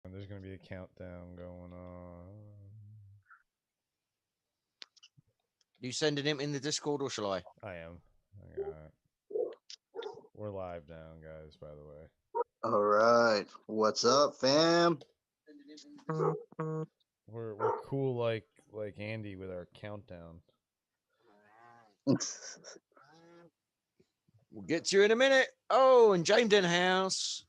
And there's going to be a countdown going on. You sending him in the Discord or shall I? I am. I got it. We're live now, guys, by the way. All right. What's up, fam? We're cool like Andy with our countdown. We'll get to you in a minute. Oh, and James in house.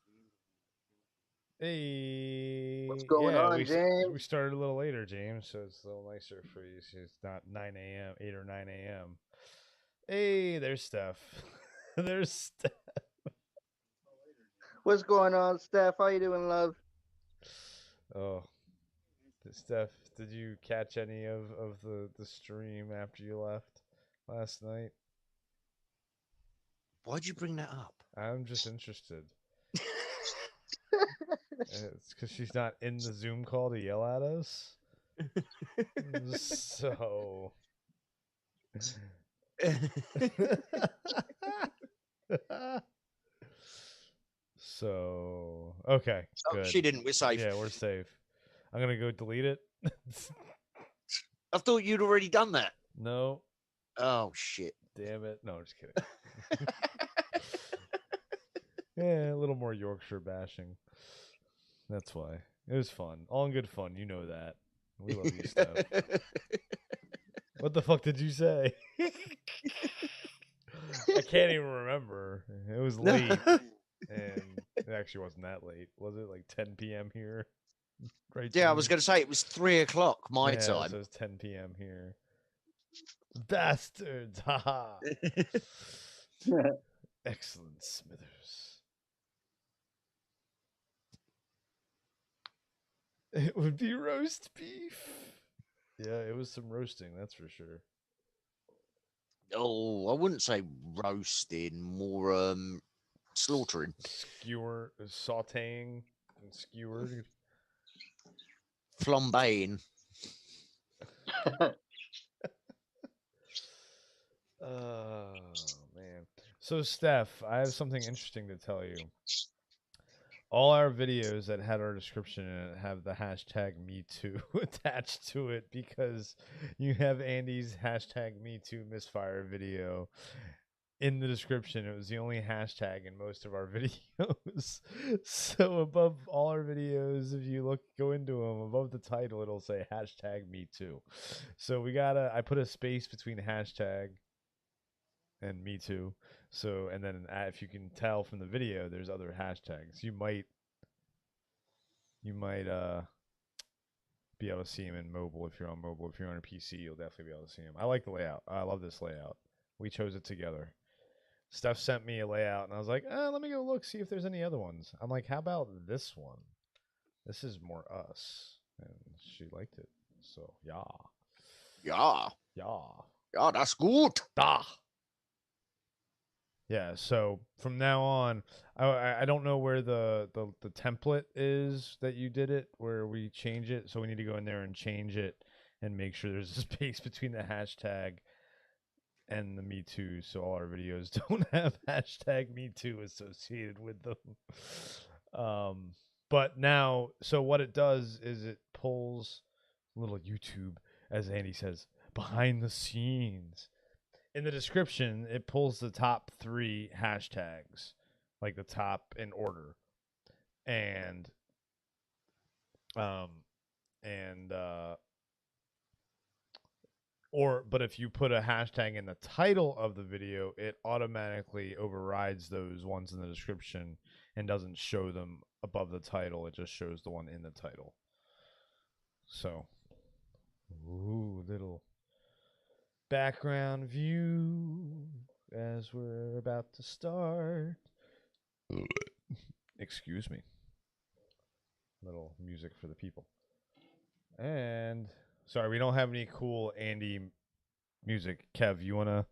Hey. What's going on, James? We started a little later, James, so it's a little nicer for you. So it's not 9 a.m., 8 or 9 a.m. Hey, there's Steph. There's Steph. What's going on, Steph? How you doing, love? Oh, Steph, did you catch any of the stream after you left last night? Why'd you bring that up? I'm just interested. It's because she's not in the Zoom call to yell at us. So. So, okay, good. She didn't. We're safe. Yeah, we're safe. I'm gonna go delete it. I thought you'd already done that. No. Oh shit! Damn it! No, I'm just kidding. Yeah, a little more Yorkshire bashing. That's why. It was fun. All in good fun. You know that. We love you, Steph. What the fuck did you say? I can't even remember. It was late. And it actually wasn't that late. Was it like 10 p.m. here? Right. Yeah, I was going to say it was 3 o'clock my time. So it's 10 p.m. here. Bastards! Haha. Excellent, Smithers. It would be roast beef. Yeah, it was some roasting, that's for sure. Oh, I wouldn't say roasting, more slaughtering. Sauteing and skewered. Flambeing. Oh, man. So, Steph, I have something interesting to tell you. All our videos that had our description in it have the hashtag #MeToo attached to it because you have Andy's hashtag #MeToo misfire video in the description. It was the only hashtag in most of our videos. So above all our videos, if you go into them, above the title, it'll say hashtag #MeToo. So I put a space between hashtag and Me Too. So, and then if you can tell from the video, there's other hashtags. You might be able to see them in mobile if you're on mobile. If you're on a PC, you'll definitely be able to see them. I like the layout. I love this layout. We chose it together. Steph sent me a layout, and I was like, let me go look, see if there's any other ones. I'm like, how about this one? This is more us. And she liked it. So, yeah. Yeah. Yeah. Yeah, that's good. Da. Yeah, so from now on, I don't know where the template is that you did it, where we change it. So we need to go in there and change it and make sure there's a space between the hashtag and the Me Too, so all our videos don't have hashtag Me Too associated with them. But now, so what it does is it pulls little YouTube, as Andy says, behind the scenes. In the description, it pulls the top 3 hashtags, like the top in order. But if you put a hashtag in the title of the video, it automatically overrides those ones in the description and doesn't show them above the title. It just shows the one in the title. So, ooh, little background view as we're about to start. Excuse me. Little music for the people. And sorry, we don't have any cool Andy music. Kev, you wanna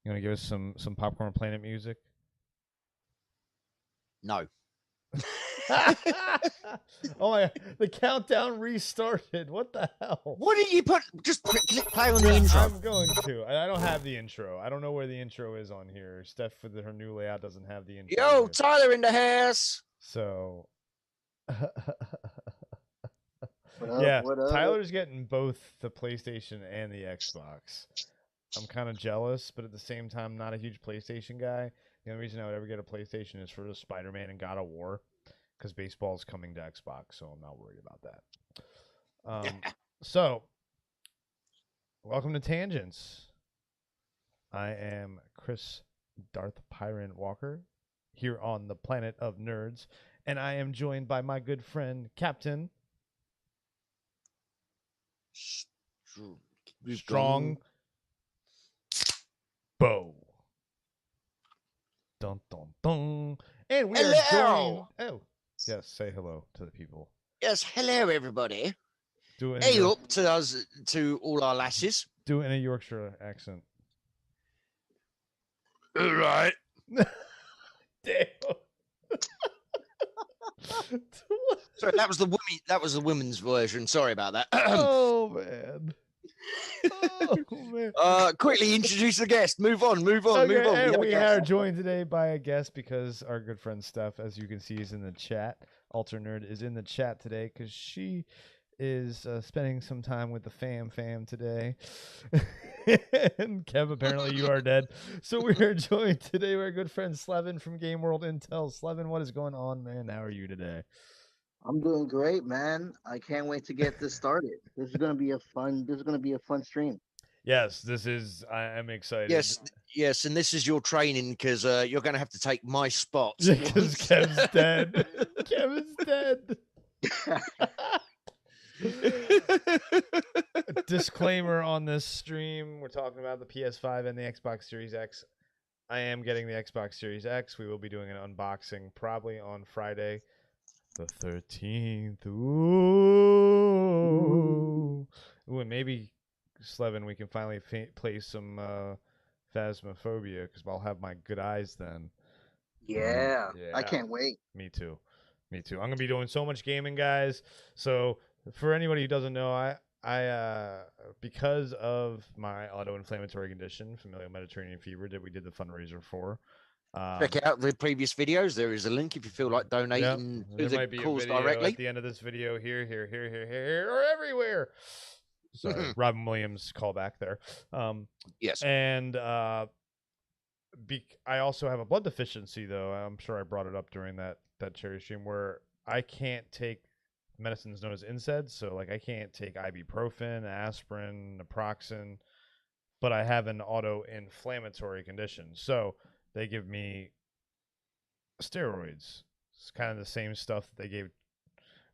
give us some Popcorn Planet music? No. Oh my! The countdown restarted. What the hell? What did you put? Just click play on the intro. I'm going to. I don't have the intro. I don't know where the intro is on here. Steph, for her new layout, doesn't have the intro. Yo, Tyler in the house. So, What up? Yeah, What up? Tyler's getting both the PlayStation and the Xbox. I'm kind of jealous, but at the same time, not a huge PlayStation guy. The only reason I would ever get a PlayStation is for the Spider-Man and God of War, because baseball's coming to Xbox, so I'm not worried about that. So, welcome to Tangents. I am Chris Darth Pyrin Walker, here on the planet of nerds, and I am joined by my good friend Captain Strong Bow. Dun dun dun. And we are joined. Oh, yes, say hello to the people. Yes, hello everybody. Do it. Hey up to us, to all our lasses. Do it in a Yorkshire accent. All right. Damn. Sorry, that was the women. That was the women's version. Sorry about that. Oh man. Oh man. Quickly introduce the guest. Move on. Move on. Okay, Move on. and have a we guest. are joined today by a guest because our good friend Steph, as you can see, is in the chat. Alter Nerd is in the chat today because she is spending some time with the fam today. And Kev, apparently you are dead. So we are joined today by our good friend Slevin from Game World Intel. Slevin, what is going on, man? How are you today? I'm doing great, man. I can't wait to get this started. This is gonna be a fun stream. Yes, this is. I am excited. Yes, and this is your training because you're going to have to take my spot. Because Kev's dead. Kevin's dead. Disclaimer on this stream: we're talking about the PS5 and the Xbox Series X. I am getting the Xbox Series X. We will be doing an unboxing probably on Friday, the 13th. Ooh, and maybe Slevin, we can finally play some Phasmophobia because I'll have my good eyes then. Yeah, I can't wait. Me too. I'm gonna be doing so much gaming, guys. So for anybody who doesn't know, I because of my autoinflammatory condition, familial Mediterranean fever, that we did the fundraiser for. Check out the previous videos. There is a link if you feel like donating to there the might be cause a video directly. at the end of this video here, or everywhere. Sorry, Robin Williams callback there. Yes. And I also have a blood deficiency, though. I'm sure I brought it up during that cherry stream where I can't take medicines known as NSAIDs. So, like, I can't take ibuprofen, aspirin, naproxen, but I have an auto-inflammatory condition. So they give me steroids. It's kind of the same stuff that they gave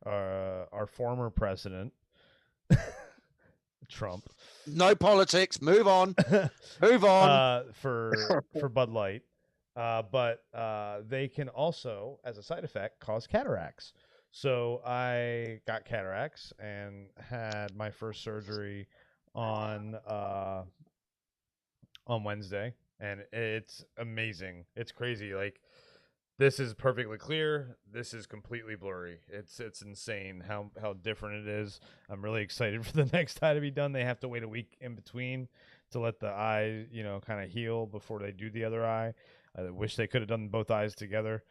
our former president, Trump. No politics. Move on. Move on. For Bud Light. But they can also, as a side effect, cause cataracts. So I got cataracts and had my first surgery on Wednesday, and it's amazing. It's crazy. Like, this is perfectly clear. This is completely blurry. It's insane how different it is. I'm really excited for the next eye to be done. They have to wait a week in between to let the eye, kind of heal before they do the other eye. I wish they could have done both eyes together,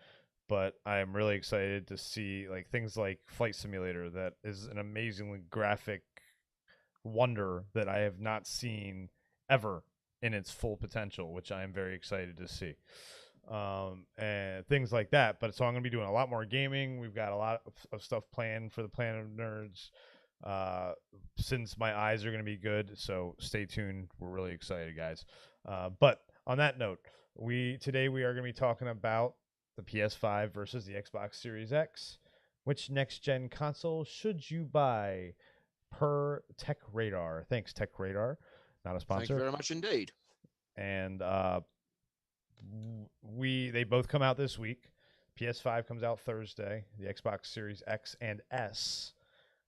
but I am really excited to see like things like Flight Simulator. That is an amazingly graphic wonder that I have not seen ever in its full potential, which I am very excited to see. And things like that. But so I'm gonna be doing a lot more gaming. We've got a lot of stuff planned for the Planet of Nerds. Since my eyes are gonna be good, so stay tuned. We're really excited, guys. But on that note, today we are gonna be talking about the PS5 versus the Xbox Series X. Which next gen console should you buy? Per TechRadar. Thanks, TechRadar. Not a sponsor. Thank you very much indeed. And they both come out this week. PS5 comes out Thursday. The Xbox Series X and S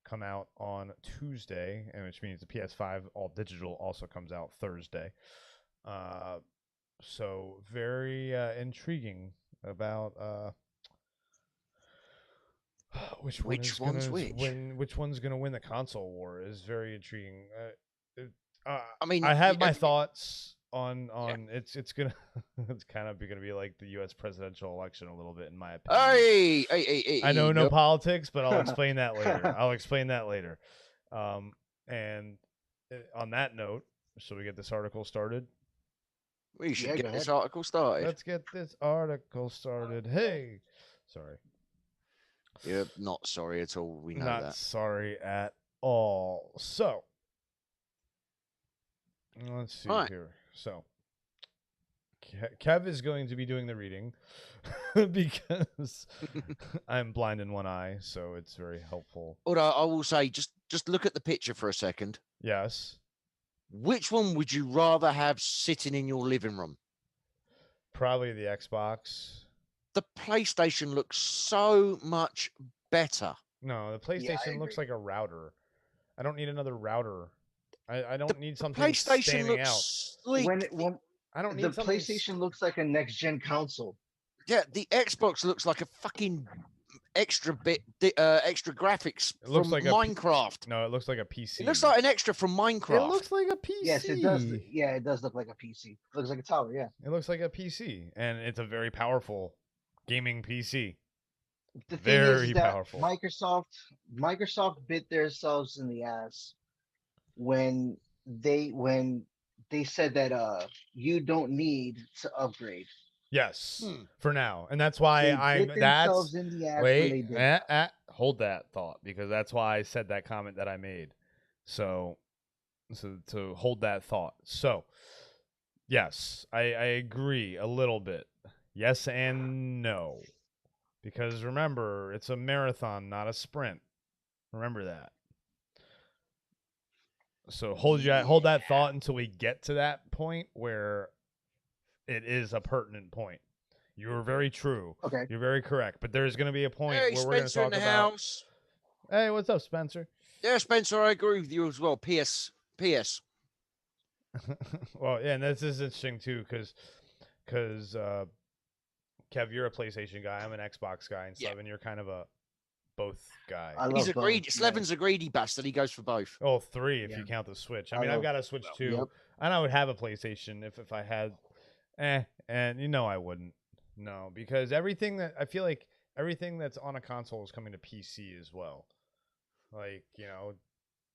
come out on Tuesday, and which means the PS5 all digital also comes out Thursday. So very intriguing about which one's gonna win the console war is very intriguing. I mean, I have my thoughts. it's gonna it's kind of gonna be like the U.S. presidential election a little bit, in my opinion. Hey, I know no no. politics, but I'll explain that later. And on that note, shall we get this article started? We should Yeah, get go this ahead. article started. Let's get this article started. Hey, sorry, You're not sorry at all. We know not that. sorry at all. So let's see Right. here. So Kev is going to be doing the reading because I'm blind in one eye, so it's very helpful. Although I will say, just look at the picture for a second. Yes, Which one would you rather have sitting in your living room? probably the Xbox. The PlayStation looks so much better. No, the Yeah, I PlayStation looks agree. like a router. I don't need another router. I don't need The something PlayStation standing out. looks sleek. When I don't the need something. PlayStation looks like a next gen console. Yeah, the Xbox looks like a fucking extra graphics It looks from like Minecraft. No, it looks like a PC. It looks like an extra from Minecraft. It looks like a PC. Yes, it does. Yeah, it does look like a PC. Looks like a tower. Yeah. It looks like a PC, and it's a very powerful gaming PC. The thing Very is that powerful. Microsoft bit themselves in the ass when they said that you don't need to upgrade. Yes, Hmm. for now, and that's why They bit themselves in the ass when they did. hold that thought, because that's why I said that comment that I made. So to hold that thought. So yes, I agree a little bit. Yes and no, because remember, it's a marathon, not a sprint. Remember that. So hold that thought until we get to that point where it is a pertinent point. You were very true. Okay. You're very correct. But there's going to be a point Hey, where we're going to Spencer in talk the about. house. Hey, what's up, Spencer? Yeah, Spencer, I agree with you as well. PS. Well, yeah, and this is interesting too, because Kev, you're a PlayStation guy. I'm an Xbox guy, and Yeah. Slevin, you're kind of a both guy. I love He's a both, greedy. man. Slevin's a greedy bastard. He goes for both. Oh, 3 if Yeah. you count the Switch. I I mean, I've love got a Switch too, Yep. and I would have a PlayStation if I had. And you know I wouldn't. No, because everything that's on a console is coming to PC as well. Like,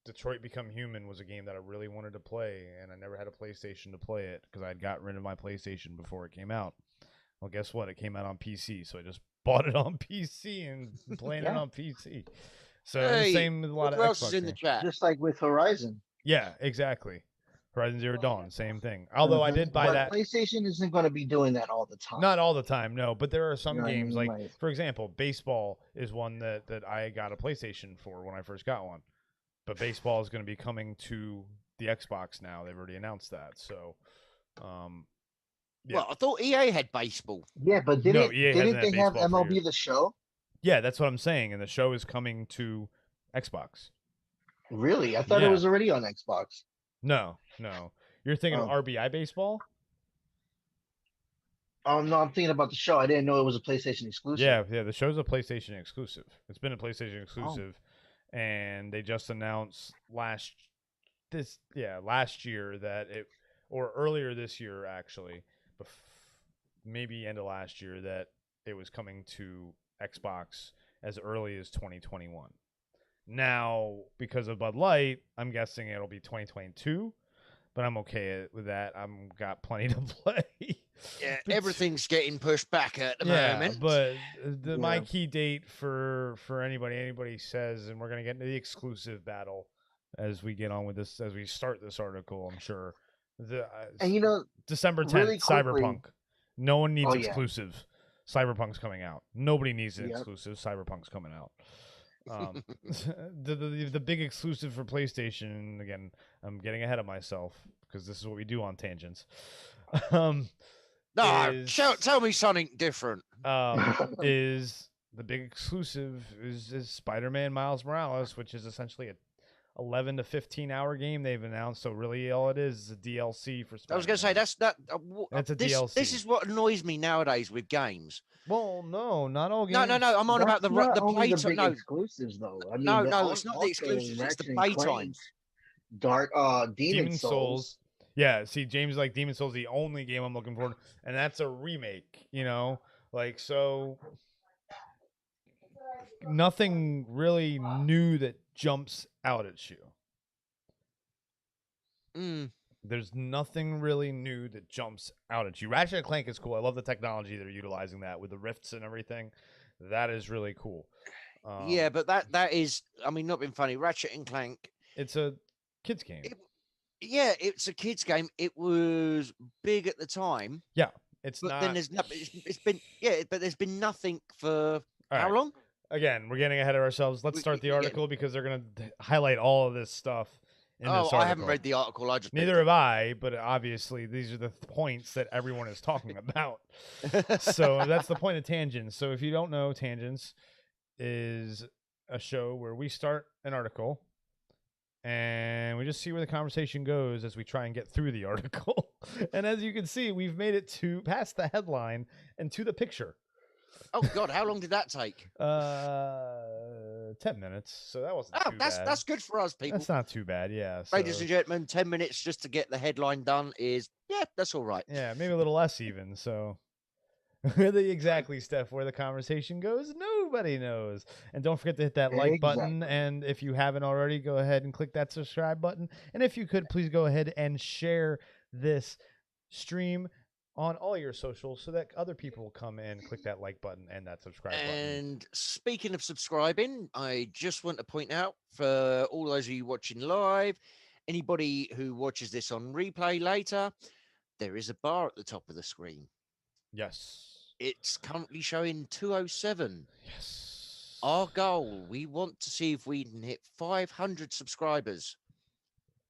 Detroit Become Human was a game that I really wanted to play, and I never had a PlayStation to play it because I'd got rid of my PlayStation before it came out. Well, guess what? It came out on PC, so I just bought it on PC and playing it Yeah. on PC. So Hey, the same with a lot Look of who else Xbox is in the games. chat. Just like with Horizon. Yeah, exactly. Horizon Zero Dawn, same thing. Although I did buy But that. PlayStation isn't going to be doing that all the time. Not all the time, no. But there are some You know what I games, mean? like, for example, baseball is one that I got a PlayStation for when I first got one. But baseball is going to be coming to the Xbox now. They've already announced that. So, yeah. Well, I thought EA had baseball. Yeah, but No, didn't EA hasn't had they have baseball for MLB years. The Show? Yeah, that's what I'm saying. And the show is coming to Xbox. Really? I thought Yeah. it was already on Xbox. No. You're thinking of Oh. RBI baseball? No, I'm thinking about the show. I didn't know it was a PlayStation exclusive. Yeah. The show's a PlayStation exclusive. It's been a PlayStation exclusive, and they just announced last year that or earlier this year actually, maybe end of last year, that it was coming to Xbox as early as 2021. Now, because of Bud Light, I'm guessing it'll be 2022. But I'm okay with that. I've got plenty to play. Yeah, But- everything's getting pushed back at the moment. but my Yeah. key date for anybody says, and we're gonna get into the exclusive battle as we get on with this, as we start this article. I'm sure And December 10th, really quickly- Cyberpunk. No one needs Oh, yeah. exclusives. Cyberpunk's coming out. Nobody needs an Yep. exclusive. Cyberpunk's coming out. The big exclusive for PlayStation, and again, I'm getting ahead of myself because this is what we do on tangents. No, is- tell me something different. is the big exclusive is Spider-Man Miles Morales, which is essentially a 11 to 15 hour game they've announced. So really, all it is a DLC for Spider-Man. I was going to say that's a this, DLC. This is what annoys me nowadays with games. Well, no, not all games. No. I'm on about the That's not only the playtime. big No, exclusives though. I mean, no, it's not the also exclusives. It's the Ratchet and playtime. Clank, Dark Demon Souls. Yeah, see, James is like Demon Souls the only game I'm looking for, and that's a remake, you know? Like, so nothing really new that jumps out at you. There's nothing really new that jumps out at you. Ratchet and Clank is cool. I love the technology they're utilizing that with the rifts and everything. That is really cool. Yeah, but that is, I mean, not being funny. Ratchet and Clank. It's a kids game. Yeah, it's a kids game. It was big at the time. Yeah, it's but not. Then there's nothing. It's been but there's been nothing for All how right. long? Again, we're getting ahead of ourselves. Let's start the article because they're going to highlight all of this stuff. In this article. I haven't read the article. I just neither have I, but obviously these are the points that everyone is talking about. So that's the point of Tangents. So if you don't know, Tangents is a show where we start an article and we just see where the conversation goes as we try and get through the article. And as you can see, we've made it to past the headline and to the picture. Oh God, how long did that take? 10 minutes. So that wasn't too bad. That's good for us, people. That's not too bad, yeah. Ladies and gentlemen, 10 minutes just to get the headline done is that's all right. Yeah, maybe a little less even. So exactly, Steph, where the conversation goes, nobody knows. And don't forget to hit that like button. And if you haven't already, go ahead and click that subscribe button. And if you could, please go ahead and share this stream on all your socials so that other people will come and click that like button and that subscribe button. And speaking of subscribing, I just want to point out for all those of you watching live, anybody who watches this on replay later, there is a bar at the top of the screen. Yes. It's currently showing 207. Yes. Our goal, we want to see if we can hit 500 subscribers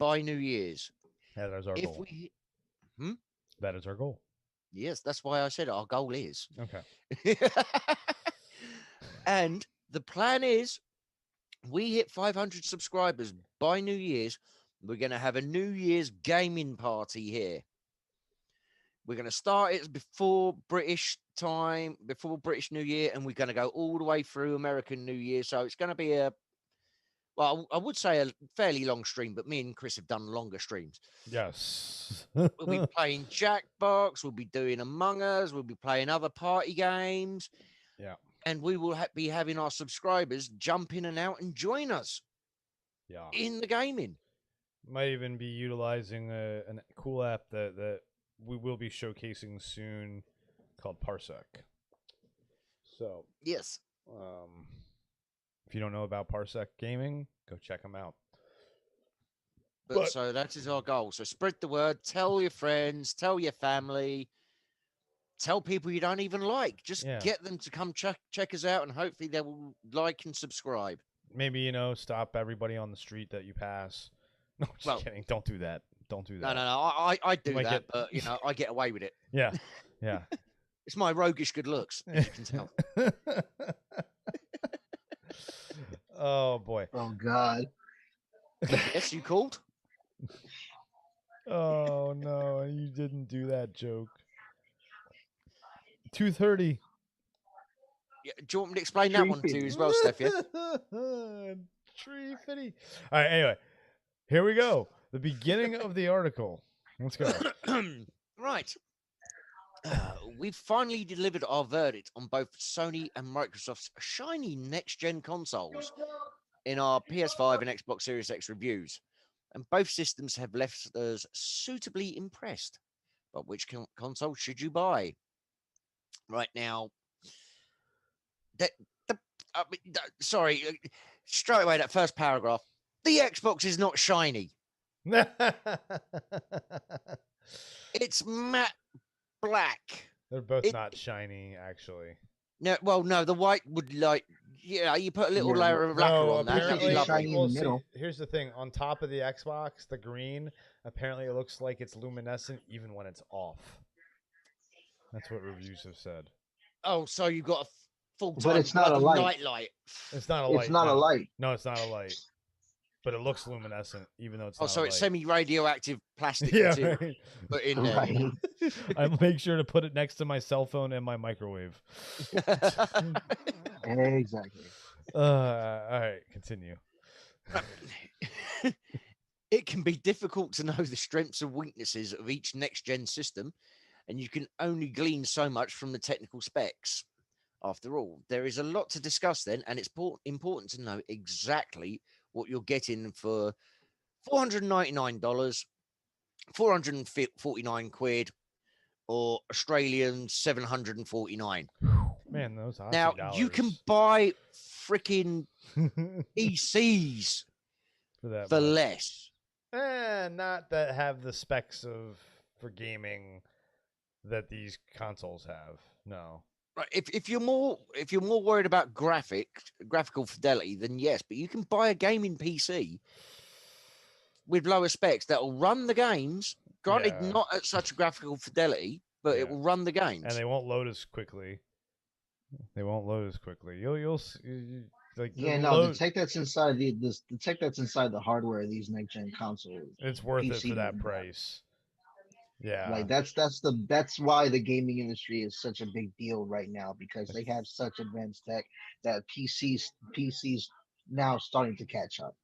by New Year's. That is our goal. That is our goal. Yes, that's why I said our goal is. Okay. And the plan is we hit 500 subscribers by New Year's. We're going to have a New Year's gaming party here. We're going to start it before British time, before British New Year, and we're going to go all the way through American New Year. So it's going to be I would say a fairly long stream, but me and Chris have done longer streams. Yes. We'll be playing Jackbox. We'll be doing Among Us. We'll be playing other party games. Yeah. And we will be having our subscribers jump in and out and join us. Yeah. In the gaming. Might even be utilizing a cool app that we will be showcasing soon called Parsec. So yes. If you don't know about Parsec Gaming, go check them out. But so that is our goal. So spread the word, tell your friends, tell your family, tell people you don't even like. Just get them to come check us out, and hopefully they will like and subscribe. Maybe, stop everybody on the street that you pass. No, just kidding. Don't do that. Don't do that. No. I do that, but I get away with it. Yeah. Yeah. It's my roguish good looks, as you can tell. Oh boy. Oh God. Yes, you called? Oh no, you didn't do that joke. 2:30. Yeah, do you want me to explain that one to you as well, Steph? Yeah? 3:50. All right, anyway. Here we go. The beginning of the article. Let's go. Right. We've finally delivered our verdict on both Sony and Microsoft's shiny next-gen consoles in our PS5 and Xbox Series X reviews, and both systems have left us suitably impressed. But which console should you buy? Right now, sorry, straight away, that first paragraph, the Xbox is not shiny. It's matte black. They're both not shiny, actually. No, well, no, the white would you put a little layer of lacquer on that. That'd be lovely. Here's the thing: on top of the Xbox, the green, apparently it looks like it's luminescent even when it's off. That's what reviews have said. Oh, so you've got a full time, but it's not a light. It's not a light. It's not a light. No, it's not a light. But it looks luminescent, even though it's not. So it's semi-radioactive plastic material right. put in there. Right. I make sure to put it next to my cell phone and my microwave. Exactly. All right, continue. It can be difficult to know the strengths and weaknesses of each next-gen system, and you can only glean so much from the technical specs. After all, there is a lot to discuss then, and it's important to know exactly what you're getting for $499, 449 quid, or Australian 749. Man, those Aussie Now, dollars. you can buy freaking PCs for that for much. less. Not that have the specs of for gaming that these consoles have. No. Right, if you're more worried about graphical fidelity, then yes, but you can buy a gaming PC with lower specs that will run the games. Granted, Yeah. not at such a graphical fidelity, but Yeah. it will run the games. And they won't load as quickly. Like Yeah, no, the tech that's inside the tech that's inside the hardware of these next gen consoles. It's worth it PC for that doesn't have. price. Yeah. Like that's why the gaming industry is such a big deal right now, because they have such advanced tech that PCs now starting to catch up.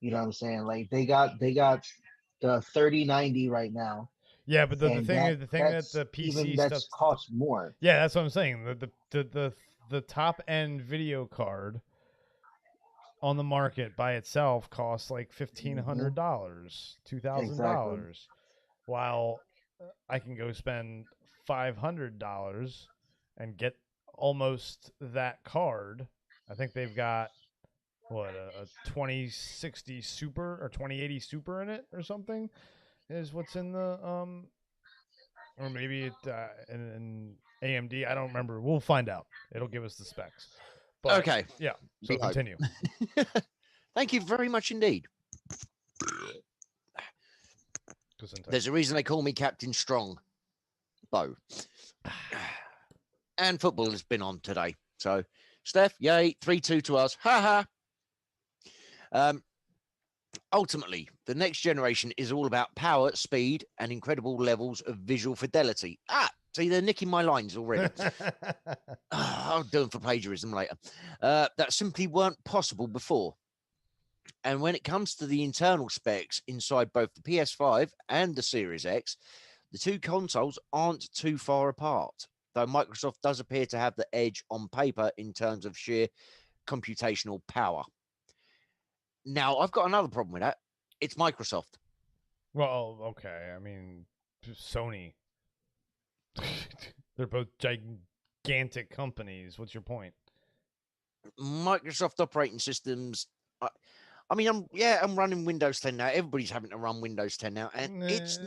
You know what I'm saying? Like they got the 3090 right now, Yeah, but the and thing that is, the thing that that's the PC even stuff. that's cost more. Yeah, that's what I'm saying. The top end video card on the market by itself costs like $1,500, $2,000, Exactly. while I can go spend $500 and get almost that card. I think they've got what a 2060 Super or 2080 Super in it or something is what's in the or maybe it in AMD. I don't remember. We'll find out. It'll give us the specs. But, Okay. Yeah. So continue. Thank you very much indeed. There's a reason they call me Captain Strong, Bo. And football has been on today. So, Steph, yay, 3-2 to us. Ha ha. Ultimately, the next generation is all about power, speed, and incredible levels of visual fidelity. See, they're nicking my lines already. I'll do them for plagiarism later. That simply weren't possible before. And when it comes to the internal specs inside both the PS5 and the Series X, the two consoles aren't too far apart, though Microsoft does appear to have the edge on paper in terms of sheer computational power. Now, I've got another problem with that. It's Microsoft. Well, okay. I mean, Sony. They're both gigantic companies. What's your point? Microsoft operating systems. I mean, I'm running Windows 10 now. Everybody's having to run Windows 10 now, and it's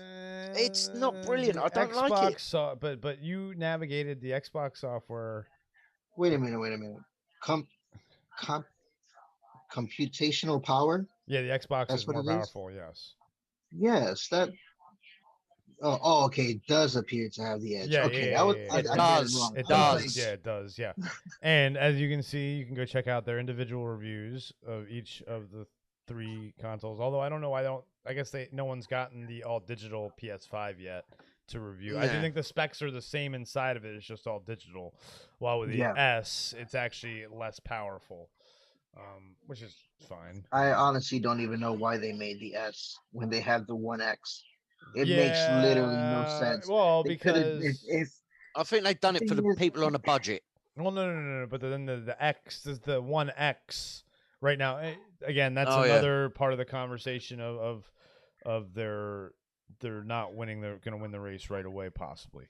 not brilliant. I don't like it. But you navigated the Xbox software. Wait a minute. Computational power. Yeah, the Xbox That's is what more it is? powerful. Yes. Yes, that. Oh, okay. It does appear to have the edge. Yeah, Okay, yeah, I It read does. it wrong. It I was like, does. Yeah, it does. Yeah. And as you can see, you can go check out their individual reviews of each of the 3 consoles. Although I don't know, I guess no one's gotten the all digital PS5 yet to review. I do Nah. think the specs are the same inside of it. It's just all digital. While with the Yeah. S, it's actually less powerful, which is fine. I honestly don't even know why they made the S when they have the 1X. It makes literally no sense. Well, They could have because I think they've done it for the thing is- people on a budget. well, no. But then the X is the 1X right now. Again, that's Oh, yeah. another part of the conversation of they're not winning. They're going to win the race right away, possibly.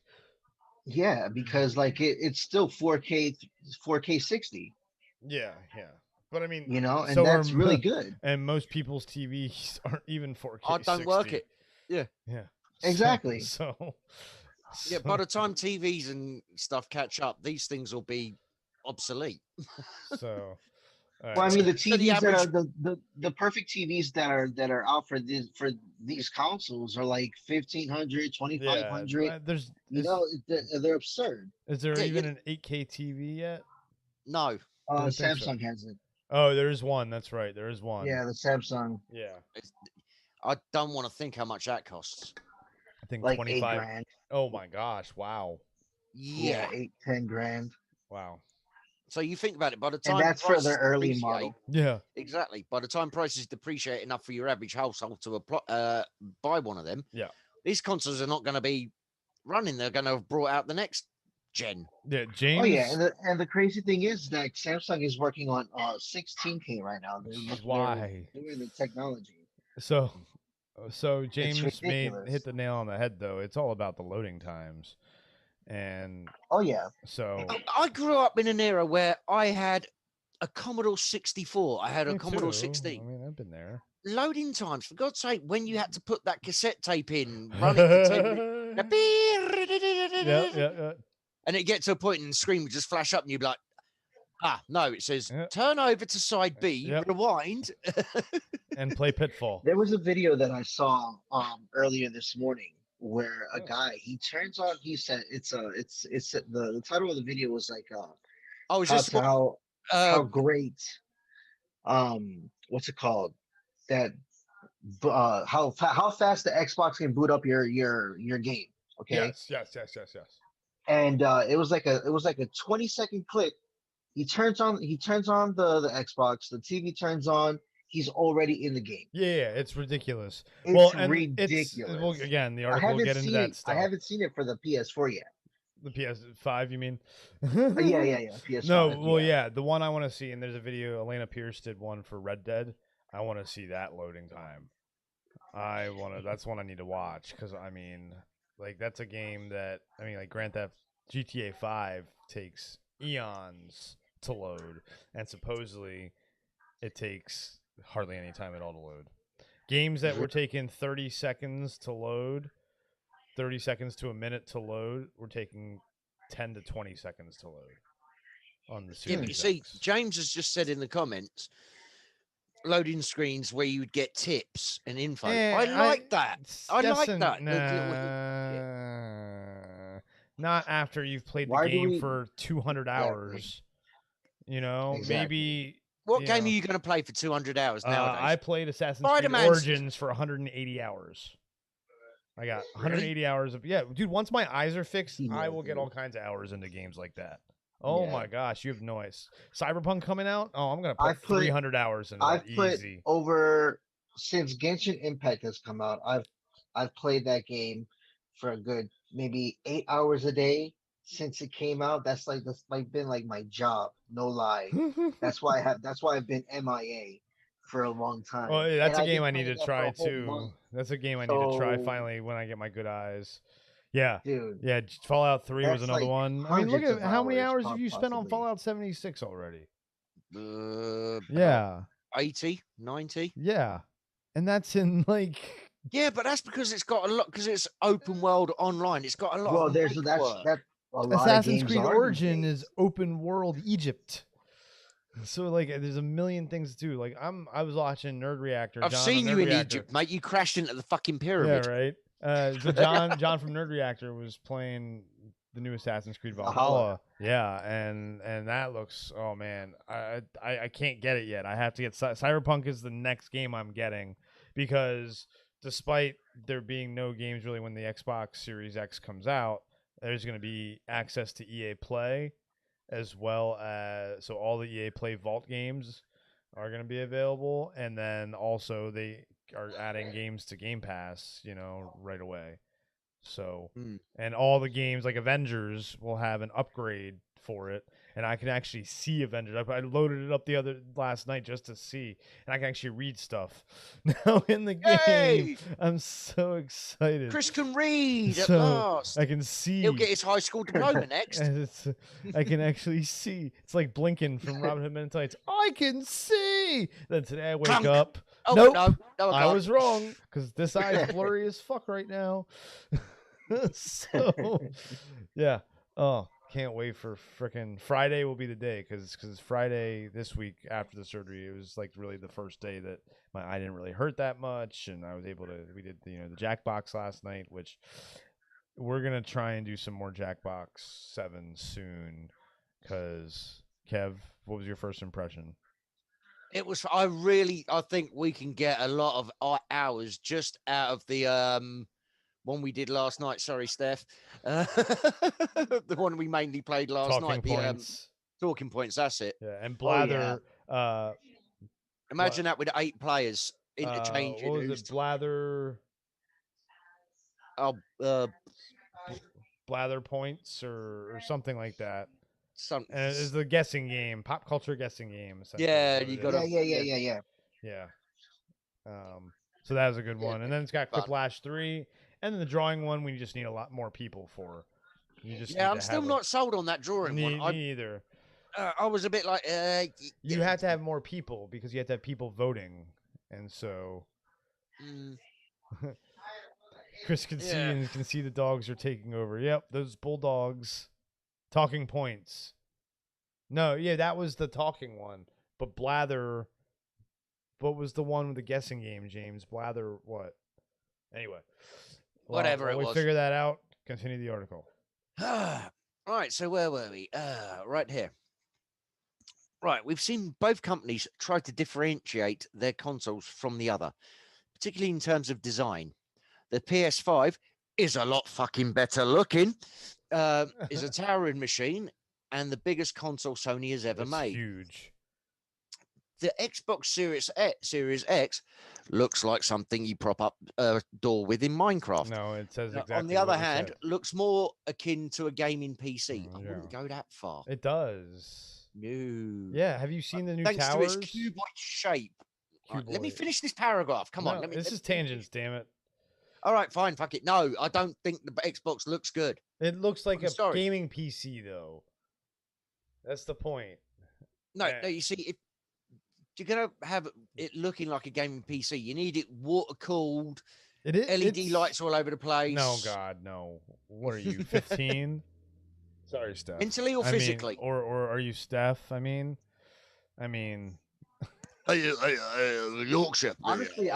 yeah, because like it's still 4K 60, Yeah. But I mean, you know, and so that's are really good. And most people's TVs aren't even 4K. I don't 60. work it. Yeah. Exactly. Yeah, by the time TVs and stuff catch up, these things will be obsolete. So. Well, I mean, the So the TVs that are average- the perfect TVs that are out for these consoles are like 1,500, 2,500. Yeah, there's You know, they're absurd. is there Yeah, even an 8K TV yet? No. Didn't think so. Samsung has it. Oh, there is one. That's right. There is one. Yeah, the Samsung, Yeah. I don't want to think how much that costs. I think like 25. $8,000. Oh my gosh! Wow. Yeah. 8, 10 grand. Wow. So you think about it. By the And time that's for the prices early depreciate, model. Yeah. exactly. By the time prices depreciate enough for your average household to buy one of them, Yeah. these consoles are not going to be running. They're going to have brought out the next gen. Yeah. Oh yeah, James. and the crazy thing is that Samsung is working on 16K right now. Why? They're doing the technology. So It's James hit ridiculous. the nail on the head though. It's all about the loading times. And Oh yeah, so I grew up in an era where I had a Commodore 64. I had a me Commodore too. I 16. mean, I've been there. Loading times, for God's sake, when you had to put that cassette tape in, run it for 10 minutes, Yeah, yeah, yeah. and it get to a point and the screen would just flash up and you'd be like, ah, no, it says Yeah. turn over to side B, Yep. rewind. And play Pitfall. there was a video that I saw earlier this morning where a Oh. guy he turns on. He said the title of the video was like I was how just to how uh, great what's it called that how fast the Xbox can boot up your game. Okay, Yes, yes, yes, yes, yes. and it was like a 20-second clip. He turns on the Xbox, the TV turns on, he's already in the game. Yeah, it's ridiculous. It's Well, and ridiculous. well, again, the I article will haven't get into seen that it. I stuff. haven't seen it for the PS4 yet. The PS5, you mean? Yeah. PS5. No, well, yeah. yeah, the one I want to see, and there's a video. Elena Pierce did one for Red Dead. I want to see that loading time. That's one I need to watch because I mean, like that's a game that like Grand Theft GTA 5 takes eons to load, and supposedly it takes hardly any time at all to load. Games that were taking 30 seconds to load, 30 seconds to a minute to load, were taking 10 to 20 seconds to load on the yeah, but you Series see, X. James has just said in the comments, loading screens where you would get tips and info. I like that. I like that. Not after you've played the Why do game we for 200 exactly hours. You know, exactly? maybe. What you game know, are you going to play for 200 hours nowadays? I played Assassin's Creed Spider-Man's- Origins for 180 hours. I got 180 hours of dude. Once my eyes are fixed, Yeah, I will get dude. all kinds of hours into games like that. Oh Yeah. my gosh, you have no idea. Cyberpunk coming out? Oh, I'm gonna put I've put 300 hours into I've that put easy. over since Genshin Impact has come out. I've played that game for a good maybe 8 hours a day since it came out. That's been like my job, no lie. That's why I've been MIA for a long time. Well, And that's a I've game been I need playing to that for try a whole too. month. That's a game I need to try So, finally when I get my good eyes. Yeah. dude, Yeah, Fallout 3 was that's another like one. I mean, look hundreds at of how many hours, hours have you spent on possibly. Fallout 76 already? About Yeah. 80, 90. Yeah. And that's in like Yeah, but that's because it's got a lot, because it's open world online. It's got a lot Well, of there's make that's work. that a lot of Assassin's games Creed are these Origin days. is open world Egypt. So like there's a million things to do. Like I was watching Nerd Reactor. I've John seen on you Nerd in Reactor. Egypt, mate. You crashed into the fucking Yeah, pyramid. right. So John from Nerd Reactor was playing the new Assassin's Creed Valhalla. Yeah, and that looks, oh man, I can't get it yet. I have to get Cyberpunk is the next game I'm getting because despite there being no games really when the Xbox Series X comes out, there's going to be access to EA Play as well as so all the EA Play Vault games are going to be available, and then also they are adding games to Game Pass, right away. So, and all the games like Avengers will have an upgrade for it, and I can actually see Avengers. I loaded it up last night just to see, and I can actually read stuff now in the game. Yay! I'm so excited. Chris can read at So last. I can see. He'll get his high school diploma next. And I can actually see. It's like blinking from Robin Hood Men in Tights. I can see. Then today I wake Clunk. up. Oh, nope, no, I can't. was wrong because this eye's blurry as fuck right now. So, yeah. Oh, can't wait for frickin' Friday will be the day because Friday this week after the surgery, it was like really the first day that my eye didn't really hurt that much, and I was able to. We did the Jackbox last night, which we're gonna try and do some more Jackbox 7 soon. Because Kev, what was your first impression? It was. I think we can get a lot of hours just out of the one we did last night. Sorry, Steph. The one we mainly played last Talking night. points. Talking points. That's it. Yeah, and Oh, yeah. Blather. Imagine that with 8 players interchanging. What was it? Blather. Oh, Blather points or something like that. some. And it's the guessing game, pop culture guessing game. Essentially, Yeah, is what you it gotta. is. Yeah. Yeah. So that was a good one. And then it's got Fun. Quiplash 3. And then the drawing one, we just need a lot more people for. You just need Yeah, to I'm still have not sold on that drawing me one. either. I was a bit like, You have to have more people because you have to have people voting. And so mm, Chris can see Yeah. and can see the dogs are taking over. Yep, those bulldogs. Talking points. No, yeah, that was the talking one. But Blather. What was the one with the guessing game, James? Blather what? Anyway. Whatever while it we was. figure that out, continue the article. Right, so where were we? Right here. Right, we've seen both companies try to differentiate their consoles from the other, particularly in terms of design. The PS5 is a lot fucking better looking, is a towering machine, and the biggest console Sony has ever It's made. huge. The Xbox Series X looks like something you prop up a door with in Minecraft. No, it says exactly. On the other what we hand, said. looks more akin to a gaming PC. I Yeah. wouldn't go that far. It does. No. Yeah, have you seen the new Thanks towers? to its cuboid shape. Right, let me Cuboid. finish this paragraph. Come on. No, Let me. this is tangents, damn it. All right, fine. Fuck it. No, I don't think the Xbox looks good. It looks like I'm a sorry. gaming PC, though. That's the point. No, Yeah. no. You see, if you're gonna have it looking like a gaming PC, you need it water cooled, It is LED lights all over the place. No, God, no. What are you, 15? Sorry, Steph. Mentally or I physically? mean, or are you Steph? I mean, Yorkshire. Honestly,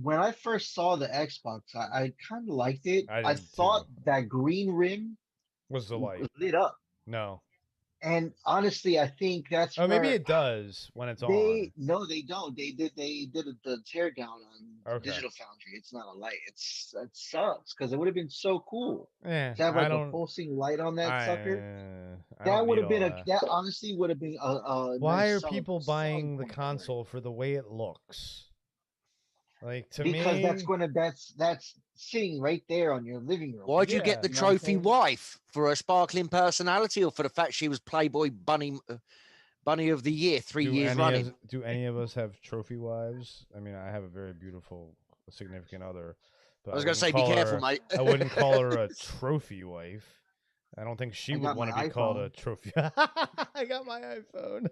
when I first saw the Xbox, I kind of liked it. I I did thought too. that green rim was the light? lit up, No. and honestly, I think that's Oh, maybe where it does when it's they on. no, they don't. They did the tear down on Okay. Digital Foundry. It's not a light. It sucks because it would have been so cool Yeah, to have I like a don't. pulsing light on that sucker. I That don't would need have been all a that. that honestly would have been a Why nice are selling people buying the point for it. console for the way it looks? Like to Because me, that's sitting right there on your living room. Why'd you get Yeah. the You know what I'm trophy saying? wife? For her sparkling personality, or for the fact she was Playboy Bunny of the Year 3 years running? do any of us have trophy wives? I mean, I have a very beautiful significant other. But I was going to say, wouldn't be call careful, her- mate. I wouldn't call her a trophy wife. I don't think she I would got want to my be called a iPhone. trophy. I got my iPhone.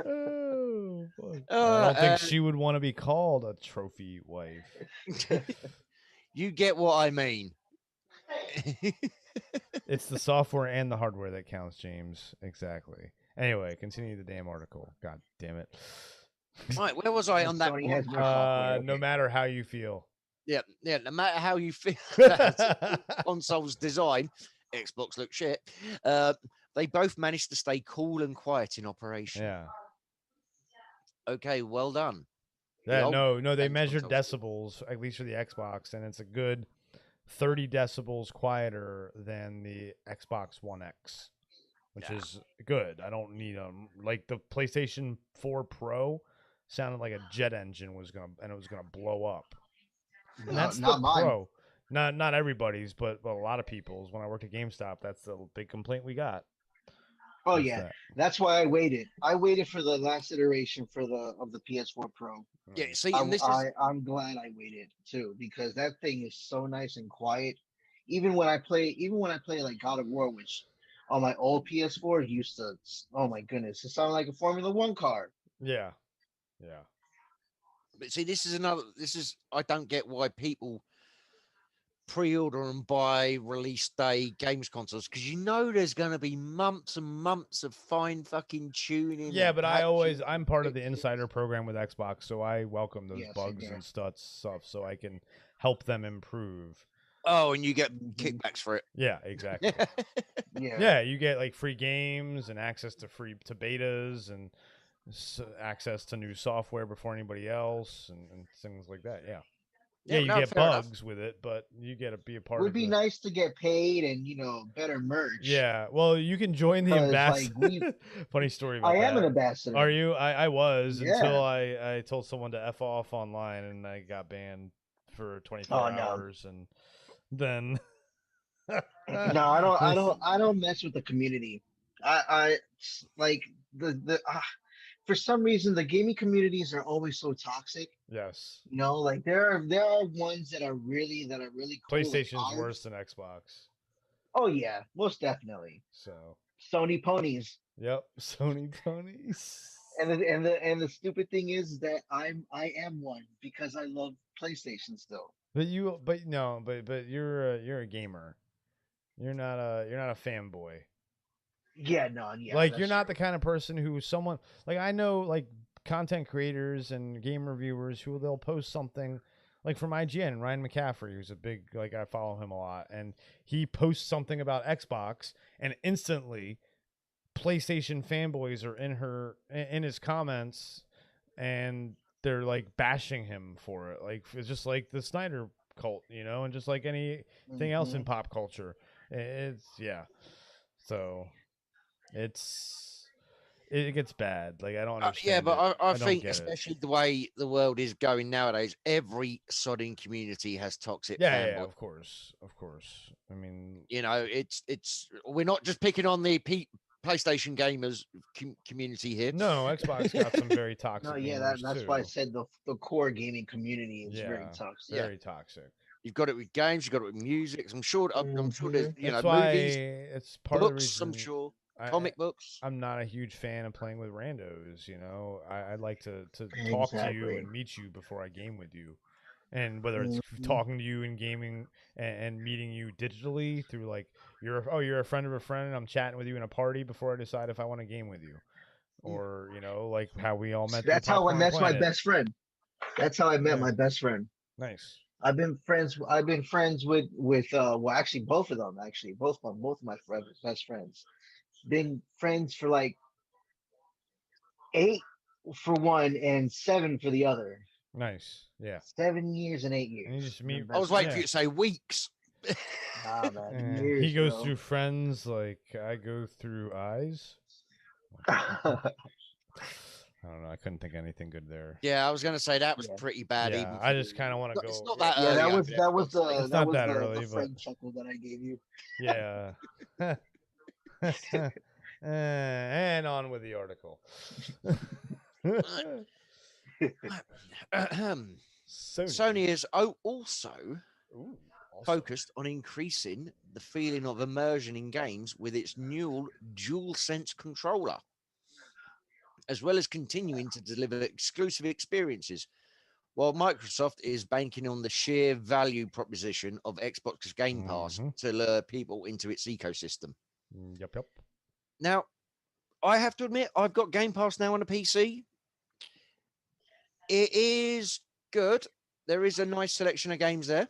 Oh, fuck. I don't think she would want to be called a trophy wife. You get what I mean. It's the software and the hardware that counts, James. Exactly. Anyway, continue the damn article. God damn it. Right, where was I on that Sony one? has more software. No Okay. matter how you feel. Yeah, no matter how you feel about console's design, Xbox looks shit. They both managed to stay cool and quiet in operation. Yeah. Okay, well done. Yeah, old no, they games measured consoles. decibels, at least for the Xbox, and it's a good 30 decibels quieter than the Xbox One X, which Yeah. is good. I don't need like the PlayStation 4 Pro sounded like a jet engine was gonna blow up. And No, that's not the mine. Pro. Not everybody's, but a lot of people's. When I worked at GameStop, that's the big complaint we got. Oh was yeah, that. that's why I waited. I waited for the last iteration of the PS4 Pro. Yeah, see, and this is I'm glad I waited too because that thing is so nice and quiet. Even when I play like God of War, which on my old PS4 used to, oh my goodness, it sounded like a Formula One car. Yeah. but see, this is I don't get why people pre-order and buy release day games consoles because you know there's going to be months and months of fine fucking tuning. Yeah, and but patching I'm part of the insider program with Xbox, so I welcome those Yeah, same bugs here. and stuff so I can help them improve. Oh, and you get Mhm. kickbacks for it. Yeah, exactly. Yeah. Yeah, you get like free games and access to betas and access to new software before anybody else and things like that. Yeah. Yeah, you no, get fair enough. bugs with it, but you get to be a part Would of be the. nice to get paid and better merch. Yeah, well, you can join the Because like ambassador. Funny story I about am an that. ambassador. Are you? I was Yeah. until I told someone to f off online and I got banned for 24 Oh no. hours and then. No, I don't mess with the community. Like the for some reason the gaming communities are always so toxic. Yes. Like there are ones that are really cool, like PlayStation's ours. worse than Xbox. Oh yeah, most definitely. So. Sony ponies. Yep. Sony ponies. And the stupid thing is that I am one because I love PlayStation still. But no, but you're a gamer. You're not a fanboy. Yeah, no, yeah, Like you're that's not the true. kind of person who someone like I know like content creators and game reviewers who they'll post something like from IGN, Ryan McCaffrey, who's a big like I follow him a lot, and he posts something about Xbox, and instantly PlayStation fanboys are in his comments, and they're like bashing him for it. Like it's just like the Snyder cult, and just like anything else in Hmm. pop culture. It's yeah. So it gets bad. Like I don't Yeah, understand but it. I I don't think, get it. especially the way the world is going nowadays, every sodding community has toxic Yeah, fanboy. of course, of course. I mean, It's we're not just picking on the PlayStation gamers community here. no, Xbox got some very No, toxic yeah, gamers that's why I too. said the core gaming community is very Yeah, toxic. Yeah, very toxic. you've got it with games, you've got it with music. I'm sure there's Hmm. That's why movies, it's part of the books. I'm reason sure I comic books. I'm not a huge fan of playing with randos. I'd like to talk to you Exactly. and meet you before I game with you. And whether it's Hmm. talking to you in gaming and meeting you digitally through like you're a friend of a friend and I'm chatting with you in a party before I decide if I want to game with you, or like how we all met through That's how. Popcorn That's my Planet. best friend. That's how I met Yeah, my best friend. nice. I've been friends with well, actually both of them, actually both of my best friends. Been friends for like 8 for one and 7 for the other. Nice. Yeah. 7 years and eight And you years. just Been meet. I was best waiting for Yeah. you to say weeks. Nah, man, He years, goes bro. through friends like I go through eyes. I don't know. I couldn't think of anything good there. Yeah, I was going to say that was Yeah, pretty bad. Yeah, Even I for just kind of want to it's go. not Yeah, that yeah. early That over was there, that was obviously. the it's that not was that the early, but friend chuckle that I gave you. yeah. And on with the article. Sony. Sony is also Ooh, also. focused on increasing the feeling of immersion in games with its new DualSense controller, as well as continuing to deliver exclusive experiences. While Microsoft is banking on the sheer value proposition of Xbox Game Pass Mhm. to lure people into its ecosystem. Yep. Now, I have to admit, I've got Game Pass now on a PC. It is good. There is a nice selection of games there.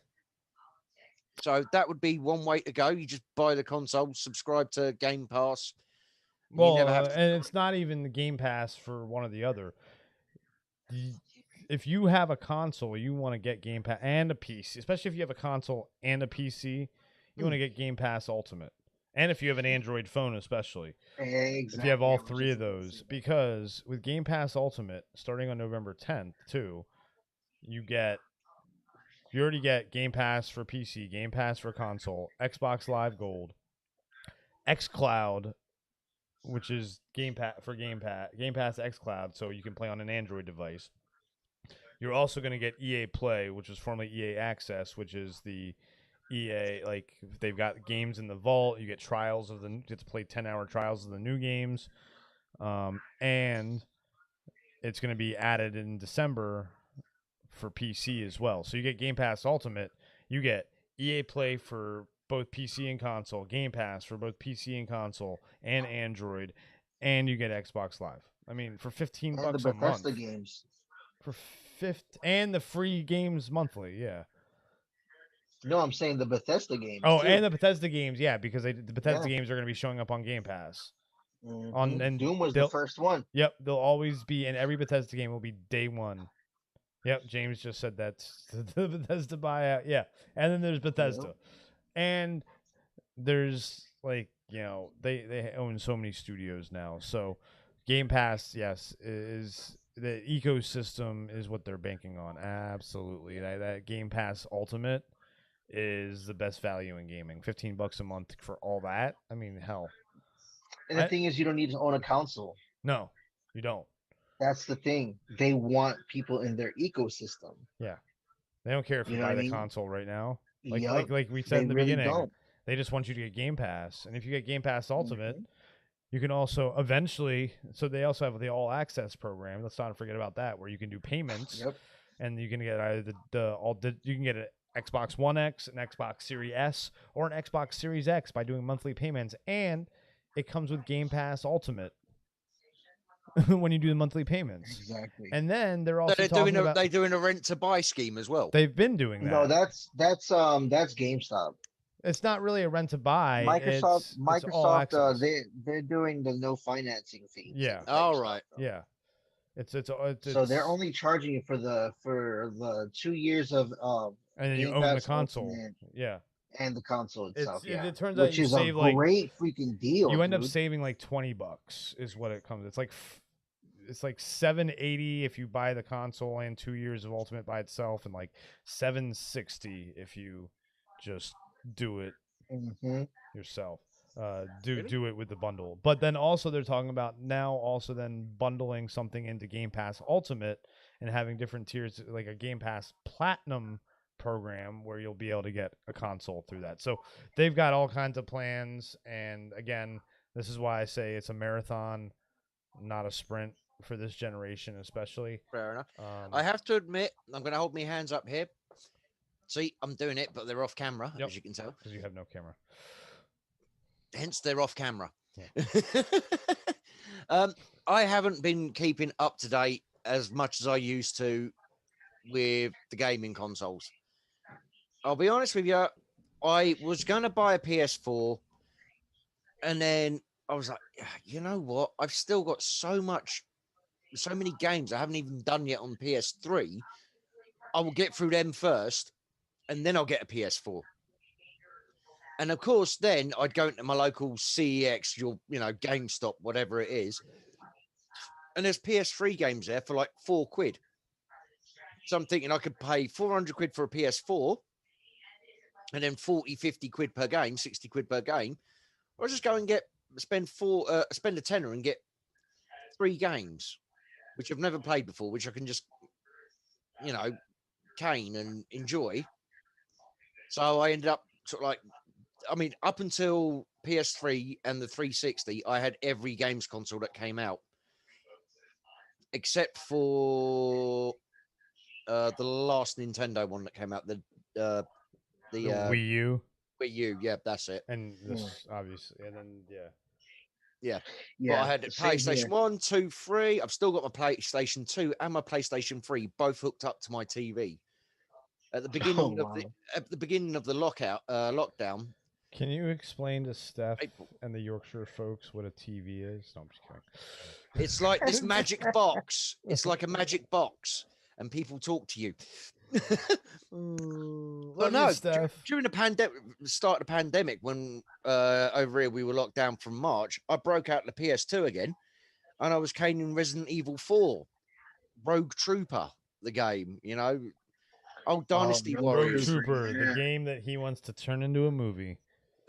So that would be one way to go. You just buy the console, subscribe to Game Pass. You never have to. And it's not even the Game Pass for one or the other. If you have a console, you want to get Game Pass and a PC, especially if you have a console and a PC, you want to get Game Pass Ultimate. And if you have an Android phone, especially. Exactly. If you have all I was three just of about to those, say that. because with Game Pass Ultimate, starting on November 10th, too, you already get Game Pass for PC, Game Pass for console, Xbox Live Gold, xCloud, which is Game Pass Game Pass xCloud, so you can play on an Android device. You're also going to get EA Play, which was formerly EA Access, which is the EA, like they've got games in the vault. You get you get to play 10-hour trials of the new games, and it's going to be added in December for PC as well. So you get Game Pass Ultimate, you get EA Play for both PC and console, Game Pass for both PC and console and Android, and you get Xbox Live. I mean, for 15 And the bucks a month. Bethesda games. For and the free games monthly, yeah. No, I'm saying the Bethesda games Oh, too. and the Bethesda games, yeah, because the Bethesda Yeah. games are going to be showing up on Game Pass. And Doom was the first one. Yep, they'll always be, and every Bethesda game will be day one. Yep, James just said that's the Bethesda buyout. Yeah, and then there's Bethesda, and there's like they own so many studios now. So Game Pass, yes, is the ecosystem is what they're banking on. Absolutely, that Game Pass Ultimate is the best value in gaming. $15 a month for all that. I mean, hell, And the thing is, you don't need to own a console. no, you don't. That's the thing. They want people in their ecosystem. Yeah, they don't care if you You know what buy I the mean? console right now. Yup. Like we said They in the really beginning, don't. they just want you to get Game Pass, and if you get Game Pass Ultimate, Mhm. you can also eventually. So they also have the All Access program. Let's not forget about that, where you can do payments, Yep. and you can get either you can get an Xbox One X, an Xbox Series S, or an Xbox Series X by doing monthly payments, and it comes with Game Pass Ultimate when you do the monthly payments. Exactly. And then they're So also they're talking about doing a rent to buy scheme as well. they've been doing that. No, that's GameStop. It's not really a rent to buy. It's all Microsoft, access. they're doing the no financing fees. Yeah. at All GameStop, right. though. Yeah. It's So they're only charging you for the 2 years of and then you Game own the Pass console. Ultimate Yeah. and the console itself. Yeah, It turns out which you is a save like great freaking deal. you end up dude. saving like $20 is what it comes. It's like $780 if you buy the console and 2 years of Ultimate by itself, and like $760 if you just do it Mhm. yourself. Really? Do it with the bundle. But then also they're talking about now also then bundling something into Game Pass Ultimate and having different tiers, like a Game Pass Platinum program where you'll be able to get a console through that. So they've got all kinds of plans, and again, this is why I say it's a marathon, not a sprint for this generation especially. Fair enough. I have to admit, I'm going to hold my hands up here. See, I'm doing it, but they're off camera, Yep. as you can tell. Because you have no camera. Hence, they're off camera. Yeah. I haven't been keeping up to date as much as I used to with the gaming consoles. I'll be honest with you. I was going to buy a PS4, and then I was like, you know what? I've still got so many games I haven't even done yet on PS3. I will get through them first, and then I'll get a PS4. And of course, then I'd go into my local CEX, GameStop, whatever it is, and there's PS3 games there for like £4. So I'm thinking I could pay 400 quid for a PS4, and then 40, 50 quid per game, 60 quid per game. Or just go and spend a tenner and get 3 games, which I've never played before, which I can just, cane and enjoy. So I ended up up until PS3 and the 360, I had every games console that came out, except for the last Nintendo one that came out, the Wii U. Wii U. Yeah, that's it. And this obviously, and then Yeah. Yeah, But I had same PlayStation here. 1, 2, 3. I've still got my PlayStation 2 and my PlayStation 3 both hooked up to my TV. At the beginning wow. of the lockdown. Can you explain to Steph April. and the Yorkshire folks what a TV is? No, I'm just kidding. It's like this magic box. It's like a magic box, and people talk to you. Love no, you, Steph. during the start of the pandemic, when over here we were locked down from March, I broke out the PS2 again, and I was caning Resident Evil 4, Rogue Trooper, the game, old Dynasty Rogue Warriors. Trooper, yeah. the game that he wants to turn into a movie.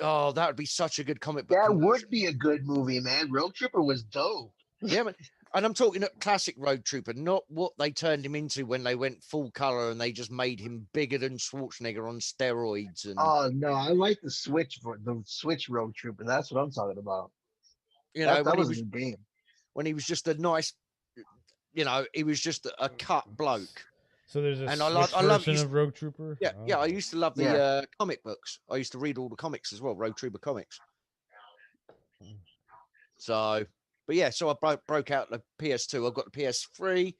Oh, that would be such a good comic book. That conversion. would be a good movie, man. Rogue Trooper was dope. Yeah, man. And I'm talking classic Road Trooper, not what they turned him into when they went full color and they just made him bigger than Schwarzenegger on steroids. And Oh no, I like the Switch Rogue Trooper. That's what I'm talking about. That was a good game. When he was just a nice, he was just a cut bloke. So there's a And version of Rogue Trooper. Yeah, Oh. yeah. I used to love the comic books. I used to read all the comics as well, Road Trooper comics. So, but yeah, so I broke out the PS2. I've got the PS3,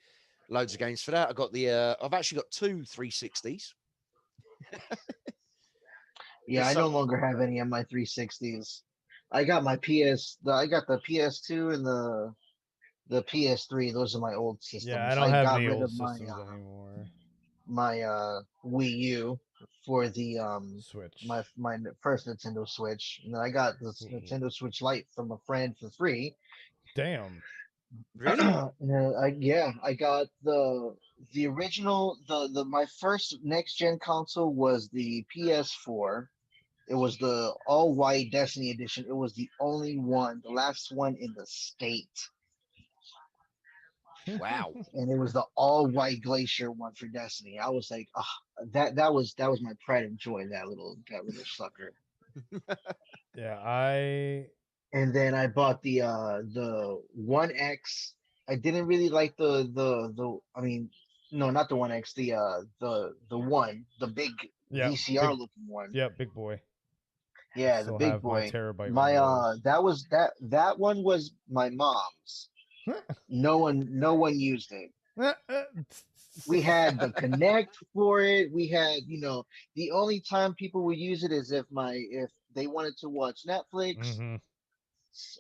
loads of games for that. I got I've actually got 2 360s. Yeah, I no longer have any of my 360s. I got my I got the PS2 and the the PS3. Those are my old systems. Yeah, I don't have got any rid old of my systems anymore. my Wii U for the Switch. my first Nintendo Switch, and then I got this Ooh. Nintendo Switch Lite from a friend for free. Damn. Really? I got the original the my first next gen console was the PS4. It was the all white Destiny edition. It was the only one, the last one in the state, Wow. and it was the all white Glacier one for Destiny. I was like, that was my pride and joy. That little sucker. Yeah, I And then I bought the One X. I didn't really like the. I mean, no, not the One X. The big yeah, VCR big looking one. yeah, big boy. I Yeah, the still big have my boy. terabyte one My of those. that one was my mom's. No one used it. We had the Connect for it. We had, the only time people would use it is if they wanted to watch Netflix Mm-hmm.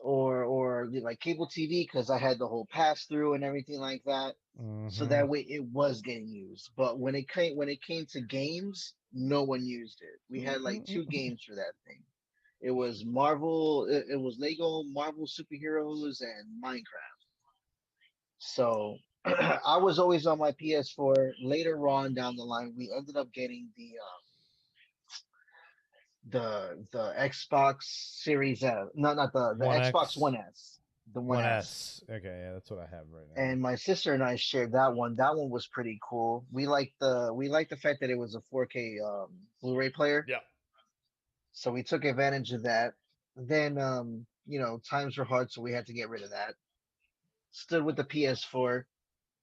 or like cable TV because I had the whole pass through and everything like that. So Mm-hmm. that way it was getting used. But when it came to games, no one used it. We had like two games for that thing. It was Marvel. It was Lego Marvel superheroes and Minecraft. So I was always on my PS4. Later on down the line, we ended up getting the Xbox Series S. No, not the One Xbox X, One S. The One One S. S. Okay, yeah, that's what I have right now. And my sister and I shared that one. That one was pretty cool. We liked the fact that it was a 4K Blu-ray player. Yeah. So we took advantage of that. Then times were hard, so we had to get rid of that. Stood with the PS4.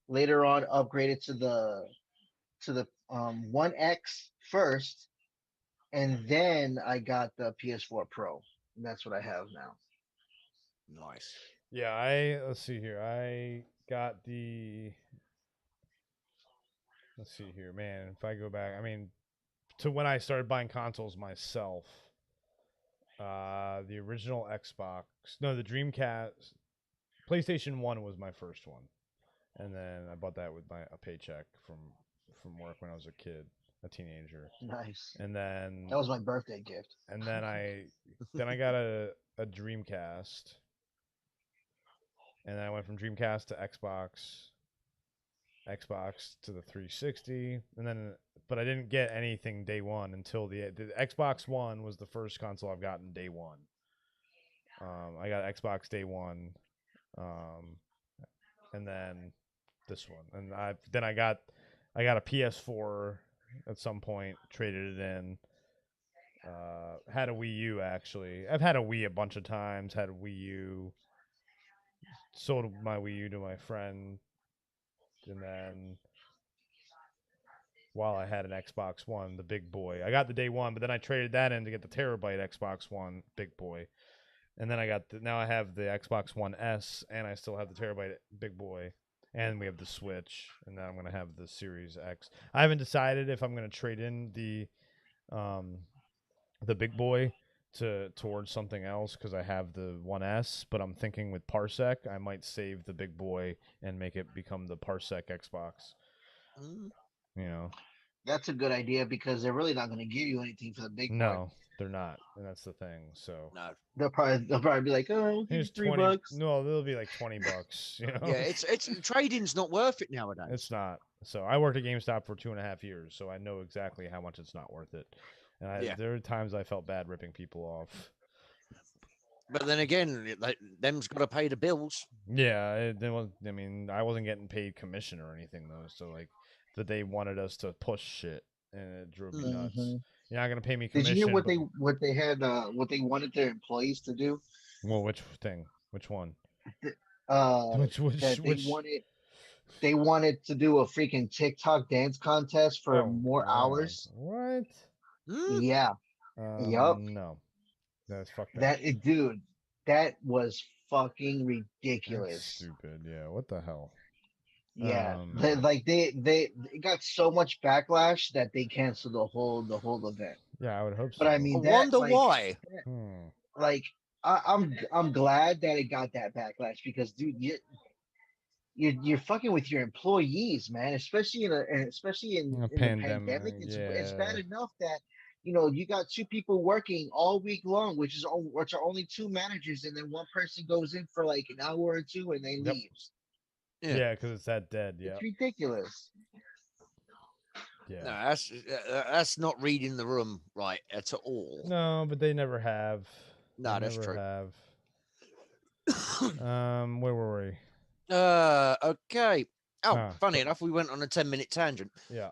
Later on, upgraded to the One X first, and then I got the PS4 Pro. And that's what I have now. Nice. Yeah, let's see here. I got let's see here, man. If I go back, I mean, to when I started buying consoles myself, the original Xbox, no, the Dreamcast, PlayStation 1 was my first one. And then I bought that with a paycheck from work when I was a kid, a teenager. Nice. And then That was my birthday gift. and then I got a Dreamcast. And then I went from Dreamcast to Xbox to the 360, and then but I didn't get anything day one until the Xbox One was the first console I've gotten day one. I got Xbox day one, and then this one, and I got a PS4 at some point, traded it in. Had a Wii U actually. I've had a Wii a bunch of times. Had a Wii U. Sold my Wii U to my friend, and then while I had an Xbox One, the big boy. I got the day one, but then I traded that in to get the terabyte Xbox One big boy. And then now I have the Xbox One S, and I still have the terabyte big boy, and we have the Switch, and now I'm gonna have the Series X. I haven't decided if I'm gonna trade in the big boy towards something else because I have the One S, but I'm thinking with Parsec, I might save the big boy and make it become the Parsec Xbox. Mm. You know. That's a good idea because they're really not going to give you anything for the big boy. No, they're not, and that's the thing. So No. They'll probably be like, oh, we'll give you here's $3. No, they'll be like $20. You know. Yeah, it's trading's not worth it nowadays. It's not. So I worked at GameStop for 2.5 years, so I know exactly how much it's not worth it. And there are times I felt bad ripping people off. But then again, them's got to pay the bills. Yeah, I mean, I wasn't getting paid commission or anything though, so like, but they wanted us to push shit, and it drove me nuts. Mhm. You're not gonna pay me Did commission. you hear what they had what they wanted their employees to do? Well, which thing? Which one? That Which? they wanted to do a freaking TikTok dance contest for more God. hours. What? Mm. Yeah. Yup. No, that's fucked up. Dude, that was fucking That's ridiculous. stupid. Yeah. What the hell? Yeah, they got so much backlash that they canceled the whole event. Yeah, I would hope so. But I mean, I wonder why. Like, I'm glad that it got that backlash because, dude, you're fucking with your employees, man. Especially A in the pandemic, pandemic, it's bad yeah. enough that you got two people working all week long, which are only two managers, and then one person goes in for like an hour or two and then Yep. leaves. Yeah. Yeah, because it's that dead. Yeah. It's ridiculous. No, Yeah. that's not reading the room right at all. No, but they never have. No, They that's never true. have. Where were we? Okay. Oh, Ah, funny enough, we went on a 10-minute tangent. Yeah.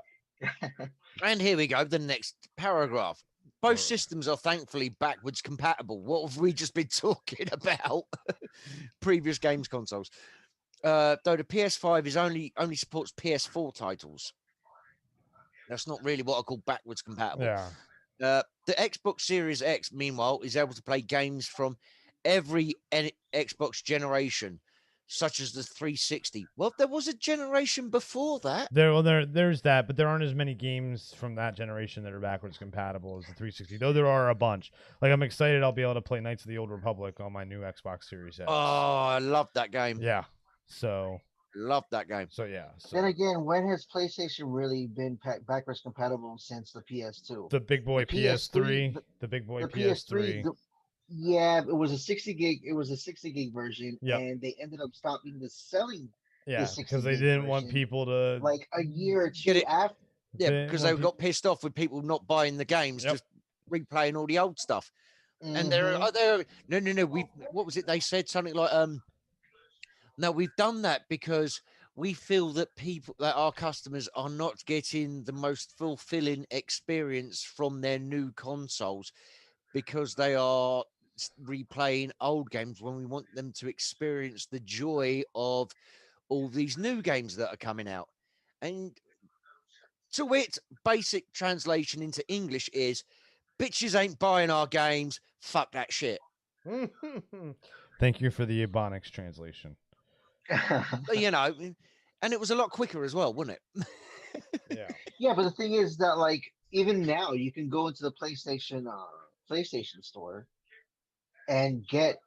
And here we go, the next paragraph. Both Or- systems are thankfully backwards compatible. What have we just been talking about? Previous games consoles. Though the PS5 is only supports PS4 titles. That's not really what I call backwards compatible. Yeah. The Xbox Series X, meanwhile, is able to play games from every Xbox generation, such as the 360. Well, there was a generation before that. There's that, but there aren't as many games from that generation that are backwards compatible as the 360. Though there are a bunch. Like I'm excited I'll be able to play Knights of the Old Republic on my new Xbox Series X. Oh, I love that game. Yeah. So Love that game. yeah. So Then again, when has PlayStation really been backwards compatible since the PS2? the big boy The PS3 PS3, the big boy the PS3. yeah, it was a 60 gig. It was a 60 gig version, Yep. and they ended up stopping the selling. Yeah, 60 because they gig didn't want version, people to like a year or Get two it. after. Yeah, They because want they got pissed off with people not buying the games, Yep. just replaying all the old stuff. And they're no. What was it they said? Something like no, we've done that because we feel that our customers are not getting the most fulfilling experience from their new consoles because they are replaying old games when we want them to experience the joy of all these new games that are coming out. And to it, basic translation into English is bitches ain't buying our games. Fuck that shit. Thank you for the Ebonics translation. And it was a lot quicker as well, wasn't it? Yeah. Yeah, but the thing is that like even now you can go into the PlayStation store and get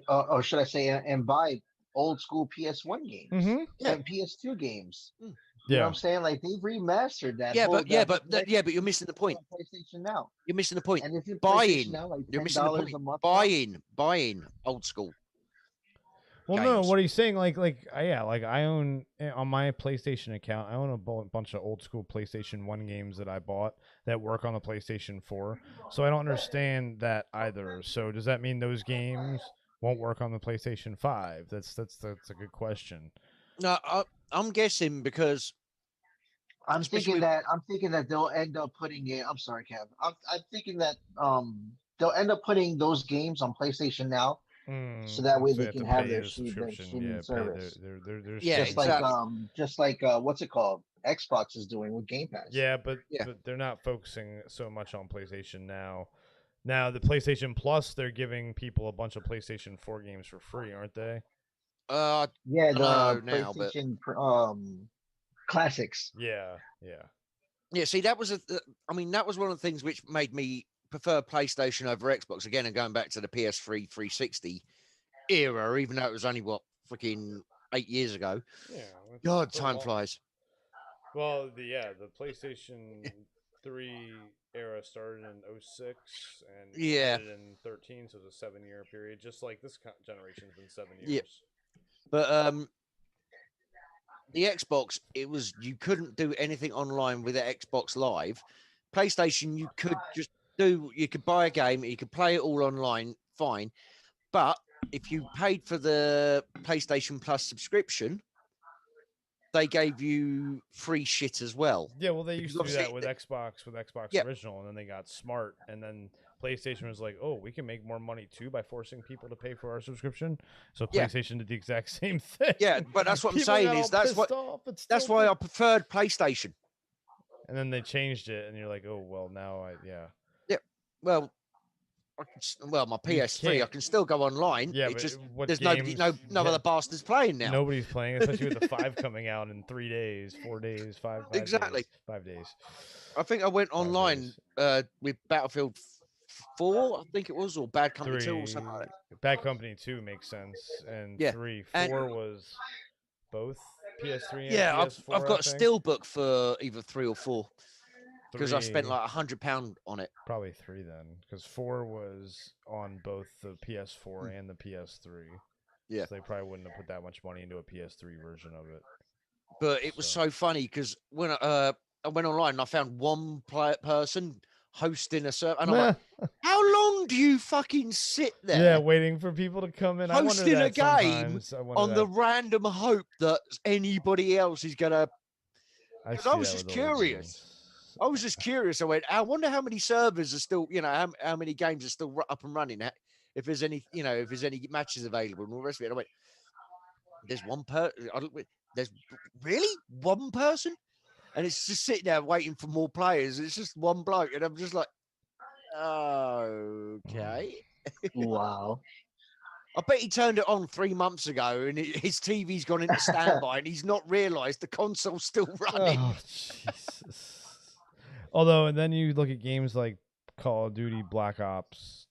or should I say and buy old school PS1 games Mm-hmm. and PS2 games. Mm. You know what I'm saying? Like they've remastered that. But you're missing the point. PlayStation Now. You're missing the point. And if you Buying, now, like you're missing the $10 point. a month. Buying old school. Well, no, games. what he's saying, like I own on my PlayStation account, I own a bunch of old school PlayStation 1 games that I bought that work on the PlayStation 4. So I don't understand that either. So does that mean those games won't work on the PlayStation 5? That's a good question. No, I'm guessing because I'm thinking that they'll end up putting it. I'm sorry, Kev. I'm thinking that they'll end up putting those games on PlayStation Now, so that way they can have their streaming service. Just like what's it called? Xbox is doing with Game Pass. Yeah, but they're not focusing so much on PlayStation Now. Now the PlayStation Plus, they're giving people a bunch of PlayStation 4 games for free, aren't they? The PlayStation classics. Yeah. See, that was that was one of the things which made me prefer PlayStation over Xbox again, and going back to the PS3 360 era, even though it was only freaking 8 years ago. Yeah. God, time flies. Well, the PlayStation 3 era started in 06 and ended in 13, so it's a 7-year period, just like this generation's been 7 years. Yeah. But the Xbox, you couldn't do anything online with the Xbox Live. PlayStation, you could buy a game, you could play it all online, fine. But if you paid for the PlayStation Plus subscription, they gave you free shit as well. Yeah, well, they used to do that with Xbox Original, and then they got smart, and then PlayStation was like, "Oh, we can make more money too by forcing people to pay for our subscription." So PlayStation did the exact same thing. Yeah, but that's what I'm saying is that's why I preferred PlayStation. And then they changed it, and you're like, "Oh, well, now Yeah, well. My PS3, I can still go online. Yeah, it's just there's no other bastards playing now. Nobody's playing, especially with the 5 coming out in 3 days, 4 days, 5 exactly days, 5 days. I think I went online with Battlefield 4, I think it was, or Bad Company 2 or 3. something like that. Bad Company 2 makes sense, and Yeah, 3. and 4 was both PS3 and yeah, I've PS4. got I a think steel book for either 3 or 4 because I spent 3, like £100 on it. probably 3 then, because 4 was on both the PS4 and the PS3. Yeah. So they probably wouldn't have put that much money into a PS3 version of it. But it was so funny because when I went online and I found one person hosting a server, and I'm like, how long do you fucking sit yeah, there waiting for people to come in. I wonder hosting a that game sometimes. I wonder on the that. random hope that anybody else is gonna? I Because I see was that just with older curious. games. I was just curious. I went, I wonder how many servers are still, how many games are still up and running. If there's any, if there's any matches available and all the rest of it. I went, there's one there's really one person, and it's just sitting there waiting for more players. It's just one bloke, and I'm just like, okay. Wow. I bet he turned it on 3 months ago, and his TV's gone into standby, and he's not realised the console's still running. Oh, Jesus. Although, and then you look at games like Call of Duty Black Ops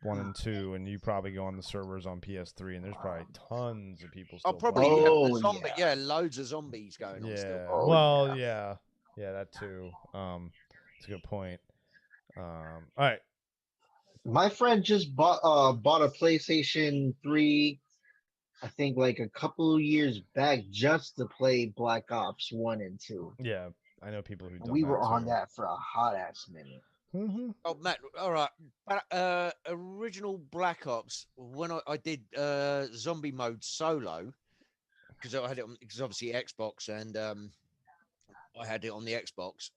1 and 2, and you probably go on the servers on PS3, and there's probably tons of people still I'll probably playing. Oh, the zombie, yeah. loads of zombies going on still. Yeah. Oh, Well, yeah. Yeah, that too. It's a good point. All right. My friend just bought a PlayStation 3, I think like a couple years back, just to play Black Ops 1 and 2. Yeah, I know people who've done We that were on too. that for a hot ass minute. Mm-hmm. Oh, Matt, all right. Original Black Ops, when I did zombie mode solo, because I had it on, because obviously Xbox, and I had it on the Xbox,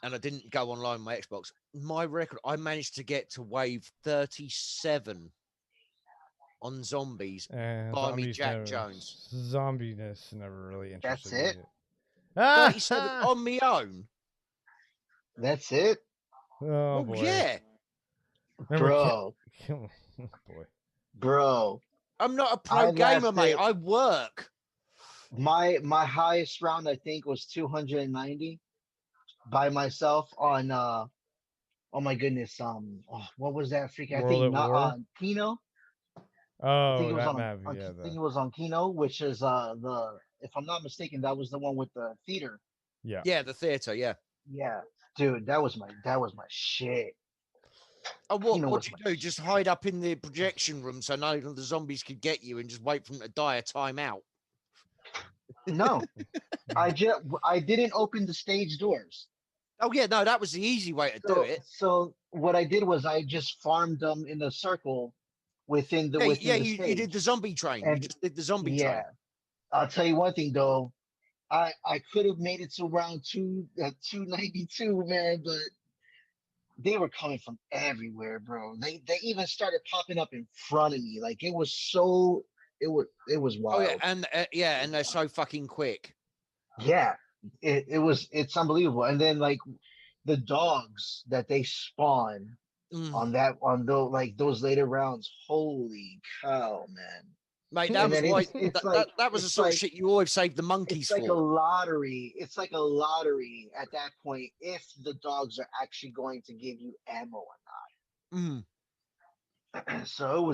and I didn't go online on my Xbox. My record, I managed to get to wave 37 on zombies by me, Jack Jones. Zombiness never really interested That's it? me. 37 on my own. That's it, Oh Well, boy. yeah. Remember bro. boy. Bro, I'm not a pro I gamer, mate. lasted. I work. My highest round I think was 290 by myself on oh my goodness, what was that freaking, I World think at not War. on Kino. I think Oh, it was that on, map. I Yeah, think it was on Kino, which is the, if I'm not mistaken, that was the one with the theater. yeah. Yeah, the theater. Yeah. Yeah, dude, that was my shit. Oh, Kino what was do my you do? Just hide up in the projection room so none of the zombies could get you, and just wait for them to die a timeout. No, I didn't open the stage doors. Oh yeah, no, that was the easy way to do So it. so what I did was I just farmed them in a circle within the Yeah, you did the stage. zombie train. You And just did the zombie yeah, train. I'll tell you one thing though. I could have made it to round 292, man, but they were coming from everywhere, bro. They even started popping up in front of me. Like it was Oh yeah, wild. and and they're so fucking quick. Yeah, it's unbelievable. And then like the dogs that they spawn Mm. on those like those later rounds. Holy cow, man! Mate, that And was then why it's like that was the sort of shit you always save the monkeys it's like a for. lottery. It's like a lottery at that point if the dogs are actually going to give you ammo or Mm. not. So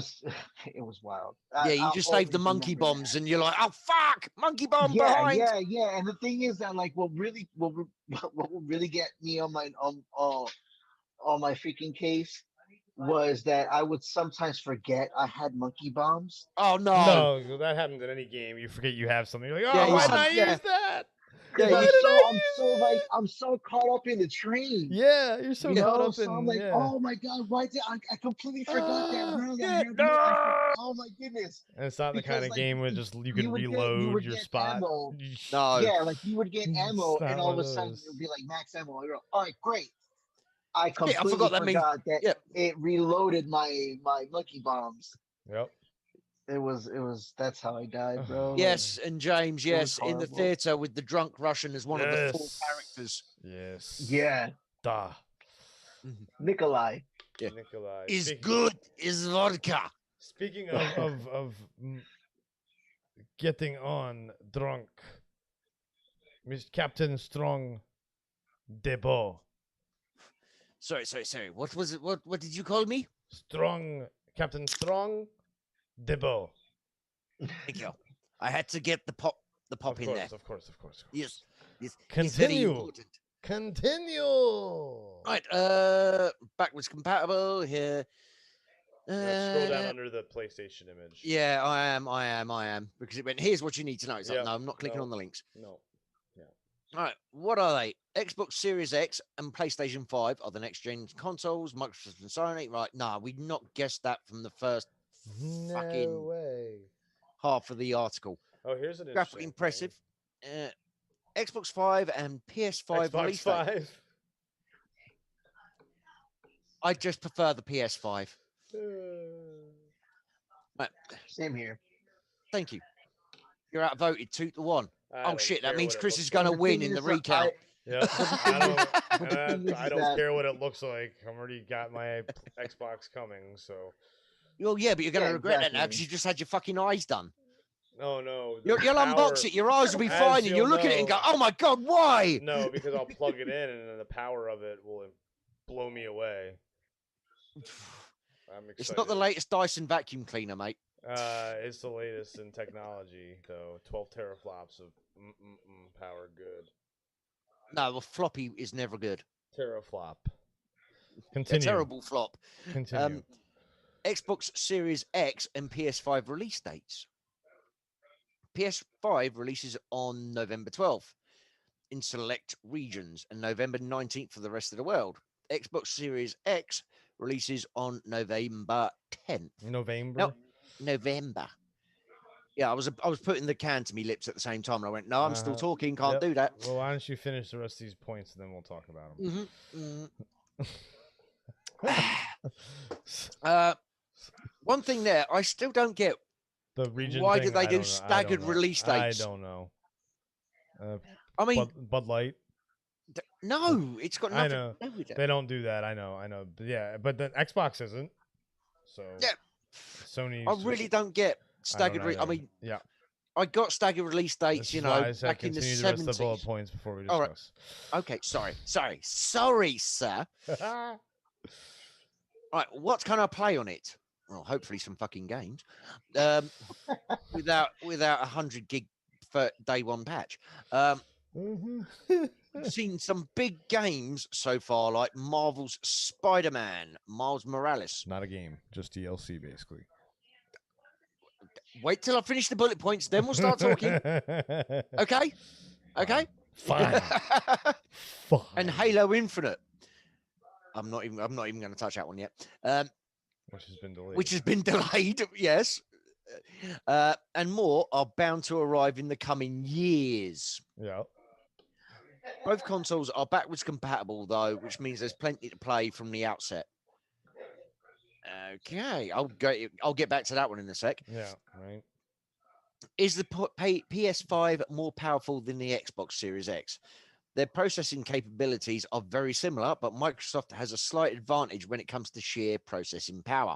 it was wild. Yeah, you I'll just save the always monkey remember bombs, that. and you're like, oh fuck, monkey bomb Yeah, behind. yeah, yeah. And the thing is that like what will really get me on my on my freaking case was that I would sometimes forget I had monkey bombs. Oh no. No, that happens in any game. You forget you have something. You're like, Yeah, oh, you why didn't I Yeah, use that? yeah, because Why you did I use I'm so caught up in the train. Yeah, you're so caught up So I'm in like, oh my god, why did I completely forgot that Ah, round I yeah, had no, no. oh my goodness. and it's not the kind Because of like game where just you you can would reload your get spot. ammo. No. Yeah, like you would get It's ammo and not all one of of a sudden it would those. be like max ammo. You're like, all right, great. I Shit, I completely forgot that means forgot that yeah. it reloaded my monkey bombs. Yep. It was that's how I died, bro. Like Yes, and James, it was yes, in the horrible. theater with the drunk Russian as one of the 4 characters. Yes. Yeah, Da. Nikolai. Yeah. Nikolai. Is good is vodka. Speaking of getting on drunk, Miss Captain Strong Debo. Sorry. What was it? What did you call me? Strong, Captain Strong, Dibbo. Thank you. I had to get the pop Of in there. course, of course, of course. Yes. It's very Continue. important. Continue. Right. Backwards compatible here. Scroll down under the PlayStation image. Yeah, I am. Because it went, here's what you need to know. It's like, Yep, no, I'm not clicking no. on the links. No. Yeah. All right. What are they? Xbox Series X and PlayStation 5 are the next gen consoles. Microsoft and Sony. Right. Nah, we'd not guessed that from the first fucking No way. half of the article. Oh, here's an Graphically interesting impressive. Xbox 5 and PS5 Xbox release date. 5. I just prefer the PS5. Right. Same here. Thank you. You're outvoted 2-1. Oh shit! That means Chris is gonna The win thing in the is, recount. Yep. but the thing is I don't that- care what it looks like. I've already got my Xbox coming, so. Well, yeah, but you're gonna Yeah, regret that now exactly. because you just had your fucking eyes done. No, no. You'll unbox it. Your eyes will be as fine, and you'll you'll look at it and go, know- "Oh my god, why?" No, because I'll plug it in, and then the power of it will blow me away. I'm excited. It's not the latest Dyson vacuum cleaner, mate. It's the latest in technology, though. 12 teraflops of power, good. No, well, floppy is never good. Teraflop. A Continue. terrible flop. Continue. Xbox Series X and PS5 release dates. PS5 releases on November 12th in select regions and November 19th for the rest of the world. Xbox Series X releases on November 10th. November. No, November. Yeah, I was putting the can to me lips at the same time, and I went, "No, I'm still talking. Can't do that." Well, why don't you finish the rest of these points, and then we'll talk about them. One thing there, I still don't get. The region. Why thing, did they I do don't know. staggered release dates? I don't know. I mean, Bud Light. No, it's got nothing I know. to do with it. They don't do that. I know. But yeah, but the Xbox isn't. So Yeah. Sony. I really don't get staggered. I mean, yeah. I got staggered release dates, This is back why I said in the continue the rest of the bullet 70s. points before we All right. discuss. Okay, sorry, sir. All right, what can I play on it? Well, hopefully some fucking games. Without 100 gig for day one patch. I've seen some big games so far, like Marvel's Spider-Man, Miles Morales. Not a game, just DLC, basically. Wait till I finish the bullet points, then we'll start talking. Okay? Okay? Fine. Fine. And Halo Infinite. I'm not even going to touch that one yet. Which has been delayed. Yes. And more are bound to arrive in the coming years. Yeah. Both consoles are backwards compatible, though, which means there's plenty to play from the outset. Okay, I'll get back to that one in a sec. Yeah, right. Is the PS5 more powerful than the Xbox Series X? Their processing capabilities are very similar, but Microsoft has a slight advantage when it comes to sheer processing power.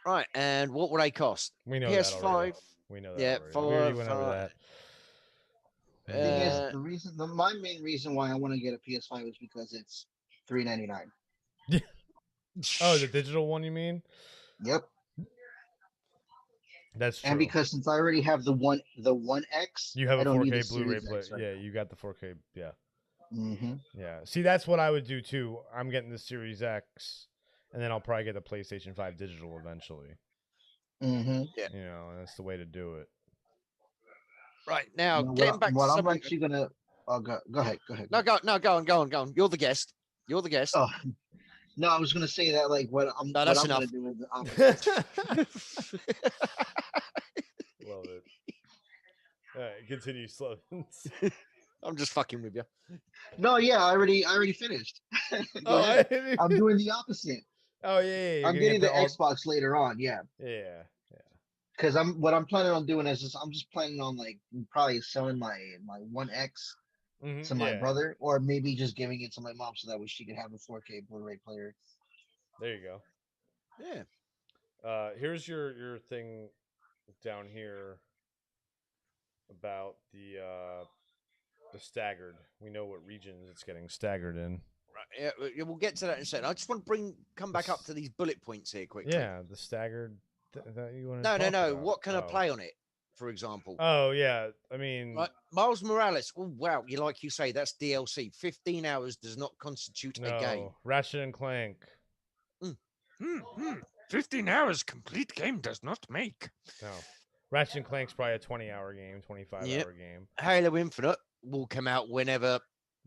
Right, and what will they cost? We know PS5. that already. We know that. Yeah, already. We already went over that. The thing is, my main reason why I want to get a PS5 is because it's $399. Oh, the digital one, you mean? Yep. That's true. And because since I already have the 1X, you have I a don't need 4K the Blu-ray Series player. X right Yeah, now. you got the 4K. Yeah. Mm-hmm. Yeah. See, that's what I would do too. I'm getting the Series X, and then I'll probably get the PlayStation 5 digital eventually. Mm-hmm. Yeah. You know, and that's the way to do it. Right now, You know, getting back to I'm something. actually gonna. Oh, go ahead. No, go on. You're the guest. Oh, no, I was gonna say that what I'm gonna do is Love it. All right, continue, Slovens. I'm just fucking with you. No, yeah, I already finished. Go ahead. I'm doing the opposite. Oh yeah. I'm getting the Xbox later on. Yeah. Yeah. Because what I'm planning on doing is I'm just planning on probably selling my 1X to my brother, or maybe just giving it to my mom so that way she can have a 4K Blu-ray player. There you go. Yeah. Here's your thing down here about the staggered. We know what regions it's getting staggered in. Yeah, we'll get to that in a second. I just want to come back up to these bullet points here quickly. Yeah, the staggered that you want to No, talk about. What can I play on it, for example? Oh yeah, I mean, Like Miles Morales. Oh wow, like you say, that's DLC. 15 hours does not constitute a game. no, Ratchet and Clank. 15 hours complete game does not make. No, Ratchet and Clank's probably a 20-hour game, 25-hour game. Halo Infinite will come out whenever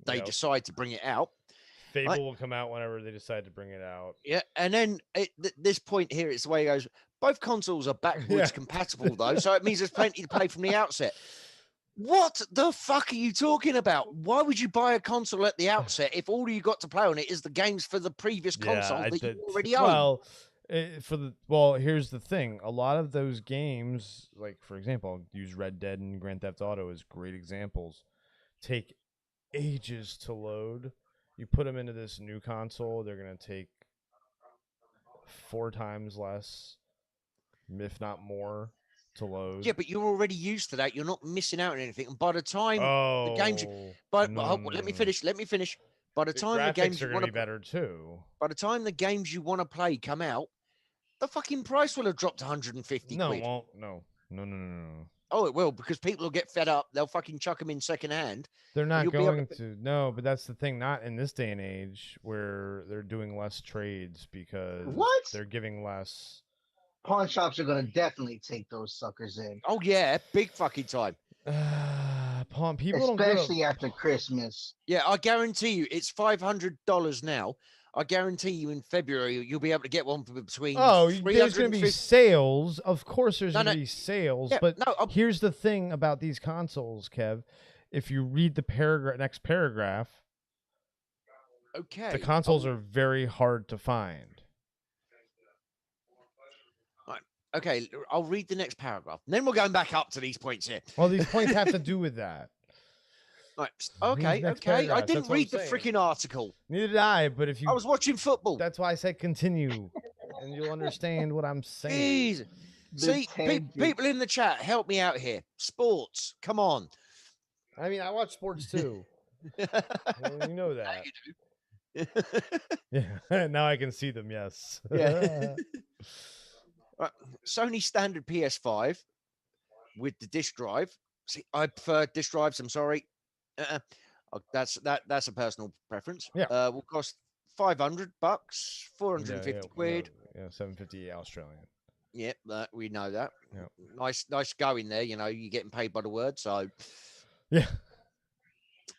they Yep. decide to bring it out. Fable will come out whenever they decide to bring it out. Yeah, and then this point here, it's the way it goes. Both consoles are backwards compatible, though, so it means there's plenty to play from the outset. What the fuck are you talking about? Why would you buy a console at the outset if all you got to play on it is the games for the previous console that you already own? Well, here's the thing. A lot of those games, like for example, I'll use Red Dead and Grand Theft Auto as great examples, take ages to load. You put them into this new console, they're going to take 4 times less, if not more, to load. Yeah, but you're already used to that. You're not missing out on anything. And by the time the games, let me finish. By the time the games are going to be better too. By the time the games you want to play come out, the fucking price will have dropped 150 no, quid. It won't. No. Oh, it will, because people will get fed up. They'll fucking chuck them in secondhand. They're not going to. No, but that's the thing. Not in this day and age where they're doing less trades because they're giving less. Pawn shops are going to definitely take those suckers in. Oh, yeah. Big fucking time. People especially after Christmas. Yeah, I guarantee you it's $500 now. I guarantee you in February you'll be able to get one for between. Oh, there's going to be sales. Of course, there's going to be sales. Yeah, but here's the thing about these consoles, Kev. If you read the next paragraph, okay, the consoles are very hard to find. Right. Okay, I'll read the next paragraph. And then we're going back up to these points here. Well, these points have to do with that. Right. Okay. I didn't read the freaking article. Neither did I, but if you... I was watching football. That's why I said continue, and you'll understand what I'm saying. See, people in the chat, help me out here. Sports, come on. I mean, I watch sports too. You know that. Yeah, you do. Yeah, now I can see them, yes. Yeah. Right. Sony standard PS5 with the disc drive. See, I prefer disc drives, I'm sorry. That's a personal preference. Yeah. Will cost $500, 450 quid. Yeah, 750 Australian. Yep, we know that. Yeah. Nice going there. You know, you're getting paid by the word, so yeah.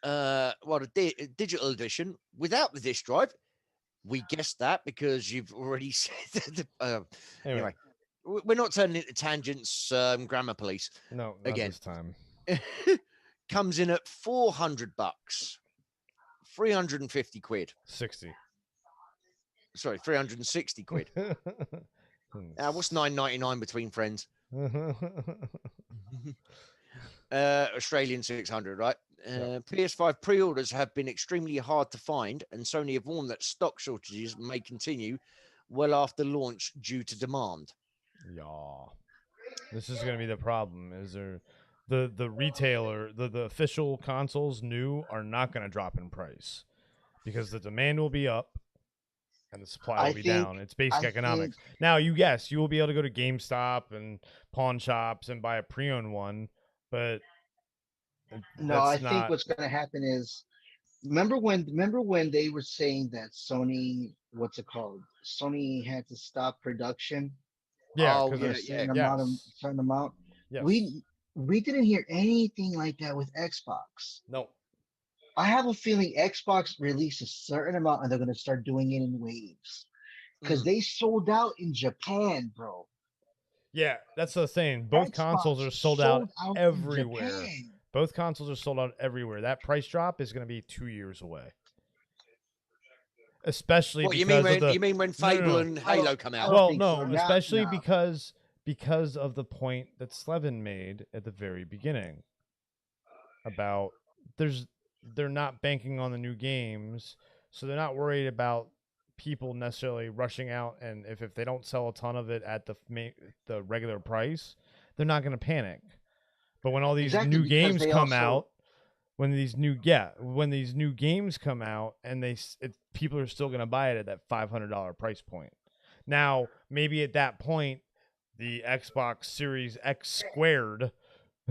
Well, the digital edition without the disc drive. We guessed that because you've already said. Anyway, we're not turning into tangents, grammar police. No, not again. This time. Comes in at $400, 350 quid. 60. Sorry, 360 quid. What's $9.99 between friends? Australian 600, right? PS5 pre-orders have been extremely hard to find, and Sony have warned that stock shortages may continue well after launch due to demand. Yeah, this is going to be the problem. Is there the retailer, the official consoles new are not going to drop in price because the demand will be up and the supply will be down. It's basic economics. Now, you will be able to go to GameStop and pawn shops and buy a pre-owned one, but no, I think what's going to happen is, remember when they were saying that Sony, what's it called? Sony had to stop production. Yeah, certain amount. Yes. We didn't hear anything like that with Xbox. No. I have a feeling Xbox released a certain amount and they're going to start doing it in waves because they sold out in Japan, bro. Yeah, that's the thing. Both consoles are sold out everywhere. Both consoles are sold out everywhere. That price drop is going to be 2 years away. Especially because you mean when Fable and Halo come out? Well, no, especially because of the point that Slevin made at the very beginning about they're not banking on the new games, so they're not worried about people necessarily rushing out, and if they don't sell a ton of it at the regular price, they're not going to panic. But when all these new games come out, when these new games come out, and people are still going to buy it at that $500 price point. Now, maybe at that point, the Xbox Series X squared,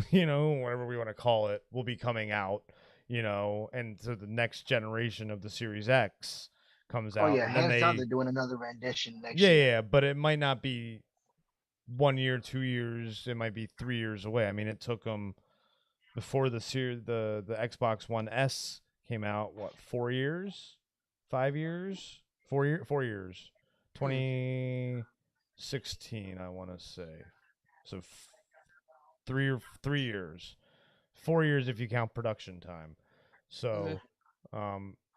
whatever we want to call it, will be coming out, and so the next generation of the Series X comes Oh out, yeah, and then hands down, they're doing another rendition next yeah, year. yeah, but it might not be 1 year, 2 years. It might be 3 years away. I mean, it took them before the Xbox One S came out. What, 4 years, 5 years, 4 years, 2016, I want to say. So 3 years, 4 years if you count production time. So,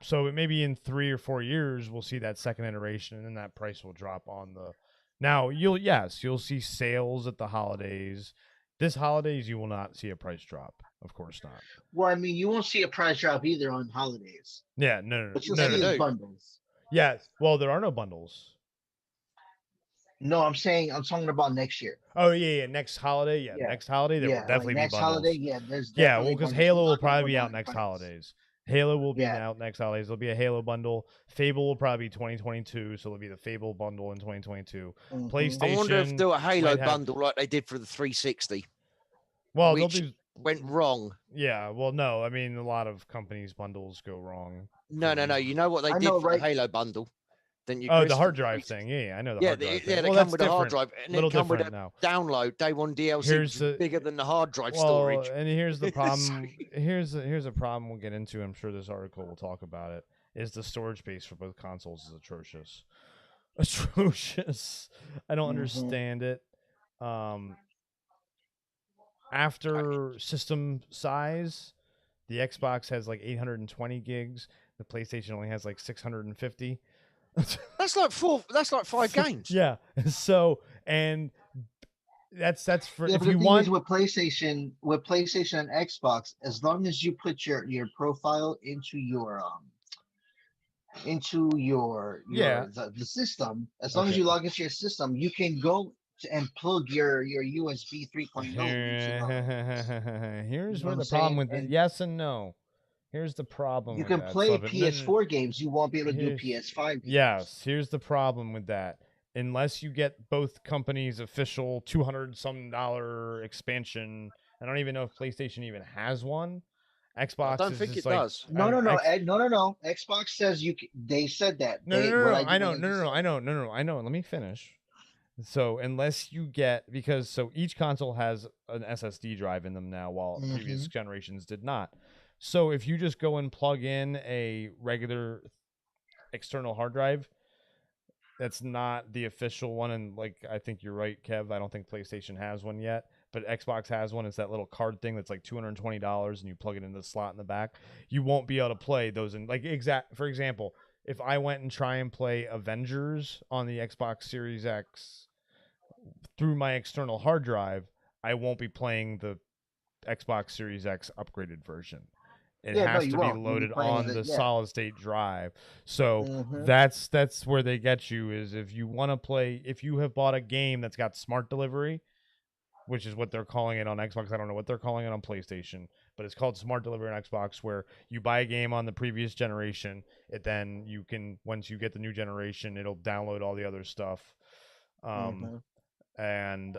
so it maybe in 3 or 4 years we'll see that second iteration, and then that price will drop on the. Now you'll see sales at the holidays. This holidays you will not see a price drop. Of course not. Well, I mean, you won't see a price drop either on holidays, Yeah, no, but you'll no, see no. his bundles. Yeah, well, there are no bundles. No, I'm talking about next year. Oh yeah, next holiday, Yeah. next holiday there will Yeah, like definitely be next bundles. holiday, yeah, there's Yeah, definitely well, because bundles. Halo They're will not gonna probably go be down out in next price. holidays. Halo will be Yeah. out next holidays. There'll be a Halo bundle. Fable will probably be 2022, so it'll be the Fable bundle in 2022. PlayStation. I wonder if they'll do a Halo might have- bundle like they did for the 360. Well, which they'll do. went wrong. Yeah, well, no, I mean a lot of companies' bundles go wrong. No. You know what they I did know, for right? the Halo bundle? Then you Oh, the hard drive thing. Yeah, I know the hard drive thing. they Well, come that's with a hard different. drive, and Little it come with a different now. download day one DLC, Here's which is the- bigger than the hard drive Well, storage. and here's the problem. here's a problem we'll get into. I'm sure this article will talk about it. Is the storage space for both consoles is atrocious. Atrocious. I don't understand it. After system size, the Xbox has like 820 gigs. The PlayStation only has like 650. That's like 5 games. Yeah. So, and that's for Yeah, if but the you thing want. is with PlayStation and Xbox, as long as you put your profile into your Yeah. the system, as long as Okay. you log into your system, you can go and plug your USB 3.0 into Here's you know where what the I'm problem saying? with it. And Yes and no. Here's the problem you with can that. play Sullivan. No, no, PS4 games. You won't be able to do Here's- PS5 games. Yes, here's the problem with that. Unless you get both companies' official $200 expansion, I don't even know if PlayStation even has one. Xbox I don't is think just it like, does. No, I- no, X- no. Xbox says you. They said that. No, They, no, no, what no. I I know, what no, no, no. said. I know, no, no, I know. Let me finish. So unless you get so each console has an SSD drive in them now, while previous generations did not. So if you just go and plug in a regular external hard drive, that's not the official one, and like I think you're right, Kev. I don't think PlayStation has one yet, but Xbox has one. It's that little card thing that's like $220, and you plug it into the slot in the back. You won't be able to play those in for example, if I went and try and play Avengers on the Xbox Series X through my external hard drive, I won't be playing the Xbox Series X upgraded version. It Yeah, no, has you to be won't. You'll be loaded playing on the- the yeah. solid state drive. So Mhm. that's where they get you, is if you want to play, if you have bought a game that's got smart delivery, which is what they're calling it on Xbox. I don't know what they're calling it on PlayStation, but it's called smart delivery on Xbox, where you buy a game on the previous generation, then you can, once you get the new generation, it'll download all the other stuff. And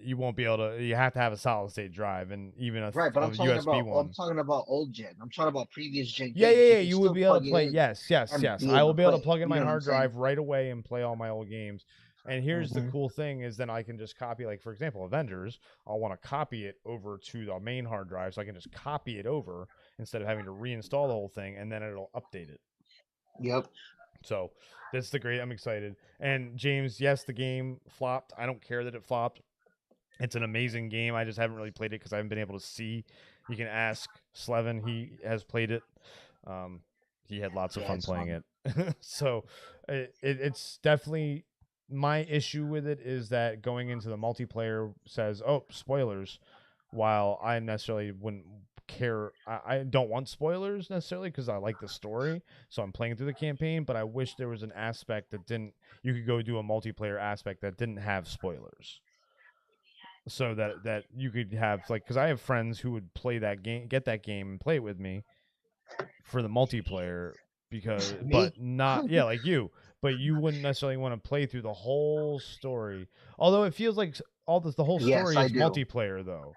you won't be able to. You have to have a solid state drive, and even a, Right, but I'm a talking USB about. one. I'm talking about old gen. I'm talking about previous gen. Yeah, games. yeah, yeah. can You would still be able to plug it play. in Yes. and be I will be able to play. plug in You my know what I'm hard saying? drive right away and play all my old games. And here's the Mhm. cool thing: is then I can just copy, like for example, Avengers. I'll want to copy it over to the main hard drive, so I can just copy it over instead of having to reinstall the whole thing, and then it'll update it. Yep. So that's the great. I'm excited. And James, yes, the game flopped. I don't care that it flopped. It's an amazing game. I just haven't really played it because I haven't been able to see. You can ask Slevin. He has played it. He had lots of Yeah, fun it's playing fun. it. So it's definitely, my issue with it is that going into the multiplayer says, oh, spoilers, while I necessarily wouldn't care. I don't want spoilers necessarily because I like the story, so I'm playing through the campaign, but I wish there was an aspect that didn't, you could go do a multiplayer aspect that didn't have spoilers. so that you could have like, because I have friends who would play that game, get that game, and play it with me for the multiplayer because, Me? but not yeah, like you, but you wouldn't necessarily want to play through the whole story. Although it feels like the whole Yes, story I is do. multiplayer though.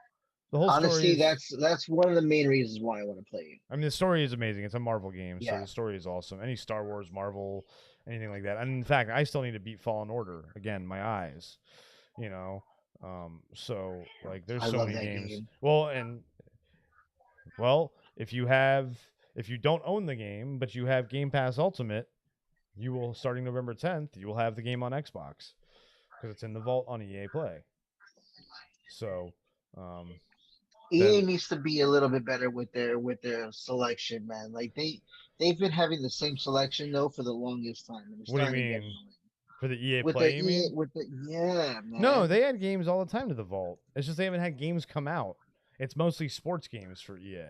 The whole story Honestly, is. that's one of the main reasons why I want to play it. I mean, the story is amazing. It's a Marvel game, so Yeah. the story is awesome. Any Star Wars, Marvel, anything like that. And in fact, I still need to beat Fallen Order again. My eyes, you know. So like, there's I so love many that games. game. Well, if you don't own the game, but you have Game Pass Ultimate, you will, starting November 10th, you will have the game on Xbox because it's in the vault on EA Play. So, EA then needs to be a little bit better with their selection, man. Like they've been having the same selection though for the longest time, and it's what do you starting to get mean annoying. for the EA With their Play? You EA, mean? with the yeah, No, man. they add games all the time to the vault. It's just they haven't had games come out. It's mostly sports games for EA.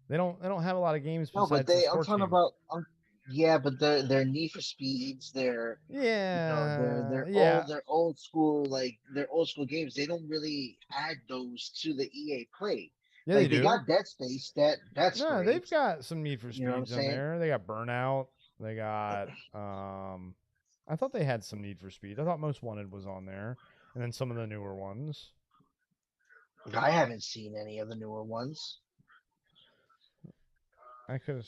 They don't have a lot of games No, but besides the I'm sports talking games. about yeah, but their Need for Speeds, their Yeah, their yeah, old school like their old school games. They don't really add those to the EA Play. yeah. They Like they do. got Dead Space, that's No, they've great. got some Need for You know what I'm Speeds on saying? there. They got Burnout. They got I thought they had some Need for Speed. I thought Most Wanted was on there, and then some of the newer ones. I haven't seen any of the newer ones.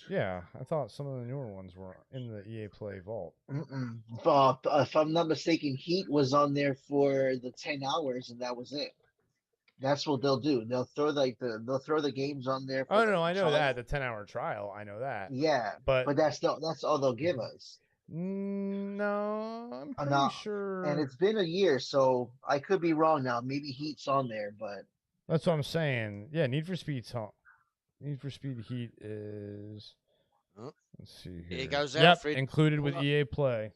Yeah, I thought some of the newer ones were in the EA Play vault. But if I'm not mistaken, Heat was on there for the 10 hours, and that was it. That's what they'll do. They'll throw the games on there for Oh like no, the I know that trial. the 10-hour trial. I know that, Yeah, but but that's all they'll give us. no, I'm pretty Not, and sure. it's been a year, so I could be wrong now. Maybe Heat's on there, but That's what I'm saying. Yeah, Need for Speed. Need for Speed Heat is. Oh, Let's see here here. goes Yep, Alfred. included with Well, EA Play.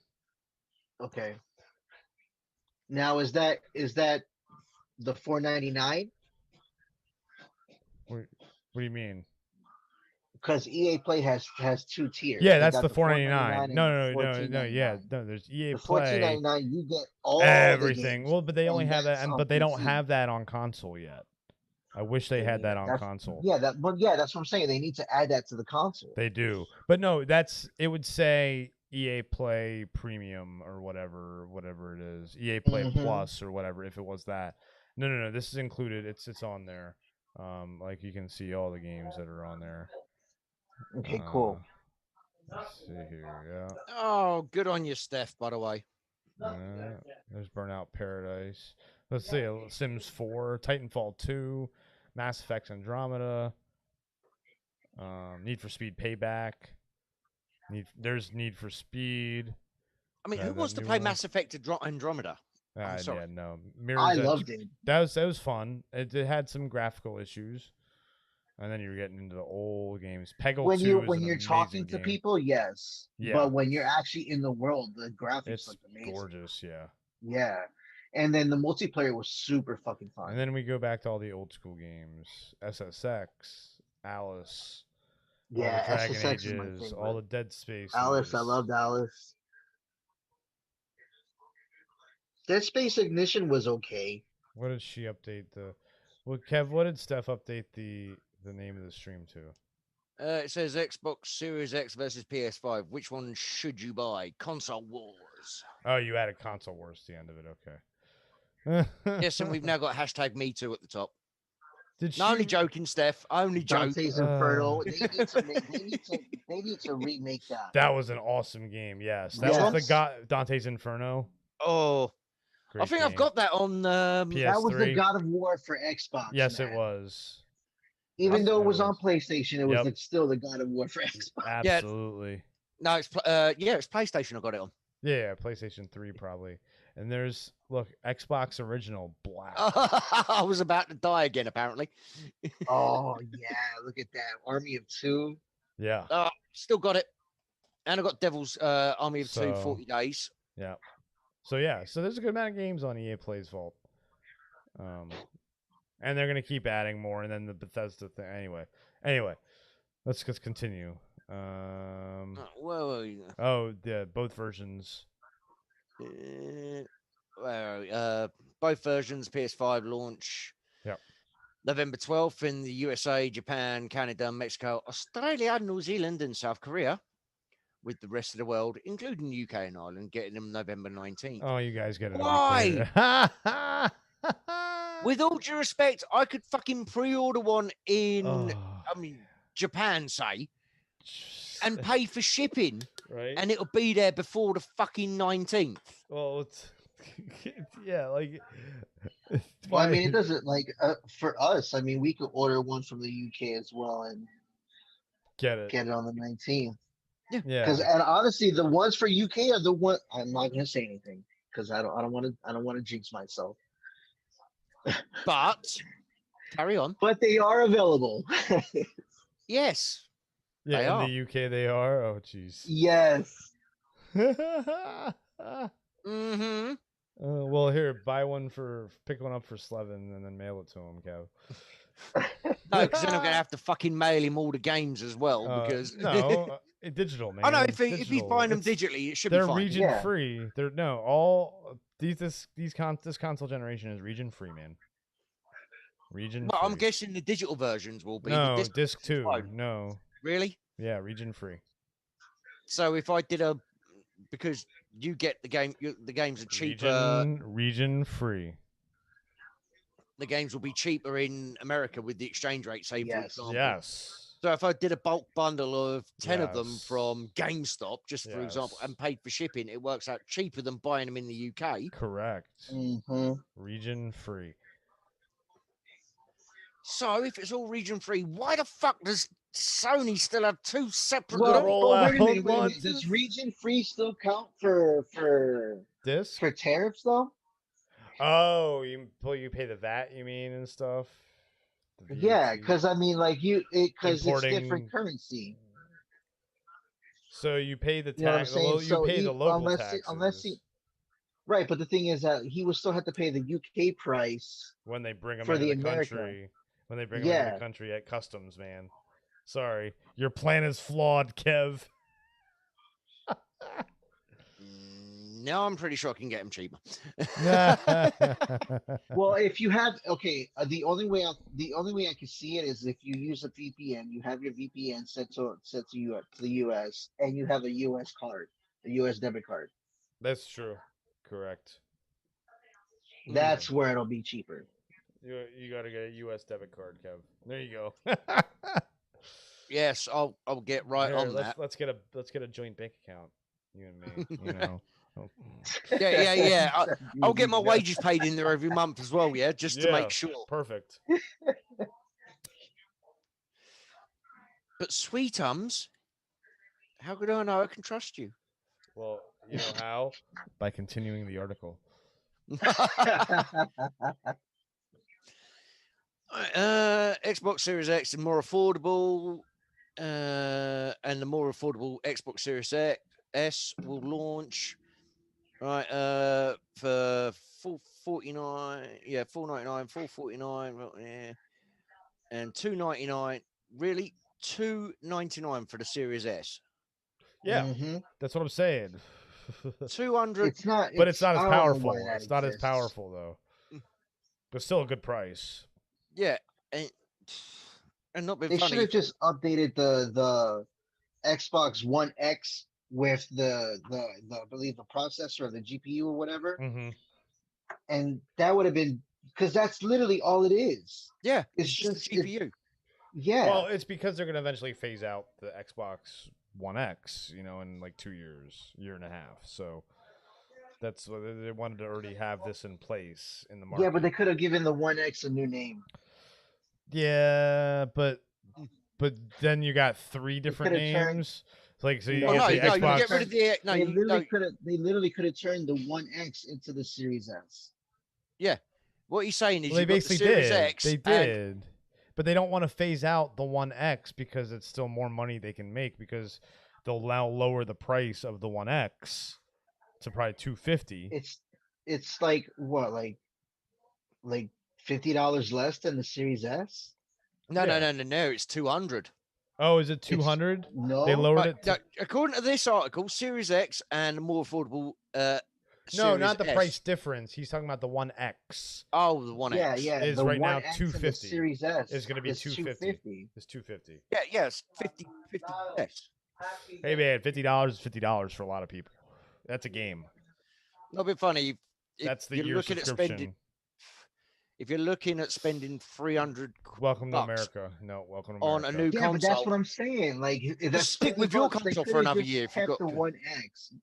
okay. Now is that the 4.99? What do you mean? Because EA Play has two tiers. Yeah, They that's got the the four ninety 4.99. nine and No, the no, no, no, fourteen no. ninety Yeah, nine. no. There's EA The fourteen Play, ninety nine, you get all the everything. games, Well, but they only and have that, that's and on but they don't PC. have that on console yet. I wish they had that on That's console. that's what I'm saying. They need to add that to the console. They do, but no, it would say EA Play Premium or whatever it is, EA Play Hmm. Plus or whatever. If it was that, no, no, no. This is included. It's on there. Like you can see all the games that are on there. Okay, Uh, cool. let's see here. Yeah. oh, good on you, Steph, by the way. There's Burnout Paradise. Let's see, Sims 4, Titanfall 2, Mass Effect Andromeda, Need for Speed Payback. There's Need for Speed. I mean, who That wants to new play one. Mass Effect Andromeda? I'm sorry. Yeah, no. I Mirror's Edge. loved it. That was fun. It had some graphical issues, and then you were getting into the old games. Peggle 2 is When an you're talking amazing to game. people, yes, Yeah, but when you're actually in the world, the graphics it's look amazing. gorgeous. Yeah. Yeah, and then the multiplayer was super fucking fun. And then we go back to all the old school games: SSX, Alice, all the Yeah, Dragon SSX is my Ages, all favorite. the Dead Spaces. Alice, I loved Alice. Dead Space Ignition was okay. What did she update the? Well, Kev, what did Steph update the name of the stream to? It says Xbox Series X versus PS5. Which one should you buy? Console Wars. Oh, you added Console Wars to the end of it. Okay. Yes, and we've now got hashtag Me Too at the top. Did she? No, only joking, Steph. Only joking. Dante's Inferno. They need to remake that. That was an awesome game. Yes, that Yes. was the Dante's Inferno. Oh, Great I think game. I've got that on. PS3. That was the God of War for Xbox. Yes, man. it was. Even Yes, though it it was on was. PlayStation, it was Yep. still the God of War for Xbox. Absolutely. No, it's it's PlayStation. I got it on. Yeah, PlayStation 3 probably. And there's Xbox Original Black. I was about to die again, apparently. Oh yeah, look at that Army of Two. Yeah. Still got it, and I got Devil's Army of Two, So- 40 days. Yeah. So there's a good amount of games on EA Play's Vault. And they're gonna keep adding more, and then the Bethesda thing. Anyway, let's just continue. Whoa. Oh, yeah, both versions. Well, both versions. PS5 launch. Yep. November 12th in the USA, Japan, Canada, Mexico, Australia, New Zealand, and South Korea, with the rest of the world, including the UK and Ireland, getting them November 19th. Oh, you guys get it. Why? Why? With all due respect, I could fucking pre-order one in, Oh, I mean, Japan, say, and pay for shipping, right? and it'll be there before the fucking 19th. Well, it's yeah, like. Well, I mean, it doesn't like for us. I mean, we could order one from the UK as well and get it. get it on the 19th. Yeah. Because and honestly, the ones for UK are the one. I'm not gonna say anything because I don't want to jinx myself. But carry on. But they are available. Yes. Yeah, They in are. the UK they are. Oh, jeez. Yes. Mm-hmm. Well, here, pick one up for Slevin and then mail it to him, Kev. No, because then I'm gonna have to fucking mail him all the games as well. Because no, digital, man. I know if he's Digital. buying them It's- digitally, it should they're be fine. region Yeah. free. They're no all this console generation is region free, man. Region. Well, I'm free. guessing the digital versions will be. No, the disc 2. won't. No. Really? Yeah, region free. So if I did because you get the game, the games are cheaper. Region free. The games will be cheaper in America with the exchange rate, say, for Yes. example. Yes. So if I did a bulk bundle of 10 of them Yes. from GameStop, just for example, Yes. and paid for shipping, it works out cheaper than buying them in the UK. Correct. Mm-hmm. Region free. So if it's all region free, why the fuck does Sony still have two separate? Well, roll wait a out minute. Wait a minute. once. Does region free still count for Disc? tariffs though? Oh, you pay the VAT, you mean, and stuff. The Yeah, VAT. because I mean, like because it's Importing- different currency. So you pay the You know what I'm tax. saying? You So pay the local unless taxes right, but the thing is that he would still have to pay the UK price. when they bring them for into the the America. country. When they bring them into Yeah. the country at customs, man. Sorry, your plan is flawed, Kev. No, I'm pretty sure I can get them cheaper. Well, if you have the only way I can see it is if you use a VPN. You have your VPN set to the US, and you have a US card, a US debit card. That's true. Correct. That's where it'll be cheaper. You got to get a U.S. debit card, Kev. There you go. Yes, I'll get right Here, on let's, that. Let's get a joint bank account. You and me. You know. Oh. Yeah. I'll get my wages paid in there every month as well, yeah, just to Yeah. make sure. Perfect. But Sweetums, how could I know I can trust you? Well, you know how? By continuing the article. Xbox Series X is more affordable, and the more affordable Xbox Series S will launch right for $449, yeah, $499, $449, yeah, and $299. Really, $299 for the Series S. Yeah, Mhm. that's what I'm saying. 200. It's not, But it's not as I don't know why powerful. that It's not as exists. powerful though. But still a good price. Yeah, and not being They should funny. have just updated the Xbox One X with the I believe the processor or the GPU or whatever, Mm-hmm. and that would have been because that's literally all it is. Yeah, It's it's just just- the GPU. Yeah. Well, it's because they're gonna eventually phase out the Xbox One X, in like 2 years, year and a half. So that's what they wanted to already have this in place in the market. Yeah, but they could have given the One X a new name. Yeah, but then you got 3 different coulda turned- names. Like so you Oh, Oh, get no, the you Xbox. get rid of the no. They You, no, literally could have turned the One X into the Series S. what he's saying is Well, they you've got the basically Series did. X. They and- did. But they don't want to phase out the One X because it's still more money they can make because they'll now lower the price of the One X to probably $250. It's like what, like $50 less than the Series S? No, Yeah. no. It's 200. Oh, is it 200? No, They lowered Right, it to according to this article, Series X and the more affordable No, Series not the S. price difference. He's talking about the One X. Oh, the One Yeah, X. yeah. Is the right now One X and the 250. Series S It's gonna be is 250. It's 250. Yeah, yes, 50 less. Hey man, $50 is $50 for a lot of people. That's a game. Not a bit funny. If That's the you're year looking at subscription. spending, if you're looking at spending 300 Welcome to bucks America. No, welcome to on America. a new Yeah, but that's console, what I'm saying. Like, if that's just stick 50 with your bucks, they console could for have another just year if you've kept got. the One X.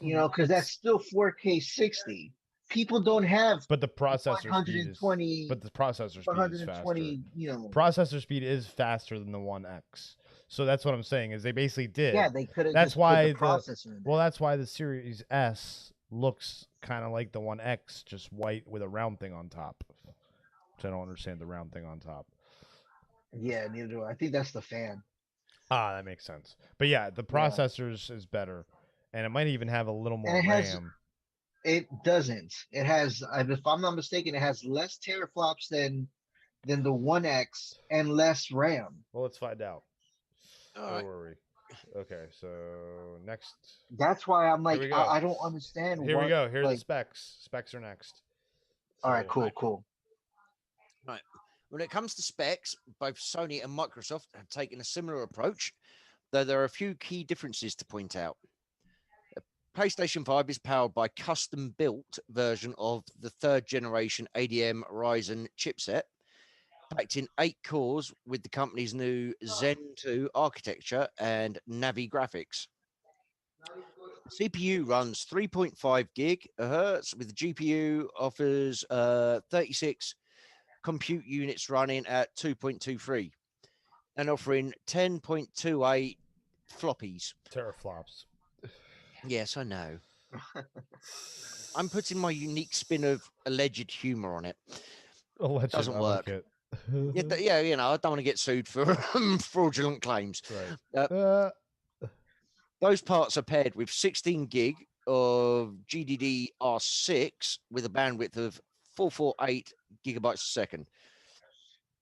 You know, because that's still 4K 60. People don't have But the processor speed is 120. but the processor speed is faster. 120. You know. Processor speed is faster than the One X. So that's what I'm saying is they basically did. Yeah, they could have That's just why put the processor in there. well, that's why the Series S looks kind of like the One X, just white with a round thing on top. Which I don't understand the round thing on top. Yeah, neither do I. I think that's the fan. Ah, that makes sense. But yeah, the Yeah. processors is better, and it might even have a little more And it has- RAM. It doesn't. It has, if I'm not mistaken, it has less teraflops than the One X and less RAM. Well, let's find out. All Where right. were we? Okay, so next. That's why I'm like, we go. I don't understand. Here we go. Here are like, the specs. Specs are next. all right, So- cool. When it comes to specs, both Sony and Microsoft have taken a similar approach, though there are a few key differences to point out. PlayStation 5 is powered by custom-built version of the third generation ADM Ryzen chipset, packed in 8 cores with the company's new Zen 2 architecture and Navi graphics. CPU runs 3.5 gigahertz, with the GPU offers 36 compute units running at 2.23 and offering 10.28 floppies. Teraflops. Yes, I know. I'm putting my unique spin of alleged humor on it. Alleged, Doesn't I like work. it. Yeah, you know, I don't want to get sued for fraudulent claims. Right. Those parts are paired with 16 gig of GDDR6 with a bandwidth of 448 gigabytes a second.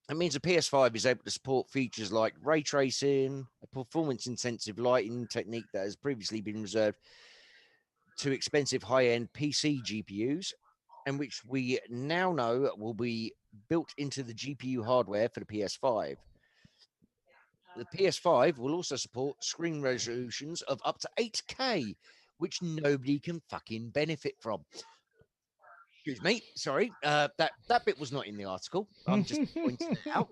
That means the PS5 is able to support features like ray tracing, a performance-intensive lighting technique that has previously been reserved to expensive high-end PC GPUs, and which we now know will be built into the GPU hardware for the PS5. The PS5 will also support screen resolutions of up to 8K, which nobody can fucking benefit from. Excuse me, sorry, that bit was not in the article. I'm just pointing it out.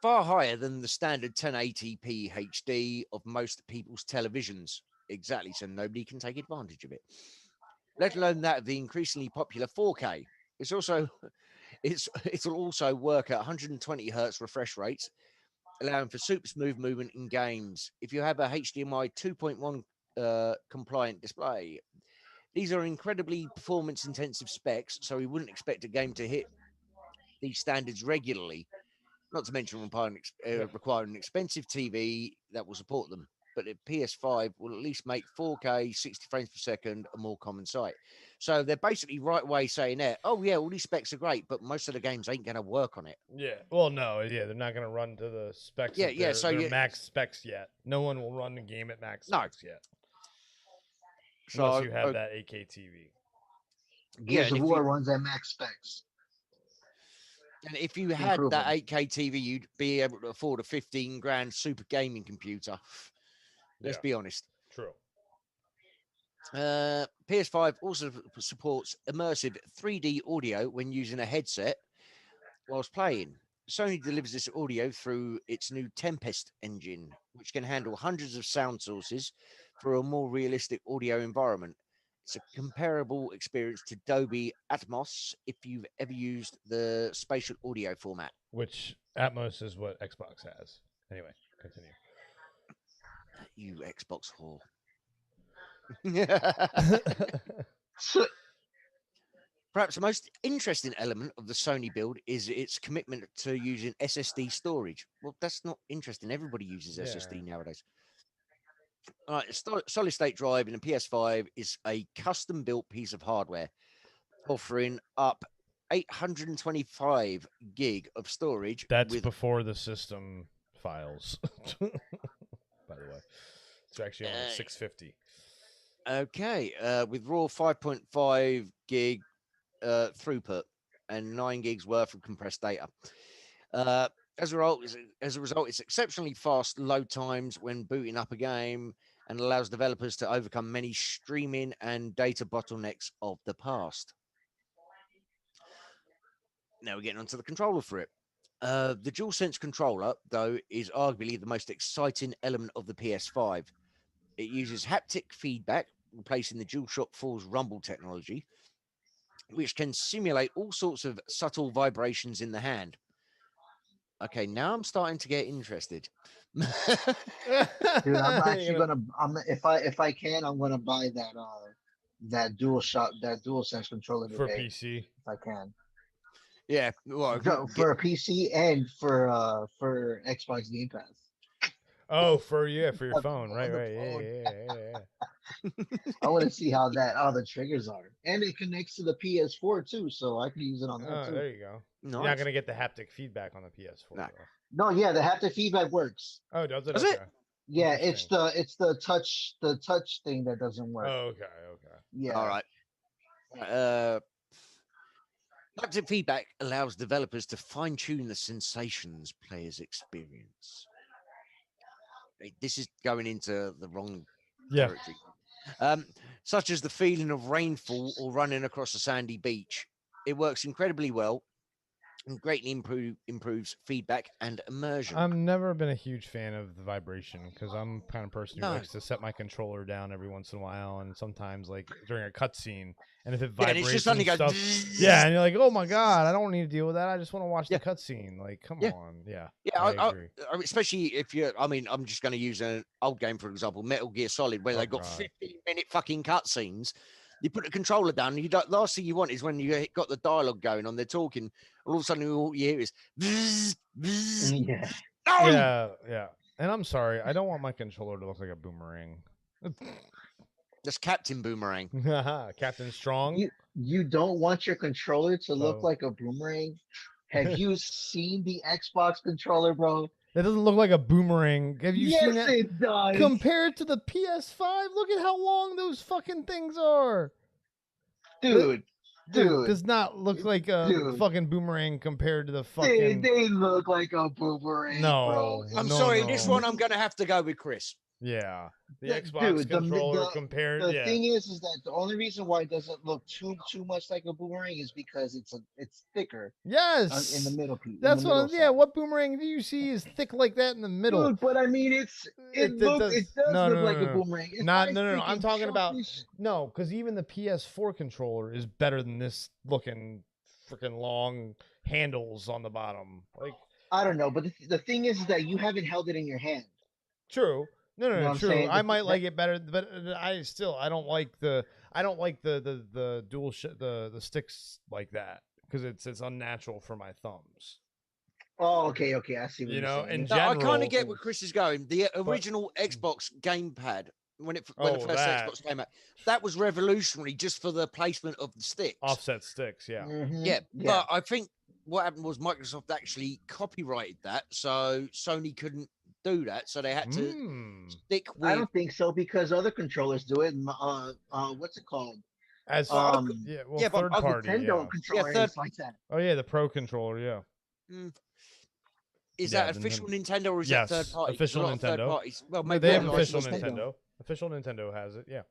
Far higher than the standard 1080p HD of most people's televisions. Exactly, so nobody can take advantage of it. Let alone that of the increasingly popular 4K. It'll also work at 120 hertz refresh rates, allowing for super smooth movement in games. If you have a HDMI 2.1 compliant display, these are incredibly performance intensive specs, so we wouldn't expect a game to hit these standards regularly, not to mention requiring an expensive TV that will support them. But the PS5 will at least make 4K 60 frames per second a more common sight. So they're basically right away saying that, oh yeah, all these specs are great, but most of the games ain't going to work on it. Yeah. Well, no. Yeah, they're not going to run to the specs. Yeah, of yeah, their, so their you- max specs yet. No one will run the game at max No. specs yet, So, unless you have that 8K TV. Gears and of if War you- runs at max specs. And if you had Improve that them. 8K TV, you'd be able to afford a 15 grand super gaming computer. Let's Yeah. be honest. True. PS5 also supports immersive 3D audio when using a headset whilst playing. Sony delivers this audio through its new Tempest engine, which can handle hundreds of sound sources for a more realistic audio environment. It's a comparable experience to Dolby Atmos if you've ever used the spatial audio format. Which Atmos is what Xbox has. Anyway, continue. You Xbox whore. Perhaps the most interesting element of the Sony build is its commitment to using SSD storage. Well, that's not interesting. Everybody uses SSD nowadays. All right, solid state drive in a PS5 is a custom built piece of hardware, offering up 825 gig of storage. That's with before the system files. By the way, it's actually only 650. Okay, with raw 5.5 gig throughput and 9 gigs worth of compressed data. As a result, it's exceptionally fast load times when booting up a game and allows developers to overcome many streaming and data bottlenecks of the past. Now we're getting onto the controller for it. The DualSense controller, though, is arguably the most exciting element of the PS5. It uses haptic feedback, replacing the DualShock 4's rumble technology, which can simulate all sorts of subtle vibrations in the hand. Okay, now I'm starting to get interested. Dude, I'm actually You're gonna. I'm if I can, I'm gonna buy that DualSense controller for today PC. if I can. Yeah, well, For a PC and for Xbox Game Pass. Oh, for your On phone, right, the right, phone. yeah. I want to see how the triggers are, and it connects to the PS4 too, so I can use it on that Oh, too. there you go. You're not nice. gonna get the haptic feedback on the PS4. Nah. Though. No, yeah, the haptic feedback works. Oh, does it? Does Okay. it? Yeah, it's Interesting. the touch thing that doesn't work. Oh, okay. Yeah. All right. Haptic feedback allows developers to fine tune the sensations players experience. This is going into the wrong Yeah. territory. Such as the feeling of rainfall or running across a sandy beach. It works incredibly well and greatly improves feedback and immersion. I've never been a huge fan of the vibration because I'm the kind of person who No. likes to set my controller down every once in a while, and sometimes like during a cutscene, and if it Yeah, and vibrates it's just suddenly and goes. stuff, yeah, and you're like, oh my god, I don't need to deal with that. I just want to watch Yeah. the cutscene. Like, come Yeah. on, yeah. Yeah, I agree. especially if you're. I mean, I'm just going to use an old game for example, Metal Gear Solid, where Oh, they've got God. 15-minute fucking cutscenes. You put the controller down, and you don't. Last thing you want is when you got the dialogue going on, they're talking, all of a sudden all you hear is. Bzz, bzz. Yeah. No! Yeah. And I'm sorry, I don't want my controller to look like a boomerang. That's Captain Boomerang. Captain Strong. You don't want your controller to look Oh. like a boomerang. Have you seen the Xbox controller, bro? That doesn't look like a boomerang. Have you seen Yes, that? it does. Compared to the PS5, look at how long those fucking things are. Dude, Does not look like a dude. fucking boomerang compared to the they, fucking. they look like a boomerang, bro. No, I'm no, sorry, no. this one I'm going to have to go with Chris. Yeah, the Dude, Xbox controller compared. The Yeah, thing is that the only reason why it doesn't look too much like a boomerang is because it's thicker yes. in the middle piece. That's what. Yeah, side. what boomerang do you see is thick like that in the middle? Dude, but I mean, it does No, look no, like no, a no. boomerang. It's Not, nice no. I'm freaking talking about chunky no, because even the PS4 controller is better than this looking freaking long handles on the bottom. Like, I don't know, but the thing is that you haven't held it in your hand. true. No, You know what I'm true. saying? I might like it better, but I don't like the dual the sticks like that because it's unnatural for my thumbs. Oh, okay, I see what You you're know, saying. in No, I kind general- of get where Chris is going. The original Xbox gamepad, when the first that. Xbox came out, that was revolutionary just for the placement of the sticks. Offset sticks, yeah. Mhm, Yeah, but I think what happened was Microsoft actually copyrighted that, so Sony couldn't do that, so they had to stick with. I don't think so because other controllers do it. What's it called? As Well, yeah, well, yeah, but third party, Nintendo yeah. controller third- is like that. Oh yeah, the Pro controller, yeah. Is Yeah, that official Nintendo or is yes, that third party? official A lot of third Nintendo. parties. Well, No, maybe they have no, official it's Nintendo. Official Nintendo has it, yeah.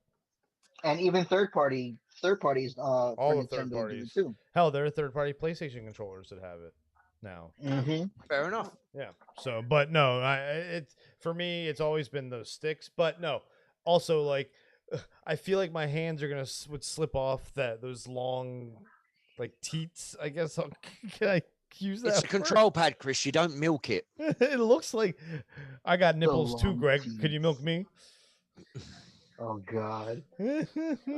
And even third parties for All the Nintendo third do parties. it too. Hell, there are third party PlayStation controllers that have it now. Mm-hmm. Fair enough. Yeah. So, but no, it's for me. It's always been those sticks. But no, also like I feel like my hands are would slip off those long like teats. I guess can I use that? It's a control pad, Chris. You don't milk it. It looks like I got nipples too, long Greg. teats. Could you milk me? Oh God.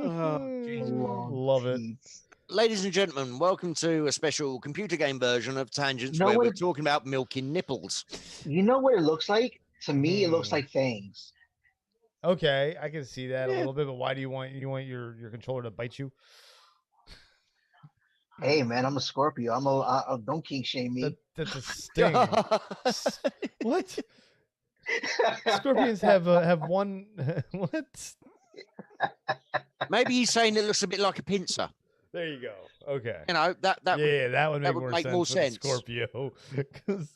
Love it. Ladies and gentlemen, welcome to a special computer game version of Tangents where we're talking about milking nipples. You know what it looks like? To me, it looks like fangs. Okay, I can see that a little bit, but why do you want your controller to bite you? Hey man, I'm a Scorpio. I don't kink shame me. That's a sting. What? Scorpions have one what? Maybe he's saying it looks a bit like a pincer. There you go. Okay. You know, that Yeah, that would that make would more make sense more with sense. Scorpio. 'Cause,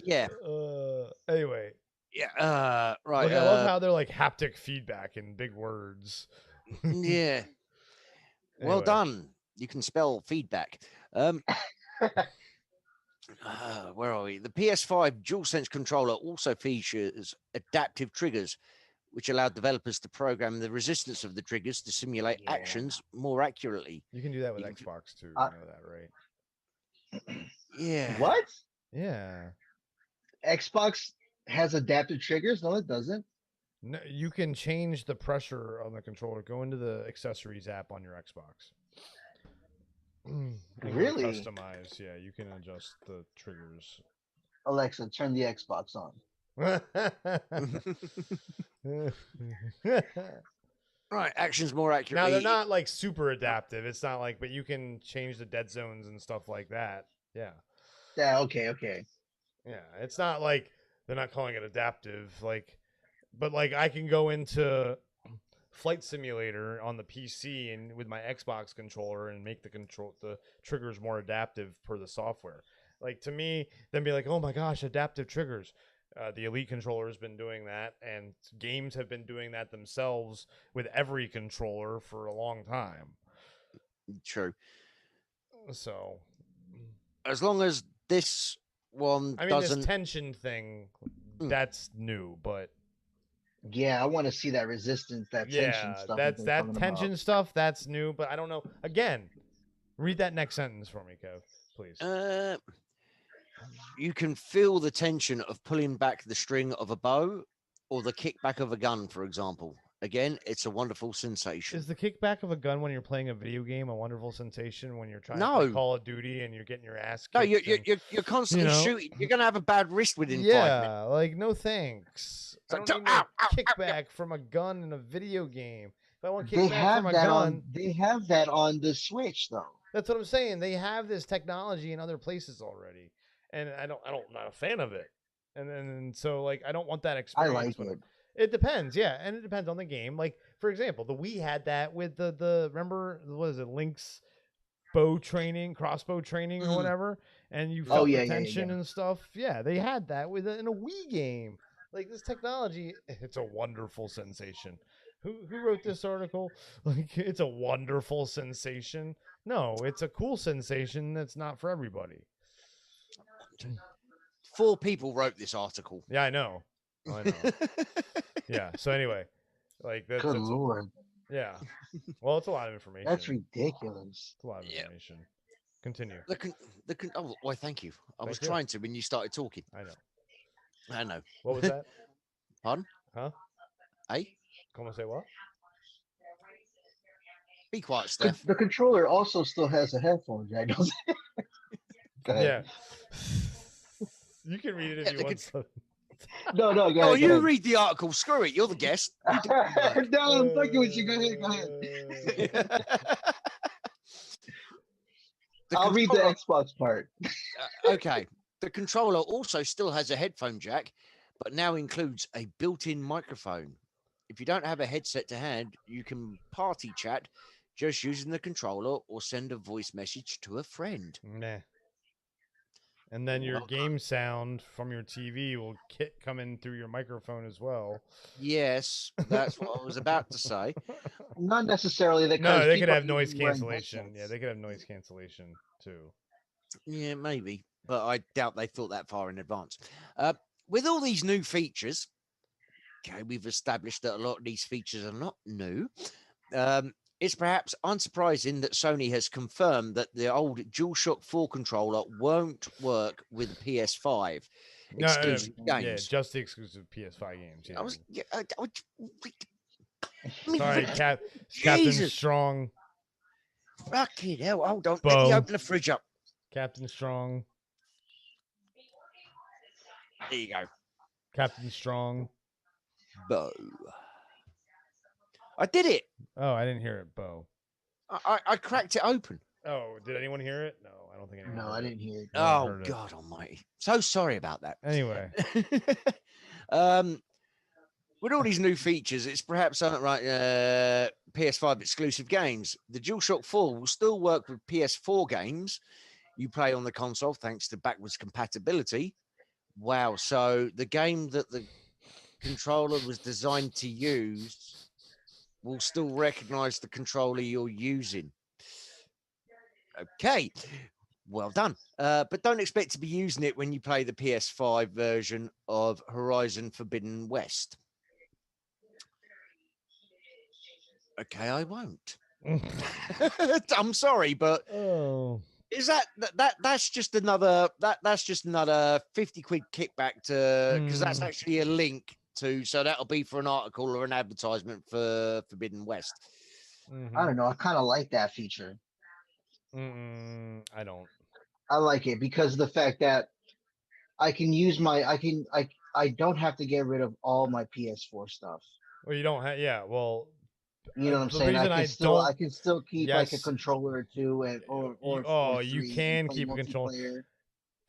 yeah. Anyway, Yeah. Right. look, I love how they're like haptic feedback in big words. yeah. Well Anyway. done. You can spell feedback. Where are we? The PS5 DualSense controller also features adaptive triggers, which allow developers to program the resistance of the triggers to simulate Yeah. actions more accurately. You can do that with You can- Xbox too. You know that, right? Yeah. What? Yeah. Xbox has adaptive triggers? No, it doesn't. No, you can change the pressure on the controller. Go into the accessories app on your Xbox. And go to Really? Customize. Yeah, you can adjust the triggers. Alexa, turn the Xbox on. Right. Actions more Now accurately. they're not like super adaptive. It's not like, but you can change the dead zones and stuff like that. Yeah. Yeah, okay. Yeah. It's not like they're not calling it adaptive. Like, but like I can go into Flight Simulator on the PC and with my Xbox controller and make the triggers more adaptive per the software. Like to me, then be like, oh my gosh, adaptive triggers. The Elite controller has been doing that, and games have been doing that themselves with every controller for a long time. True. So, As long as this one I mean, doesn't. this tension thing, that's new, but Yeah, I want to see that resistance, that tension yeah, stuff. that's they're that talking tension about. stuff. That's new, but I don't know. Again, read that next sentence for me, Kev, please. You can feel the tension of pulling back the string of a bow or the kickback of a gun, for example. Again, it's a wonderful sensation. Is the kickback of a gun when you're playing a video game a wonderful sensation when you're trying to No. play Call of Duty and you're getting your ass kicked? No, and, you're constantly know, shooting. You're gonna have a bad wrist within 5 minutes. yeah, like no thanks. I like, don't need ow, no ow, kickback from a gun in a video game. If I want They kickback have from a that gun, on. They have that on the Switch, though. that's what I'm saying. They have this technology in other places already, and I'm not a fan of it. And so like I don't want that I experience. like when it. It depends, yeah, and it depends on the game. Like for example, the Wii had that with the remember what is it, Link's crossbow training or whatever, and you felt yeah, the yeah, tension and stuff. Yeah, they had that in a Wii game. Like this technology, it's a wonderful sensation. Who wrote this article? Like it's a wonderful sensation. No, it's a cool sensation that's not for everybody. 4 people wrote this article. Yeah, I know. I know. Yeah. So anyway, like Good that's lord, yeah. Well, it's a lot of information. that's ridiculous. It's a lot of Yeah. information. Continue. Oh, why? Thank you. I was Thank you. trying to when you started talking. I know. I know. What was that? Pardon? Huh? Hey, Como say what? be quiet, Steph. The controller also still has a headphone jack. Doesn't it? Go ahead. Yeah. You can read it if Yeah, you the want. Some. No, go Oh, ahead. you read the article. Screw it. You're the guest. You do the No, I'm fucking with you. Go ahead. work. The I'll read the controller- Xbox part. Okay. The controller also still has a headphone jack, but now includes a built-in microphone. If you don't have a headset to hand, you can party chat just using the controller or send a voice message to a friend. Nah. And then your Well, game sound from your TV will come in through your microphone as well. Yes, that's what I was about to say. Not necessarily that. No, they could have noise cancellation. Yeah, they could have noise cancellation too. Yeah, maybe, but I doubt they thought that far in advance. With all these new features, okay, we've established that a lot of these features are not new. It's perhaps unsurprising that Sony has confirmed that the old DualShock 4 controller won't work with PS5 exclusive Yeah, games. just the exclusive PS5 games. Yeah. I was, Sorry, Captain Jesus. Strong. Fucking hell! Hold on, let Bo. me open the fridge up. Captain Strong. There you go. Captain Strong. Bo. I did it. Oh, I didn't hear it, Bo. I cracked it open. Oh, did anyone hear it? No, I don't think anyone. No, heard I it. didn't hear it. No one Oh heard it. God Almighty! So sorry about that. Anyway, With all these new features, it's perhaps something like PS5 exclusive games. The DualShock 4 will still work with PS4 games you play on the console thanks to backwards compatibility. Wow. So the game that the controller was designed to use will still recognize the controller you're using. Okay. Well done. But don't expect to be using it when you play the PS5 version of Horizon Forbidden West. Okay, I won't. I'm sorry, but Oh. is that's just another that's just another 50 quid kickback to because that's actually a link to, so that'll be for an article or an advertisement for Forbidden West. I don't know. I kind of like that feature. I don't. I like it because of the fact that I can use I don't have to get rid of all my PS4 stuff. Well, you don't have. Yeah. Well, You know what I'm the saying? reason I I can still keep like a Yes. controller or two or Oh, three you and can play keep a controller. multiplayer.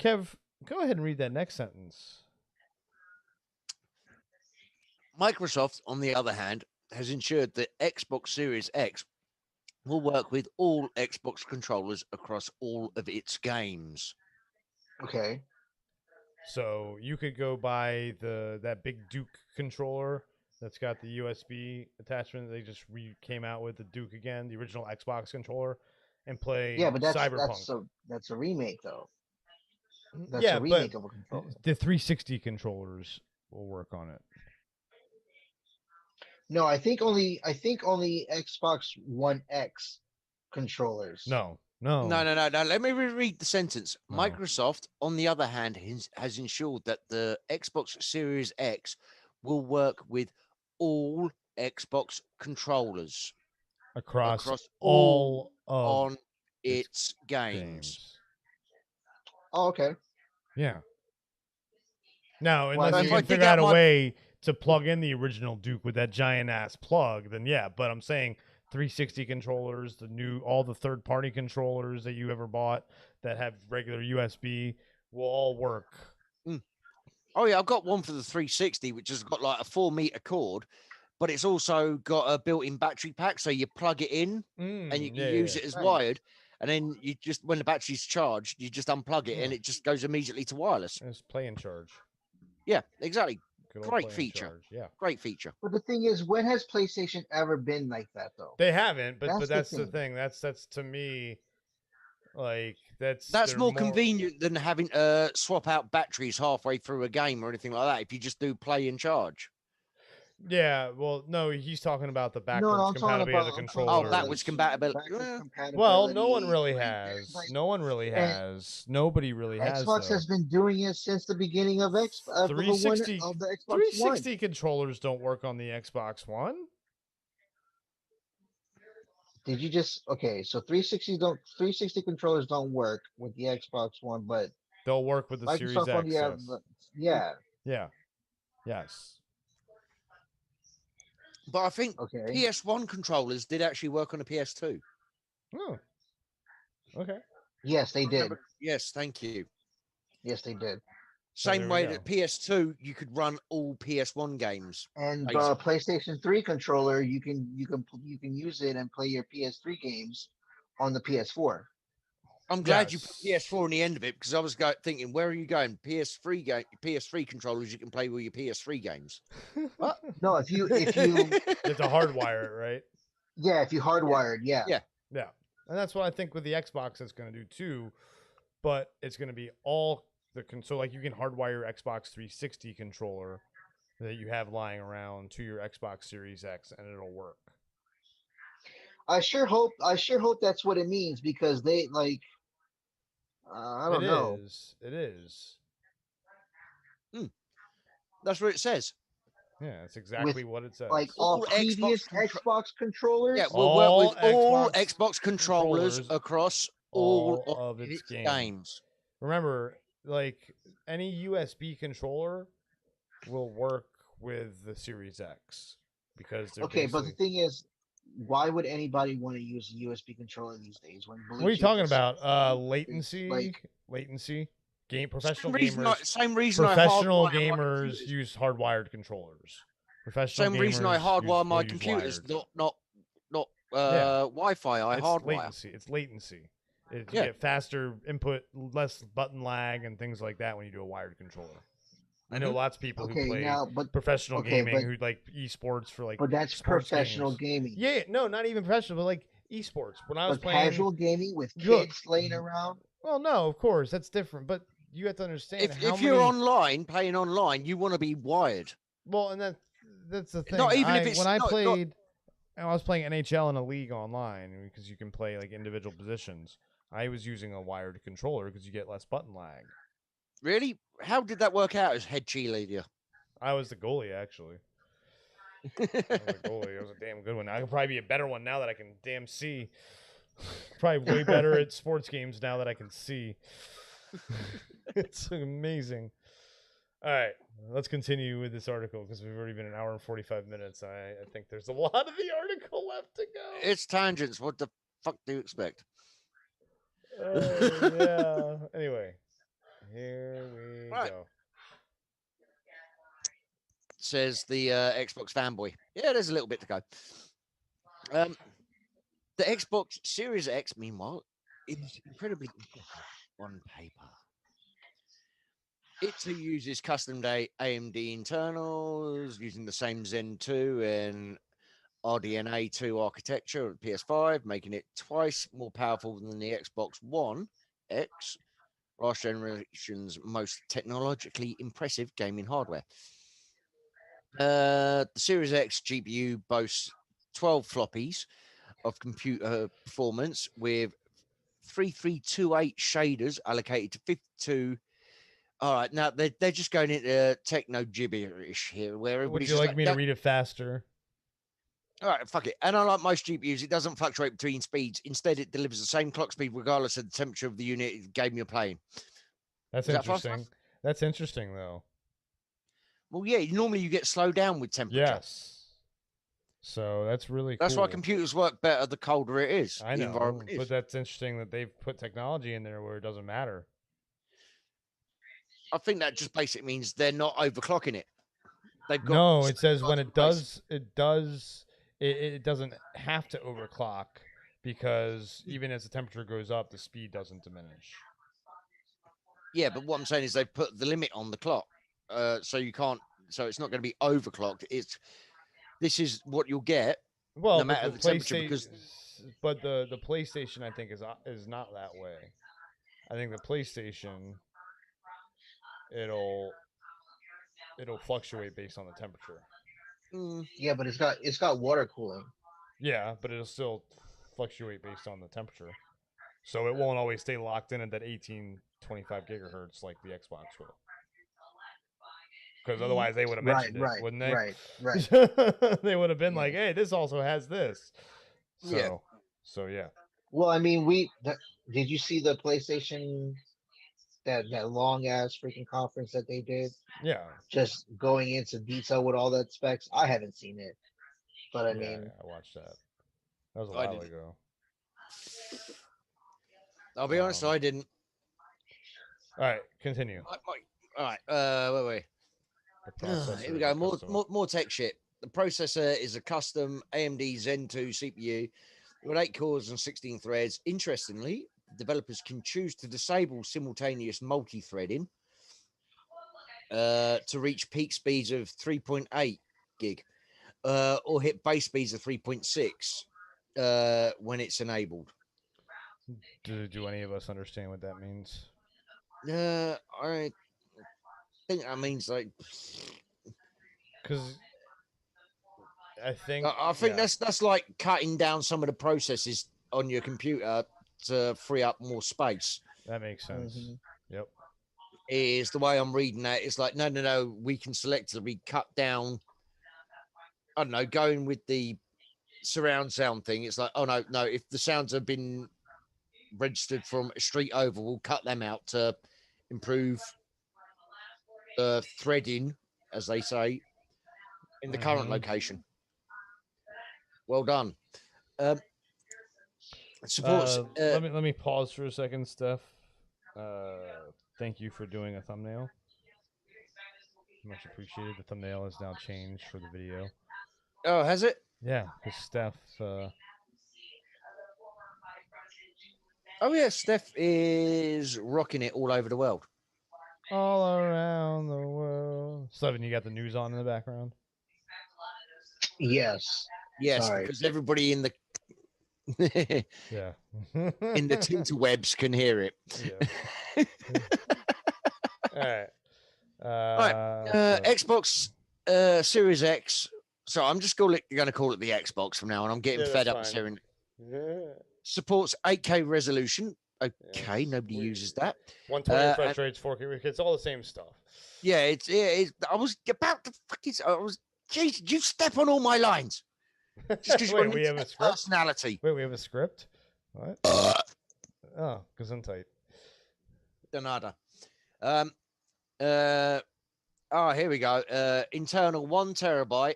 Kev, go ahead and read that next sentence. Microsoft, on the other hand, has ensured that Xbox Series X will work with all Xbox controllers across all of its games. Okay. So you could go buy that big Duke controller that's got the USB attachment. They just came out with the Duke again, the original Xbox controller, and play Yeah, but Cyberpunk. that's a remake though. That's Yeah, a but remake of a controller. the 360 controllers will work on it. No, I think only Xbox One X controllers. No. No. Let me reread the sentence. No. Microsoft, on the other hand, has ensured that the Xbox Series X will work with all Xbox controllers across all of on its games. Oh, okay. Yeah. Now, Well, unless I you mean- can figure out a way to plug in the original Duke with that giant ass plug, then yeah. But I'm saying 360 controllers, all the third party controllers that you ever bought that have regular USB will all work. Oh yeah, I've got one for the 360, which has got like a 4-meter cord, but it's also got a built-in battery pack, so you plug it in and you can use it as wired. And then you just, when the battery's charged, you just unplug it and it just goes immediately to wireless. It's play and charge. Yeah, exactly. Good old Great play and feature. charge. Yeah. Great feature. But the thing is, when has PlayStation ever been like that though? They haven't, but That's that's the the thing. That's to me, like That's they're more convenient than having to swap out batteries halfway through a game or anything like that. If you just do play and charge. Yeah, well, no, he's talking about the No, backwards I'm talking compatibility about of the I'm talking controller. Oh, backwards compatibility. Well, no one compatibility, really like, has. like, No one really has. Nobody really has. Xbox though. has been doing it since the beginning of the 360 of the Xbox 360 One. controllers don't work on the Xbox One. Did you just okay? So 360 controllers don't work with the Xbox One, but They'll work with the Series Microsoft on X. the Yes. yeah. Yeah. Yes. But I think Okay. PS1 controllers did actually work on a PS2. Oh. Okay. Yes, they did. Yes, thank you. Yes, they did. Same there we way go. that PS2, you could run all PS1 games. And Basically. PlayStation 3 controller, you can use it and play your PS3 games on the PS4. I'm glad you put Yes. PS4 on the end of it because I was thinking, where are you going? PS3 controllers, you can play with your PS3 games. What? No, if you You have to hardwire it, right? yeah, if you hardwired, yeah. Yeah. Yeah. And that's what I think with the Xbox it's going to do too. But it's going to be all the console. Like you can hardwire your Xbox 360 controller that you have lying around to your Xbox Series X and it'll work. I sure hope that's what it means because they like I don't know. It is. That's what it says. Yeah, that's exactly what it says. Like all All previous Xbox controllers. Yeah, we'll work with all Xbox Xbox controllers controllers, across all of its games. Remember, like any USB controller will work with the Series X because they're Okay, but the thing is, why would anybody want to use a USB controller these days? When what are you talking is- about? is Latency, latency. Professional Same reason gamers. I Professional hardwire my gamers computers. use hardwired controllers. Professional Same reason I gamers hardwire my will use computers, wired. not Yeah. Wi-Fi. I It's hardwire. latency. It's latency you Yeah. get faster input, less button lag, and things like that when you do a wired controller. I know Mhm. lots of people who Okay, play now, but professional okay, gaming but who like esports for like but that's sports professional games. gaming. Yeah, no, not even professional, but like esports. When I was But playing, casual gaming with good. kids laying around. Well, no, of course that's different, but you have to understand how If many. you're online playing online, you want to be wired. Well, and that's the thing. Not even if When it's I not. played, I was playing NHL in a league online because you can play like individual positions. I was using a wired controller because you get less button lag. Really? How did that work out as head cheerleader? I was the goalie actually. I was a goalie. It was a damn good one. I could probably be a better one now that I can damn see. Probably way better at sports games now that I can see. It's amazing. All right, let's continue with this article because we've already been an hour and 45 minutes. I think there's a lot of the article left to go. It's tangents. What the fuck do you expect? Yeah. Anyway, here we Right. go. Says the Xbox fanboy. Yeah, there's a little bit to go. The Xbox Series X, meanwhile, is incredibly impressive on paper. It too uses custom AMD internals using the same Zen 2 and RDNA 2 architecture of the PS5, making it twice more powerful than the Xbox One X, last generation's most technologically impressive gaming hardware. The Series X GPU boasts 12 floppies of computer performance with 3328 shaders allocated to 52. All right, now they're just going into techno gibberish here, where Would everybody's you just like like, me to read it faster? all right, fuck it. And unlike most GPUs, it doesn't fluctuate between speeds. Instead, it delivers the same clock speed regardless of the temperature of the unit game you're playing. That's Is that fast interesting. That's interesting, though. Well, yeah, normally you get slowed down with temperature. Yes. So that's really cool. That's why computers work better the colder it is. I the know, environment but is. that's interesting that they've put technology in there where it doesn't matter. I think that just basically means they're not overclocking it. They've got No, it says when in it place. does, it doesn't have to overclock because even as the temperature goes up, the speed doesn't diminish. Yeah, but what I'm saying is they've put the limit on the clock, so you can't. So it's not going to be overclocked. This is what you'll get, Well, no but matter the the temperature. PlayStation, Because but the PlayStation, I think is not that way. I think the PlayStation, it'll fluctuate based on the temperature. Yeah, but it's got water cooling. Yeah, but it'll still fluctuate based on the temperature. So it won't always stay locked in at that 1825 gigahertz like the Xbox will. Because otherwise they would have mentioned it, wouldn't they? Right. They would have been like, "Hey, this also has this." Yeah. So yeah. Well, I mean, did you see the PlayStation that long ass freaking conference that they did? Yeah. Just going into detail with all that specs. I haven't seen it, but I mean, I watched that. That was a I while didn't. ago. I'll be honest, I didn't. All right, continue. All right, wait. The processor. Here we go. More tech shit. The processor is a custom AMD Zen 2 CPU with 8 cores and 16 threads. Interestingly, developers can choose to disable simultaneous multi-threading to reach peak speeds of 3.8 gig or hit base speeds of 3.6 when it's enabled. Do any of us understand what that means? I think that means like, because I think that's like cutting down some of the processes on your computer to free up more space. That makes sense. Yep. Is the way I'm reading that. It's like, no, we can selectively cut down. I don't know, going with the surround sound thing. It's like, oh no, if the sounds have been registered from a street over, we'll cut them out to improve the threading, as they say, in the current location. Well done. Supports. Let me pause for a second, Steph. Thank you for doing a thumbnail. Much appreciated. The thumbnail is now changed for the video. Oh, has it? Yeah, because Steph. Oh yeah, Steph is rocking it all over the world. All around the world. Slevin, you got the news on in the background? Yes. Yes, Sorry. because everybody in the Yeah. in the interwebs can hear it. Yeah. All right. Right. Xbox Series X. So I'm just going to call it the Xbox from now on. I'm getting fed up with hearing. Supports 8K resolution. Okay, nobody uses that. 120 refresh rates, 4K. It's all the same stuff. Yeah, it's. I was about to fucking. Jeez, you step on all my lines. Just because Wait, we have a script. Personality. Wait, we have a script. What? Oh, Gesundheit. Donada. Oh, here we go. Internal 1 terabyte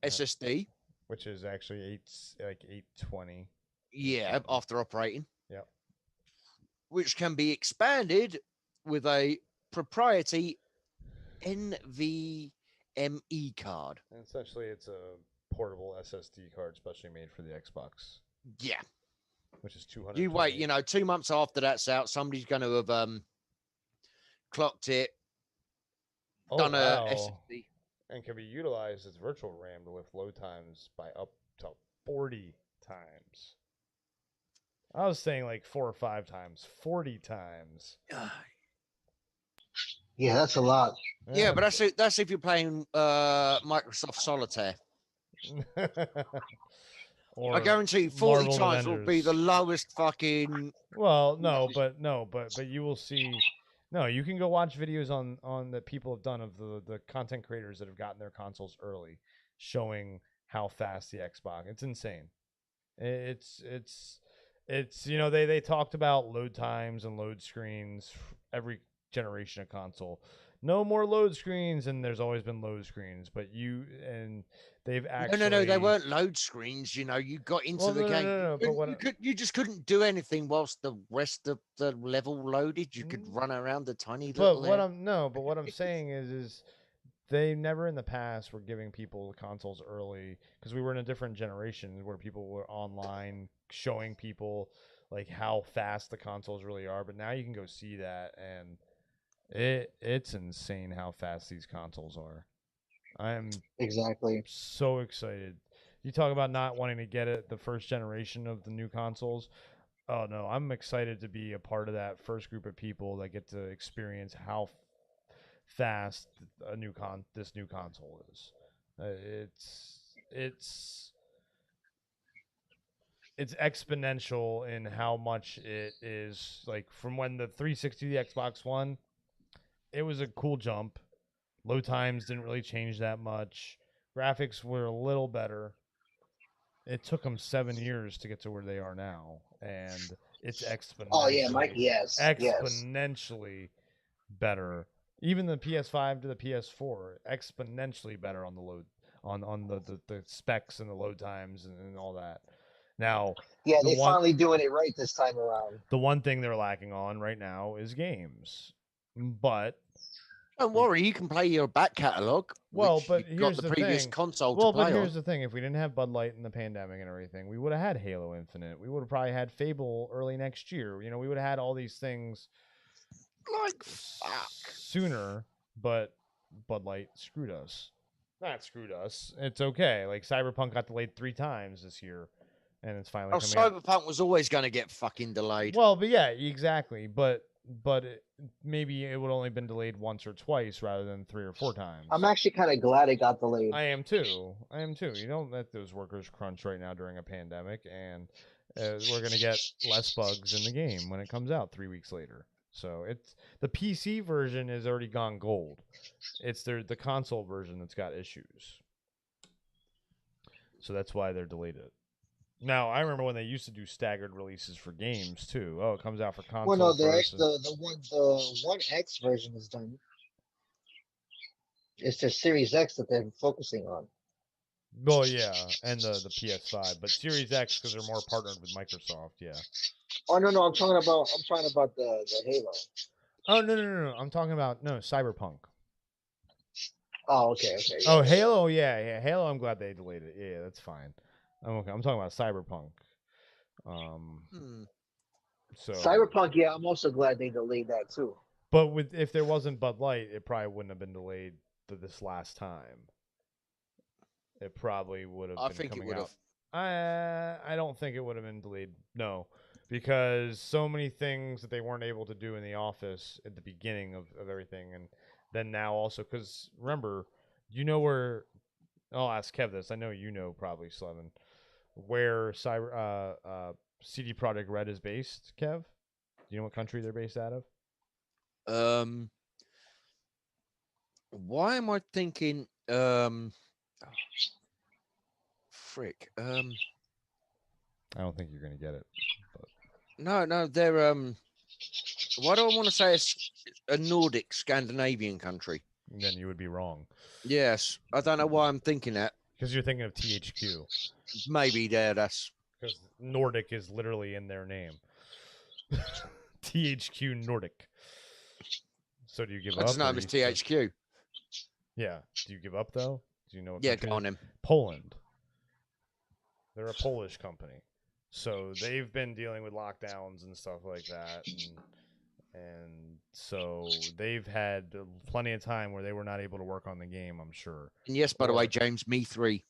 SSD, which is actually 820. Yeah, after operating. Yep. Which can be expanded with a proprietary NVMe card. And essentially, it's a portable SSD card, specially made for the Xbox. Yeah. Which is 200. You wait, 2 months after that's out, somebody's going to have clocked it, done a SSD. And can be utilized as virtual RAM to lift load times by up to 40 times. I was saying like 4 or 5 times, 40 times. Yeah, that's a lot. Yeah, but that's if you're playing Microsoft Solitaire. I guarantee 40 Marvel times Avengers will be the lowest fucking. Well, but you will see. No, you can go watch videos on that people have done of the content creators that have gotten their consoles early, showing how fast the Xbox. It's insane. It's they talked about load times and load screens every generation of console. No more load screens, and there's always been load screens, but they've actually No, they weren't load screens. You got into the game. No, but you just couldn't do anything whilst the rest of the level loaded. You could run around the tiny little. But what I'm saying is they never in the past were giving people consoles early because we were in a different generation where people were online showing people like how fast the consoles really are. But now you can go see that, and it's insane how fast these consoles are. I'm exactly so excited. You talk about not wanting to get it the first generation of the new consoles. Oh no, I'm excited to be a part of that first group of people that get to experience how fast this new console is. It's exponential in how much it is. Like from when the 360, the Xbox One, it was a cool jump. Load times didn't really change that much. Graphics were a little better. It took them 7 years to get to where they are now, and it's exponentially. Oh yeah, Mike. Yes, exponentially better. Even the PS5 to the PS4, exponentially better on the load, on the specs and the load times and all that. Now, yeah, they're finally doing it right this time around. The one thing they're lacking on right now is games, but don't worry, you can play your back catalog. Well, but here's the previous thing. console. Well, to play but here's on. the thing: if we didn't have Bud Light and the pandemic and everything, we would have had Halo Infinite. We would have probably had Fable early next year. We would have had all these things like sooner. But Bud Light screwed us. Not screwed us. It's okay. Like Cyberpunk got delayed 3 times this year, and it's finally. Cyberpunk was always going to get fucking delayed. Well, but yeah, exactly. But maybe it would only been delayed once or twice rather than 3 or 4 times. I'm actually kind of glad it got delayed. I am too. You don't let those workers crunch right now during a pandemic, and we're gonna get less bugs in the game when it comes out 3 weeks later. So it's the PC version has already gone gold. It's the console version that's got issues. So that's why they're delayed it. Now, I remember when they used to do staggered releases for games too. Oh, it comes out for console. Well, no, the One X version is done. It's the Series X that they're focusing on. Well, yeah, and the PS5, but Series X because they're more partnered with Microsoft. Yeah. Oh no, I'm talking about the Halo. Oh no! I'm talking about Cyberpunk. Oh, okay, okay. Yeah, Oh, yeah. Halo, yeah, Halo. I'm glad they delayed it. Yeah, that's fine. I'm okay. I'm talking about Cyberpunk. Hmm. So, Cyberpunk, yeah, I'm also glad they delayed that too. but if there wasn't Bud Light, it probably wouldn't have been delayed this last time. It probably would have I been think it coming would out. have. I don't think it would have been delayed. No, because so many things that they weren't able to do in the office at the beginning of everything, and then now also because remember, you know where I'll ask Kev this. I know you know probably Slevin, where CD Projekt Red is based. Kev, do you know what country they're based out of? Why am I thinking? Frick. I don't think you're gonna get it. But No, they're Why do I want to say it's a Nordic Scandinavian country? then you would be wrong Yes, I don't know why I'm thinking that. because you're thinking of THQ. Maybe there. That's Because Nordic is literally in their name. THQ Nordic. So do you give I up? just know or it was you still- THQ. Yeah. Do you give up though? Do you know what Yeah, country go it on is? then. Poland. They're a Polish company. So they've been dealing with lockdowns and stuff like that. And so they've had plenty of time where they were not able to work on the game, I'm sure. And yes, by the way, Or- James, me 3.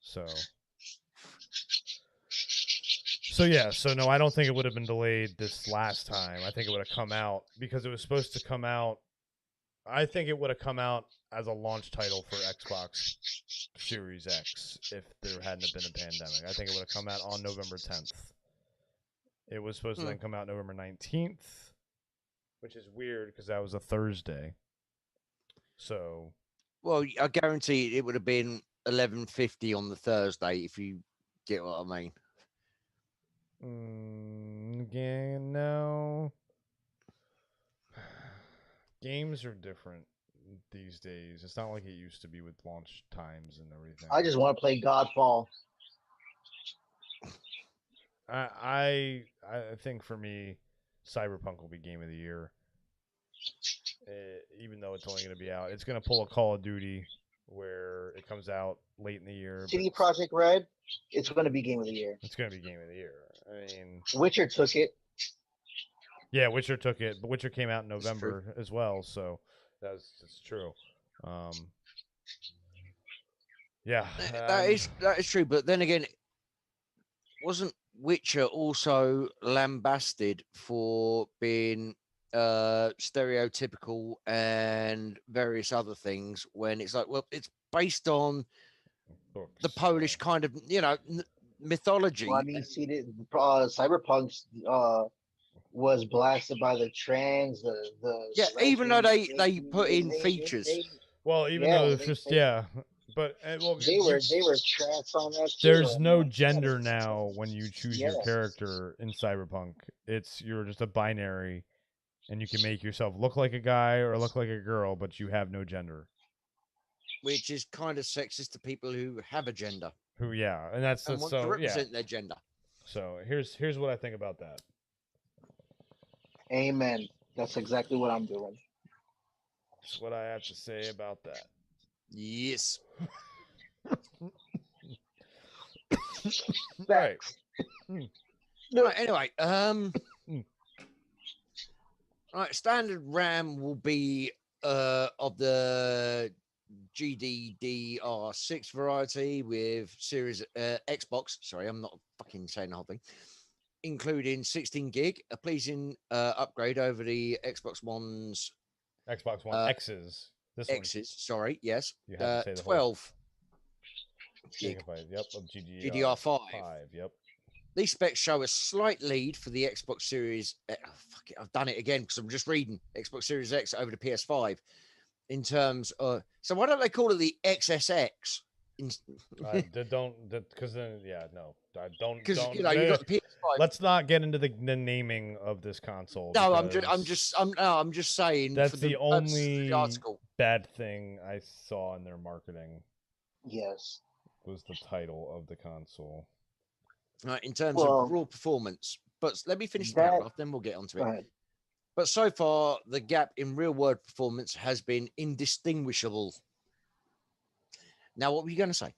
So yeah, so no, I don't think it would have been delayed this last time. I think it would have come out because it was supposed to come out. I think it would have come out as a launch title for Xbox Series X if there hadn't have been a pandemic. I think it would have come out on November 10th. It was supposed to then come out November 19th, which is weird because that was a Thursday. So, Well, I guarantee it would have been 11:50 on the Thursday if you get what I mean. again, no. Games are different these days. It's not like it used to be with launch times and everything. I just want to play Godfall. I think for me, Cyberpunk will be game of the year. Even though it's only going to be out, it's going to pull a Call of Duty where it comes out late in the year. CD Projekt Red, it's going to be game of the year. It's going to be game of the year. I mean, Witcher took it. Yeah, Witcher took it, but Witcher came out in November as well, so that's true. Yeah, that is true. But then again, wasn't Witcher also lambasted for being stereotypical and various other things? When it's like, well, it's based on the Polish kind of mythology. Well, I mean, see, Cyberpunk was blasted by the trans, the even though lesbian, they put in features. Well, even though it's just but well, they were trans on that. There's too, no man. gender now when you choose your Yes. character in Cyberpunk. You're just a binary, and you can make yourself look like a guy or look like a girl, but you have no gender. Which is kind of sexist to people who have a gender. And that's and want so to represent their gender. So here's what I think about that. Amen. That's exactly what I'm doing. That's what I have to say about that. Yes. Right. Right. Anyway, right. Standard RAM will be of the GDDR6 variety with Series Xbox. Sorry, I'm not fucking saying the whole thing. Including 16 gig, a pleasing upgrade over the Xbox One's Xbox One X's. This X's, sorry, yes. You have to say the 12 gig. gig. Yep, of GDR5. Yep. These specs show a slight lead for the Xbox Series. Fuck it, I've done it again because I'm just reading Xbox Series X over the PS5 in terms of. So why don't they call it the XSX? Don't because then no, don't because you got the PS5. Let's not get into the naming of this console. No, I'm just saying that's for the only the article. Bad thing I saw in their marketing. Yes, was the title of the console. Right, in terms of raw performance. But let me finish the paragraph, then we'll get onto it. Ahead. But so far, the gap in real world performance has been indistinguishable. Now, what were you going to say?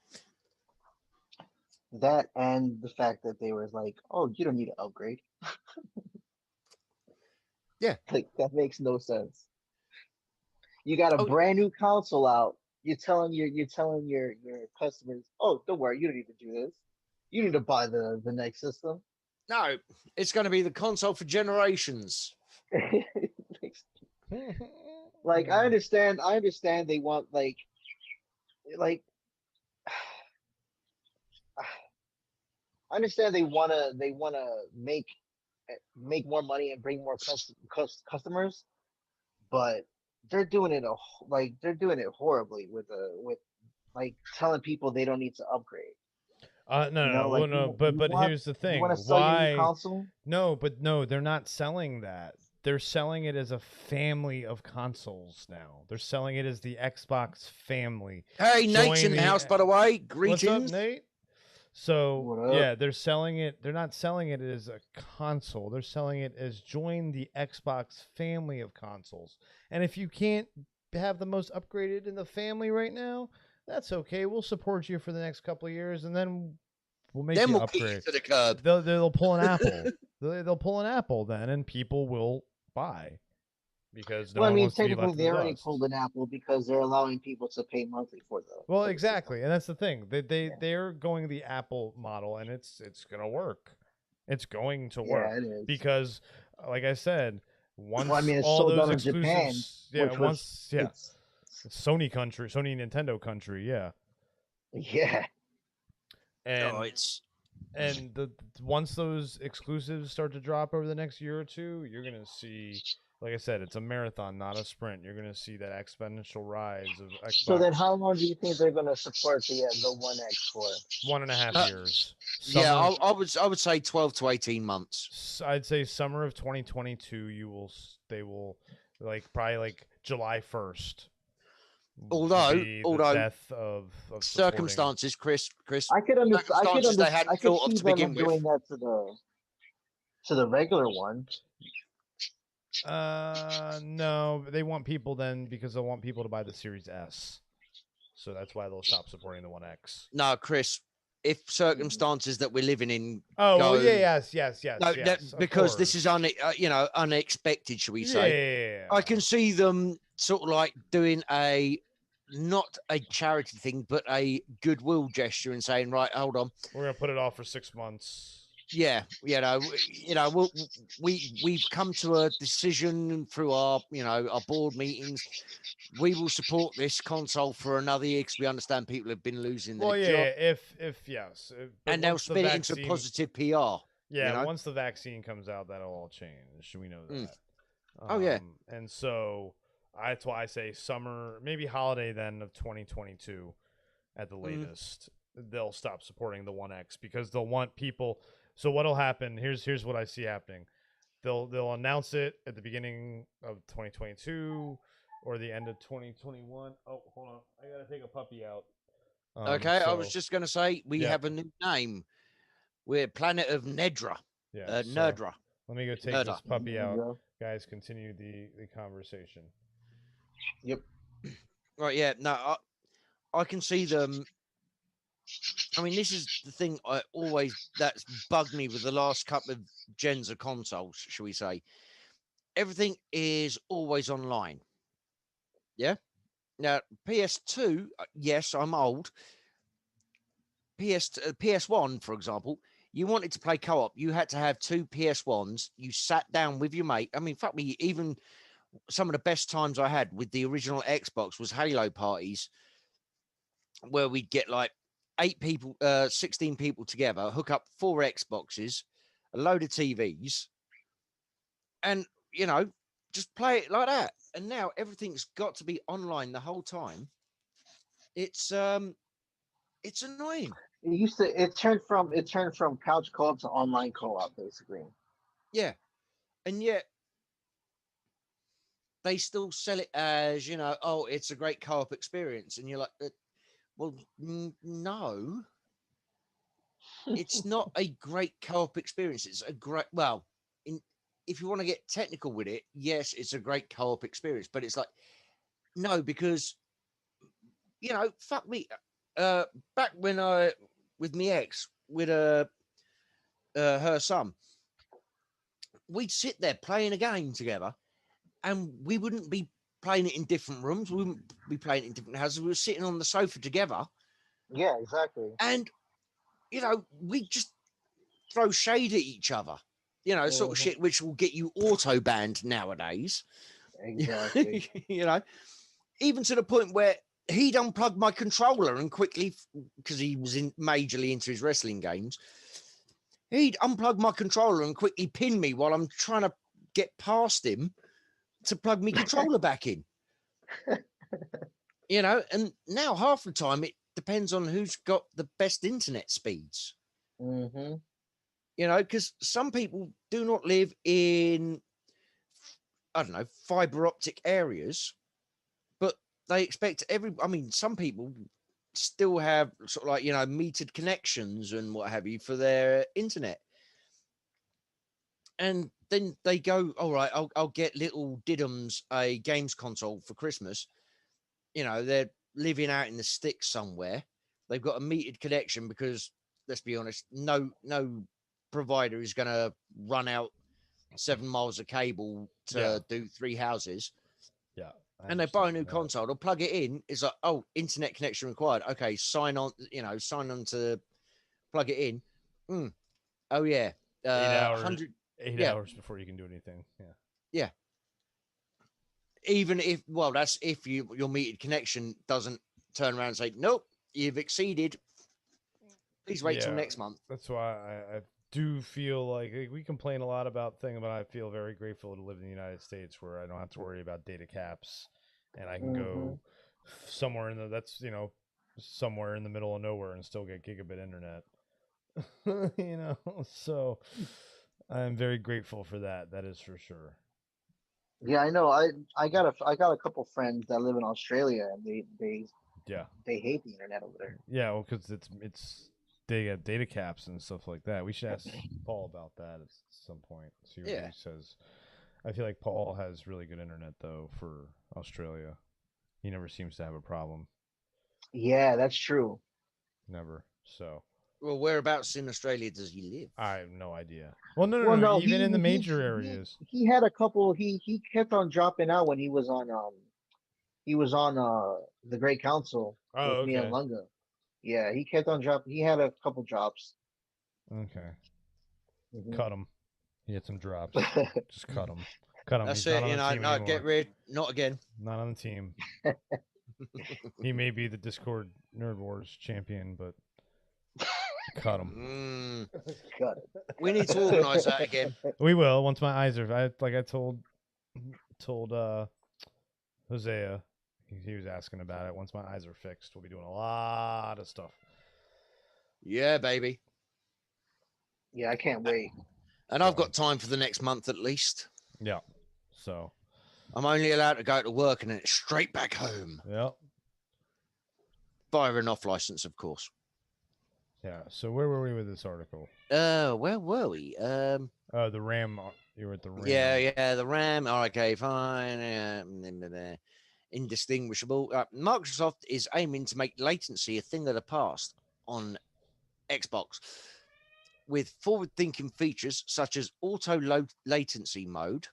That and the fact that they were like, "Oh, you don't need to upgrade." Yeah. Like that makes no sense. You got a Oh, brand new console out. You're telling your customers, "Oh, don't worry, you don't need to do this. You need to buy the next system." no, it's going to be the console for generations. Like I understand they want like I understand they wanna make more money and bring more customers, but they're doing it they're doing it horribly with like telling people they don't need to upgrade. No, no, Like no, you but you want here's the you want thing. to sell your new Why? console? No, but no, they're not selling that. They're selling it as a family of consoles now. They're selling it as the Xbox family. Hey, Nate's Join in the the house, by the way. What's up, Greetings. Nate? So What up? yeah, they're selling it. They're not selling it as a console. They're selling it as join the Xbox family of consoles. And if you can't have the most upgraded in the family right now, that's okay. We'll support you for the next couple of years, and then we'll make Then you we'll kick you upgrade. to the curb. They'll pull an Apple. They'll pull an Apple then, and people will buy because no Well, I one mean, wants to be technically left in they the already dust. pulled an Apple because they're allowing people to pay monthly Well, for the system. exactly, and that's the thing. Yeah. They're going the Apple model, and it's gonna work. It's going to work Yeah, it is. because, like I said, once Well, I mean, it's all sold those out in Japan, exclusives, yeah, which was it's Sony country, Sony Nintendo country, yeah, yeah. Oh, and it's once those exclusives start to drop over the next year or two, you're gonna see, like I said, it's a marathon, not a sprint. You're gonna see that exponential rise of So then, Xbox. how long do you think they're going to support the One X for? 1.5 Uh, years. yeah. Summer, I would say 12 to 18 months. I'd say summer of 2022. They will like probably like July 1st. Will be the Although death of supporting. circumstances, Chris, I could understand. circumstances they I hadn't could thought of see to them begin with. doing that to the regular one. No, they want people then because they want people to buy the Series S. So that's why they'll stop supporting the One X. No, Chris, if circumstances that we're living in Oh, go, well, yeah, yes, no, yes. of because this is course. unexpected, shall we say? Yeah. I can see them sort of like doing not a charity thing, but a goodwill gesture and saying, right, hold on, We're gonna put it off for 6 months. yeah, we've come to a decision through our our board meetings. We will support this console for another year because we understand people have been losing their Well, job, yeah, if yes, but and they'll once the spin it into vaccine, positive PR. yeah, once the vaccine comes out, that'll all change. We know that. Oh yeah. And so that's why I say summer, maybe holiday then of 2022 at the latest. They'll stop supporting the One X because they'll want people. So what'll happen? Here's what I see happening. They'll announce it at the beginning of 2022 or the end of 2021. Oh, hold on, I gotta take a puppy out. Okay, I was just going to say we yeah. have a new name. We're Planet of Nedra. Yeah, Nerdra. Let me go take Nerda. this puppy out. Yeah. Guys, continue the conversation. Yep. Right, yeah. No, I can see them. I mean, this is the thing that's bugged me with the last couple of gens of consoles, shall we say. Everything is always online. Yeah. Now, PS2, yes, I'm old. PS1, for example, you wanted to play co-op, you had to have two PS1s. You sat down with your mate. I mean, fuck me, even some of the best times I had with the original Xbox was Halo parties where we'd get like 8 people, 16 people together, hook up 4 Xboxes, a load of TVs, and just play it like that. And now everything's got to be online the whole time. It's annoying. It turned from couch co-op to online co-op basically. Yeah. And yet they still sell it as, oh, it's a great co-op experience. And you're like, well, no, it's not a great co-op experience. It's a great, well, if you want to get technical with it, yes, it's a great co-op experience. But it's like, no, because, fuck me. back when with me ex, with her son, we'd sit there playing a game together, and we wouldn't be playing it in different rooms. We wouldn't be playing it in different houses. We were sitting on the sofa together, Yeah, exactly. and we just throw shade at each other. Sort of Mhm. shit which will get you auto banned nowadays. Exactly. Even to the point where he'd unplug my controller and quickly, because he was majorly into his wrestling games, he'd unplug my controller and quickly pin me while I'm trying to get past him to plug my controller back in. And now half the time it depends on who's got the best internet speeds. Mm-hmm. Because some people do not live in, I don't know, fiber optic areas, but they expect some people still have sort of like, metered connections and what have you for their internet. And then they go, all right, I'll get little Didums a games console for Christmas. They're living out in the sticks somewhere. They've got a metered connection because, let's be honest, no provider is going to run out 7 miles of cable to do 3 houses. Yeah. And they buy a new console, they'll plug it in. It's like, oh, internet connection required. Okay, sign on to plug it in. Oh, yeah. 8 hours. 100, 8 hours before you can do anything. Yeah. Yeah. Even if, that's if your metered connection doesn't turn around and say, nope, you've exceeded. Please wait till next month. That's why I do feel like we complain a lot about things, but I feel very grateful to live in the United States where I don't have to worry about data caps, and I can go somewhere somewhere in the middle of nowhere and still get gigabit internet. So I'm very grateful for that. That is for sure. Yeah, I know. I got a couple friends that live in Australia, and they hate the internet over there. Yeah, well, because they got data caps and stuff like that. We should ask Paul about that at some point. See what he says. I feel like Paul has really good internet though for Australia. He never seems to have a problem. Yeah, that's true. Never. So. Well, whereabouts in Australia does he live? I have no idea. Well, no. Even in the major areas. He had a couple. He kept on dropping out when he was on the Great Council with me and Lunga. Yeah, he kept on dropping. He had a couple drops. Okay. Cut him. He had some drops. Just cut him. Cut him. That's it. No, get rid. Not again. Not on the team. He may be the Discord Nerd Wars champion, but cut him. Cut it. We need to organize that again. We will once my eyes are. I told Hosea. He was asking about it. Once my eyes are fixed, we'll be doing a lot of stuff. Yeah, baby. Yeah, I can't wait. And I've got time for the next month at least. Yeah. So I'm only allowed to go to work and then straight back home. Yep. Via an off license, of course. Yeah. So where were we with this article? Where were we? The RAM. You were at the RAM. Yeah, the RAM. Okay, fine. Indistinguishable. Microsoft is aiming to make latency a thing of the past on Xbox with forward-thinking features such as auto latency mode,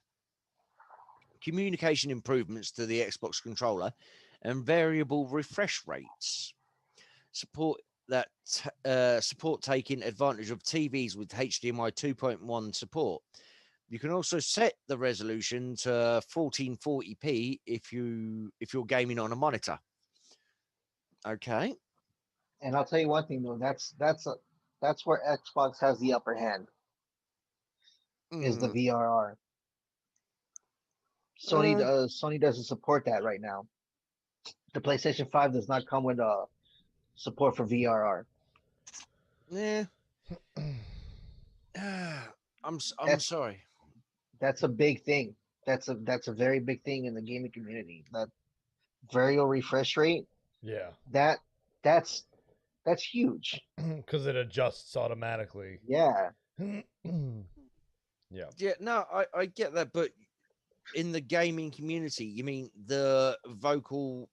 communication improvements to the Xbox controller, and variable refresh rates. Support taking advantage of TVs with HDMI 2.1 support. You can also set the resolution to 1440p if you're gaming on a monitor. Okay. And I'll tell you one thing though, that's where Xbox has the upper hand. Is the VRR. Sony doesn't support that right now. The PlayStation 5 does not come with support for VRR. Yeah. I'm sorry. That's a big thing. That's a very big thing in the gaming community. That variable refresh rate. Yeah. That's huge. Because it adjusts automatically. Yeah. Yeah. Yeah. No, I get that, but in the gaming community, you mean the vocal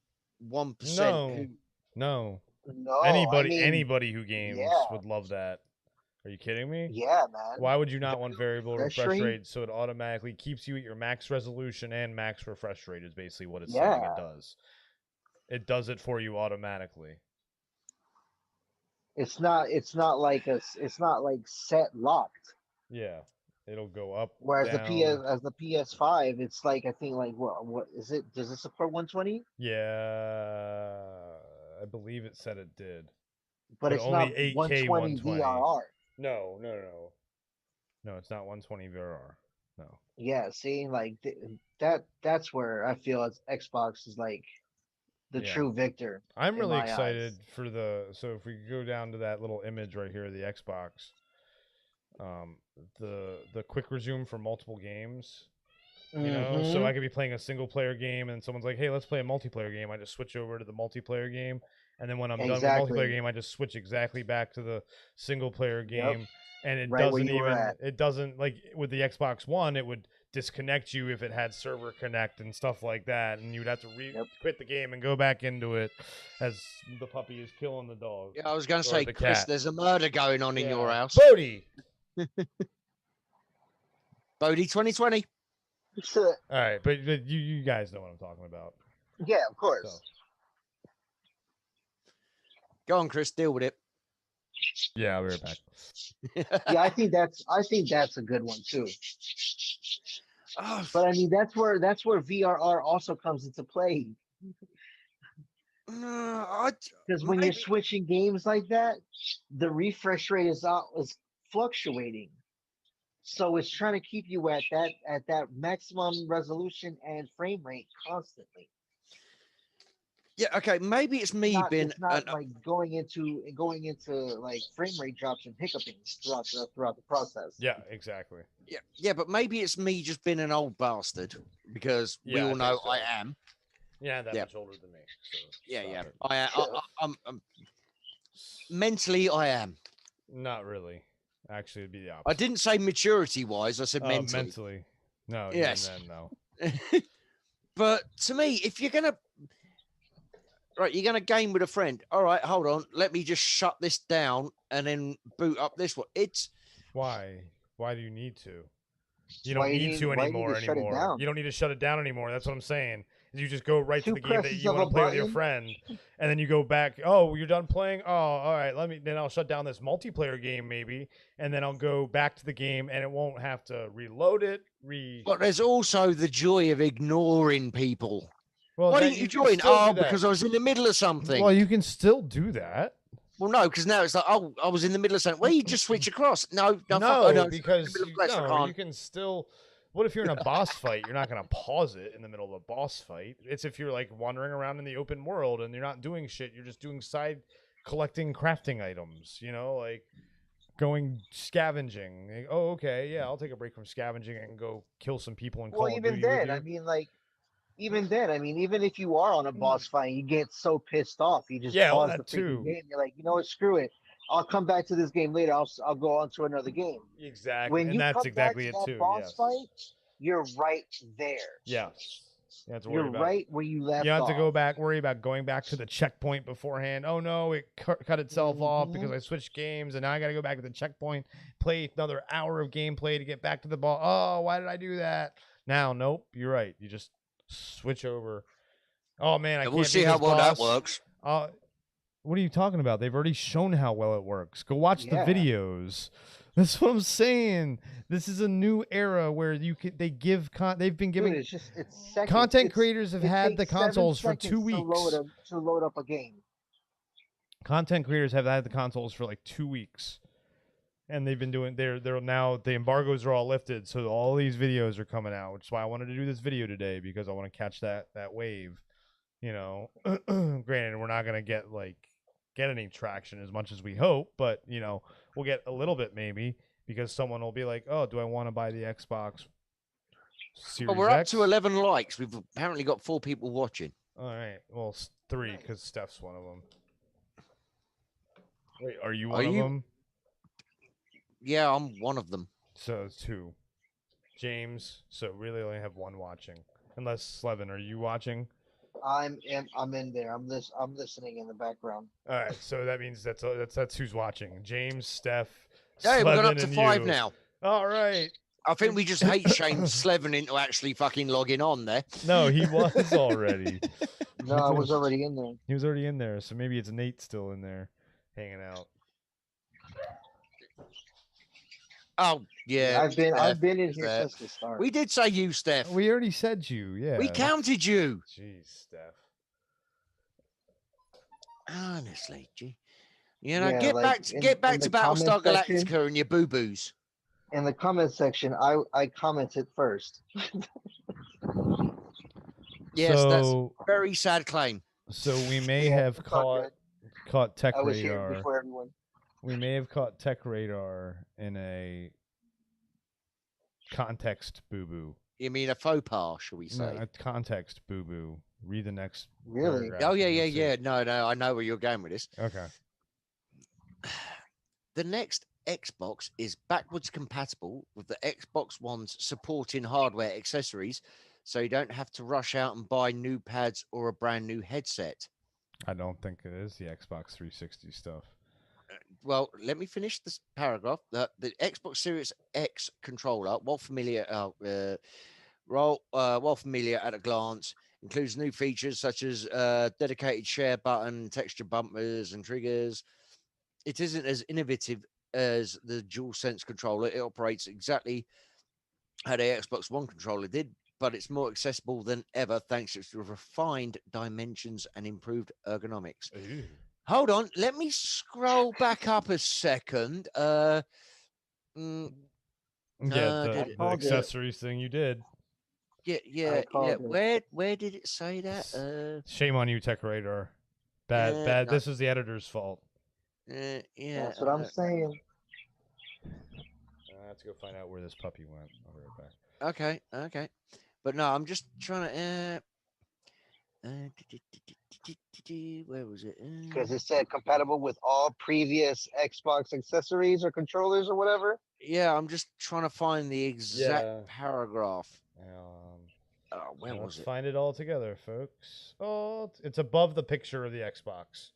1%? No. No, Anybody who games yeah, would love that. Are you kidding me? yeah, man. Why would you not want variable refresh rate? rate so it automatically keeps you at your max resolution and max refresh rate is basically what it's saying it Yeah. does. It does it for you automatically. It's not like it's not like set locked. Yeah. It'll go up, Whereas down. the PS5, it's like I think like what is it? Does it support 120? Yeah. I believe it said it did. But it's only not 8K 120 VRR. No. No, it's not 120 VRR. No. Yeah, see, like that's where I feel Xbox is like the true victor. I'm in really my excited eyes. for so if we go down to that little image right here, the Xbox, the quick resume for multiple games. You know, so I could be playing a single player game and someone's like, hey, let's play a multiplayer game. I just switch over to the multiplayer game. And then when I'm done with the multiplayer game, I just switch exactly back to the single player game. And it doesn't like with the Xbox One, it would disconnect you if it had server connect and stuff like that. And you'd have to quit the game and go back into it as the puppy is killing the dog. Yeah, I was going to say, Chris, there's a murder going on in your house. Bodie! Bodie 2020. All right, but you guys know what I'm talking about. Yeah, of course. So. Go on, Chris, deal with it. Yeah, I'll be right back. Yeah, I think that's a good one too. Oh, but I mean, that's where VRR also comes into play. Because when you're switching games like that, the refresh rate is fluctuating. So it's trying to keep you at that maximum resolution and frame rate constantly. Yeah, okay, maybe it's me being it's not like going into like frame rate drops and hiccuping throughout the process. Yeah, exactly. Yeah, but maybe it's me just being an old bastard because we all know I am. Yeah, much older than me. So I'm mentally I am. Not really. Actually, it'd be the opposite. I didn't say maturity wise. I said mentally. Mentally. No. Yes. No. But to me, if you're gonna game with a friend. All right, hold on. Let me just shut this down and then boot up this one. It's why? Why do you need to? You don't need to anymore. You don't need to shut it down anymore. That's what I'm saying. You just go right to the game that you want to play with your friend, and then you go back. Oh, you're done playing. Oh, all right. Then I'll shut down this multiplayer game maybe, and then I'll go back to the game, and it won't have to reload it. But there's also the joy of ignoring people. Well, why didn't you join? Oh, because I was in the middle of something. Well, you can still do that. Well, no, because now it's like, oh, I was in the middle of something. Well, you just switch across. No, because you can still. What if you're in a boss fight? You're not going to pause it in the middle of a boss fight. It's if you're like wandering around in the open world and you're not doing shit. You're just doing collecting crafting items. You know, like going scavenging. Like, oh, okay, yeah, I'll take a break from scavenging and go kill some people and Call of Duty. Even then, even if you are on a boss fight, you get so pissed off, you just pause the freaking game. You're like, you know what, screw it. I'll come back to this game later. I'll go on to another game. Exactly, and that's exactly it too. Boss fight, you're right there. Yeah, you're right where you left. You don't have to worry about going back to the checkpoint beforehand. Oh no, it cut itself off because I switched games, and now I got to go back to the checkpoint, play another hour of gameplay to get back to the ball. Oh, why did I do that? Now, nope, you're right. You just switch over. Oh man, we'll see how well that works. What are you talking about? They've already shown how well it works. Go watch the videos. That's what I'm saying. This is a new era where they've been giving content creators have had the consoles for 2 weeks to load up a game. Content creators have had the consoles for like 2 weeks. And they've been doing they're now the embargoes are all lifted, so all these videos are coming out, which is why I wanted to do this video today, because I want to catch that wave. You know, granted, we're not gonna get any traction as much as we hope, but you know, we'll get a little bit maybe, because someone will be like, "Oh, do I want to buy the Xbox Series we're X?" up to 11 likes. We've apparently got 4 people watching. All right, well, 3 because Steph's one of them. Wait, are you one of them? Yeah, I'm one of them. So it's 2. James, so really only have 1 watching. Unless Slevin, are you watching? I'm in there. I'm listening in the background. All right, so that means that's who's watching. James, Steph, Hey, we've gone up Slevin, to and 5 you. now. All right. I think we just hate shamed Slevin into actually fucking logging on there. No, he was already. No, I was already in there. He was already in there, so maybe it's Nate still in there, hanging out. Oh yeah, I've been in here Steph. since the start. We did say you, Steph. We already said you, yeah. We counted you. Jeez, Steph. Honestly, gee. You know, Yeah, get like, back to in the Battlestar comment section- Galactica and your boo boos. In the comment section, I commented first. Yes, that's So, a very sad claim. so we may Yeah, have it's all caught good. Tech I was here Radar. before everyone. We may have caught Tech Radar in a context boo boo. You mean a faux pas, shall we No, say? a context boo boo. Read the next. Really? paragraph Oh and yeah, you'll yeah, see. yeah. No, I know where you're going with this. Okay. The next Xbox is backwards compatible with the Xbox One's supporting hardware accessories, so you don't have to rush out and buy new pads or a brand new headset. I don't think it is the Xbox 360 stuff. Well, let me finish this paragraph. The Xbox Series X controller, while familiar at a glance, includes new features such as dedicated share button, texture bumpers, and triggers. It isn't as innovative as the DualSense controller. It operates exactly how the Xbox One controller did, but it's more accessible than ever thanks to its refined dimensions and improved ergonomics. Ooh. Hold on, let me scroll back up a second. Yeah, did the it- called it. accessories thing you did. yeah. called Where did it say that? Shame on you, Tech Radar. Bad. No. This is the editor's fault. Yeah. That's what I'm saying. I have to go find out where this puppy went. I'll be right back. Okay. But no, I'm just trying to. Where was it? Because it said compatible with all previous Xbox accessories or controllers or whatever. Yeah, I'm just trying to find the exact Yeah. paragraph. Where Let's was it? find it all together, folks. Oh, it's above the picture of the Xbox.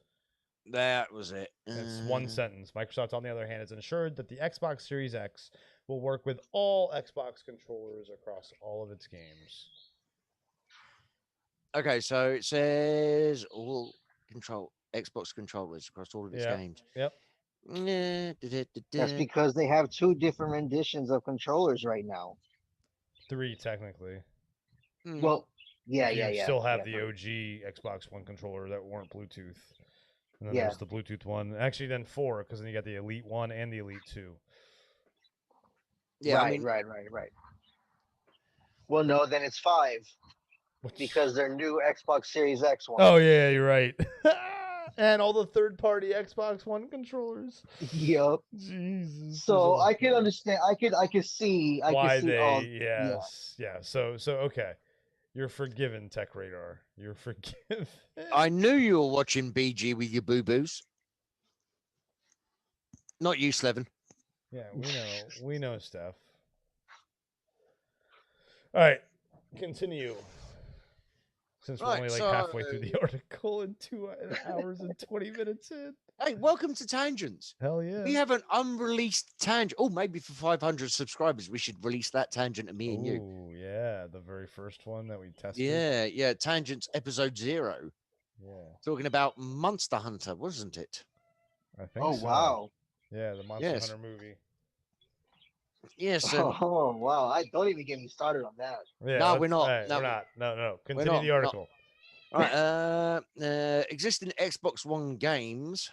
That was it. It's one sentence. Microsoft, on the other hand, has ensured that the Xbox Series X will work with all Xbox controllers across all of its games. Okay, so it says all Xbox controllers across all of its games. Yep. That's because they have two different renditions of controllers right now. 3 technically. Well, yeah. You still have the right. OG Xbox One controller that weren't Bluetooth. And then Yeah. there's the Bluetooth one. Actually, then 4, because then you got the Elite 1 and the Elite 2. Yeah, right, I mean, right. Well, no, then it's 5 because they're new Xbox Series X ones. Oh, yeah, you're right. And all the third-party Xbox One controllers. Yep. Jesus. So I can understand. I could see. Why see. they? Yes. Yeah. So okay. You're forgiven, Tech Radar. You're forgiven. I knew you were watching BG with your boo boos. Not you, Slevin. Yeah, we know, Steph. All right, continue. Since we're only like halfway through the article and 2 hours and 20 minutes in. Hey, welcome to Tangents. Hell yeah. We have an unreleased tangent. Oh, maybe for 500 subscribers, we should release that tangent to me and you. Oh, yeah. The very first one that we tested. Yeah. Tangents episode 0. Yeah. Talking about Monster Hunter, wasn't it? I think Oh, so. wow. Yeah, the Monster Hunter movie. Yes. Oh, wow. I don't even get me started on that. Yeah, no, we're not. Right, no, we're not. No. Continue the article. All right. Existing Xbox One games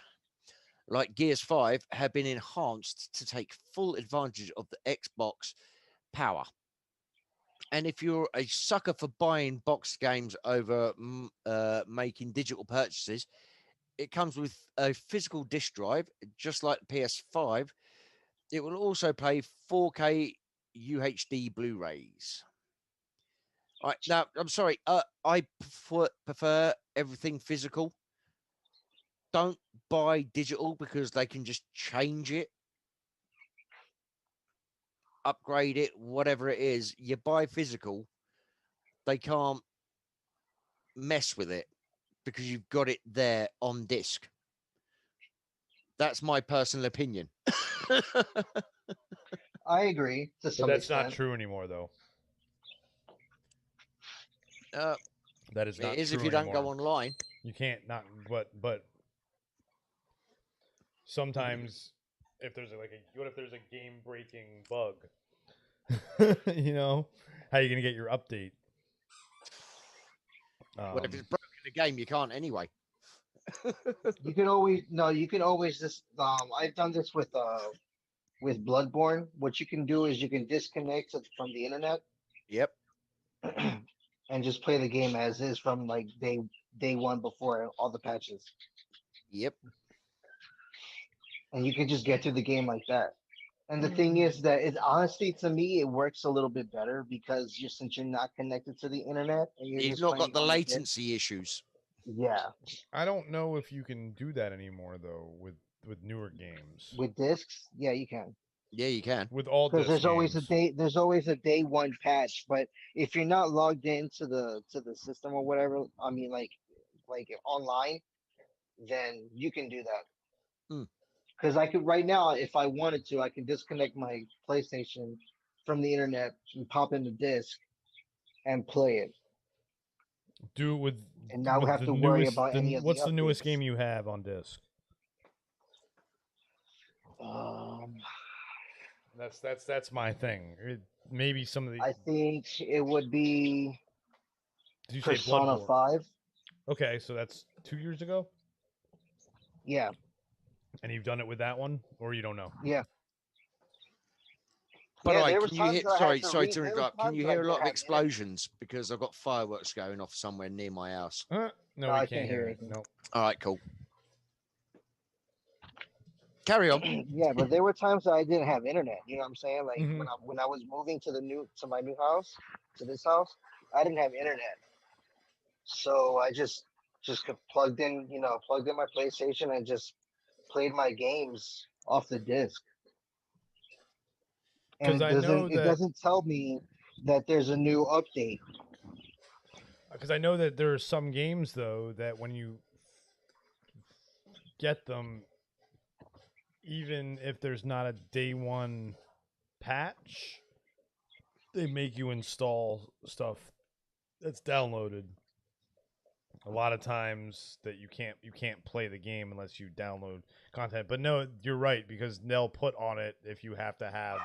like Gears 5 have been enhanced to take full advantage of the Xbox power. And if you're a sucker for buying boxed games over making digital purchases, it comes with a physical disc drive, just like the PS5. It will also play 4K UHD Blu-rays. All right, now, I'm sorry. I prefer everything physical. Don't buy digital because they can just change it, upgrade it, whatever it is. You buy physical, they can't mess with it because you've got it there on disc. That's my personal opinion. I agree to But some that's not extent. true anymore, though. uh, That is it not is if true you don't anymore. go online. You can't not, but sometimes if there's what if there's a game breaking bug? You know, how are you gonna get your update? Well, if it's broken the game, you can't anyway. You can always no, you can always just I've done this with Bloodborne. What you can do is you can disconnect it from the internet Yep. and just play the game as is from like day one before all the patches. Yep. And you can just get through the game like that. And the thing is that it honestly to me it works a little bit better because you since you're not connected to the internet and you're You've just not got playing the on the disc. latency issues. Yeah, I don't know if you can do that anymore though with newer games. with discs, yeah, you can. Yeah, you can. With all Because disc games. there's always a day one patch. But if you're not logged into the system or whatever, I mean like online, then you can do that. Hmm. Because I could right now, if I wanted to, I can disconnect my PlayStation from the internet and pop in the disc and play it, Do it and not with have the to worry newest. about any of the What's the newest updates. game you have on disc? Um, That's my thing. Maybe some of the. I think it would be Did you say Persona Bloodborne? 5. Okay, so that's 2 years ago, Yeah, and you've done it with that one, or you don't know. yeah, By the yeah. way, There was can you hear? times that I had to Sorry read. to There was interrupt. Can times you that I hear a lot didn't of have internet. explosions because I've got fireworks going off somewhere near my house? No, No, we I can't can't hear hear it. anything. Nope. All right, cool. Carry on. Yeah, but there were times that I didn't have internet. You know what I'm saying? Like Mhm. when I was moving to my new house, to this house, I didn't have internet. So I just plugged in my PlayStation and just played my games off the disc. And Because I know it that doesn't tell me that there's a new update. there are some games though that when you get them, even if there's not a day one patch, they make you install stuff that's downloaded. A lot of times that you can't play the game unless you download content. But no, you're right because they'll put on it if you have to have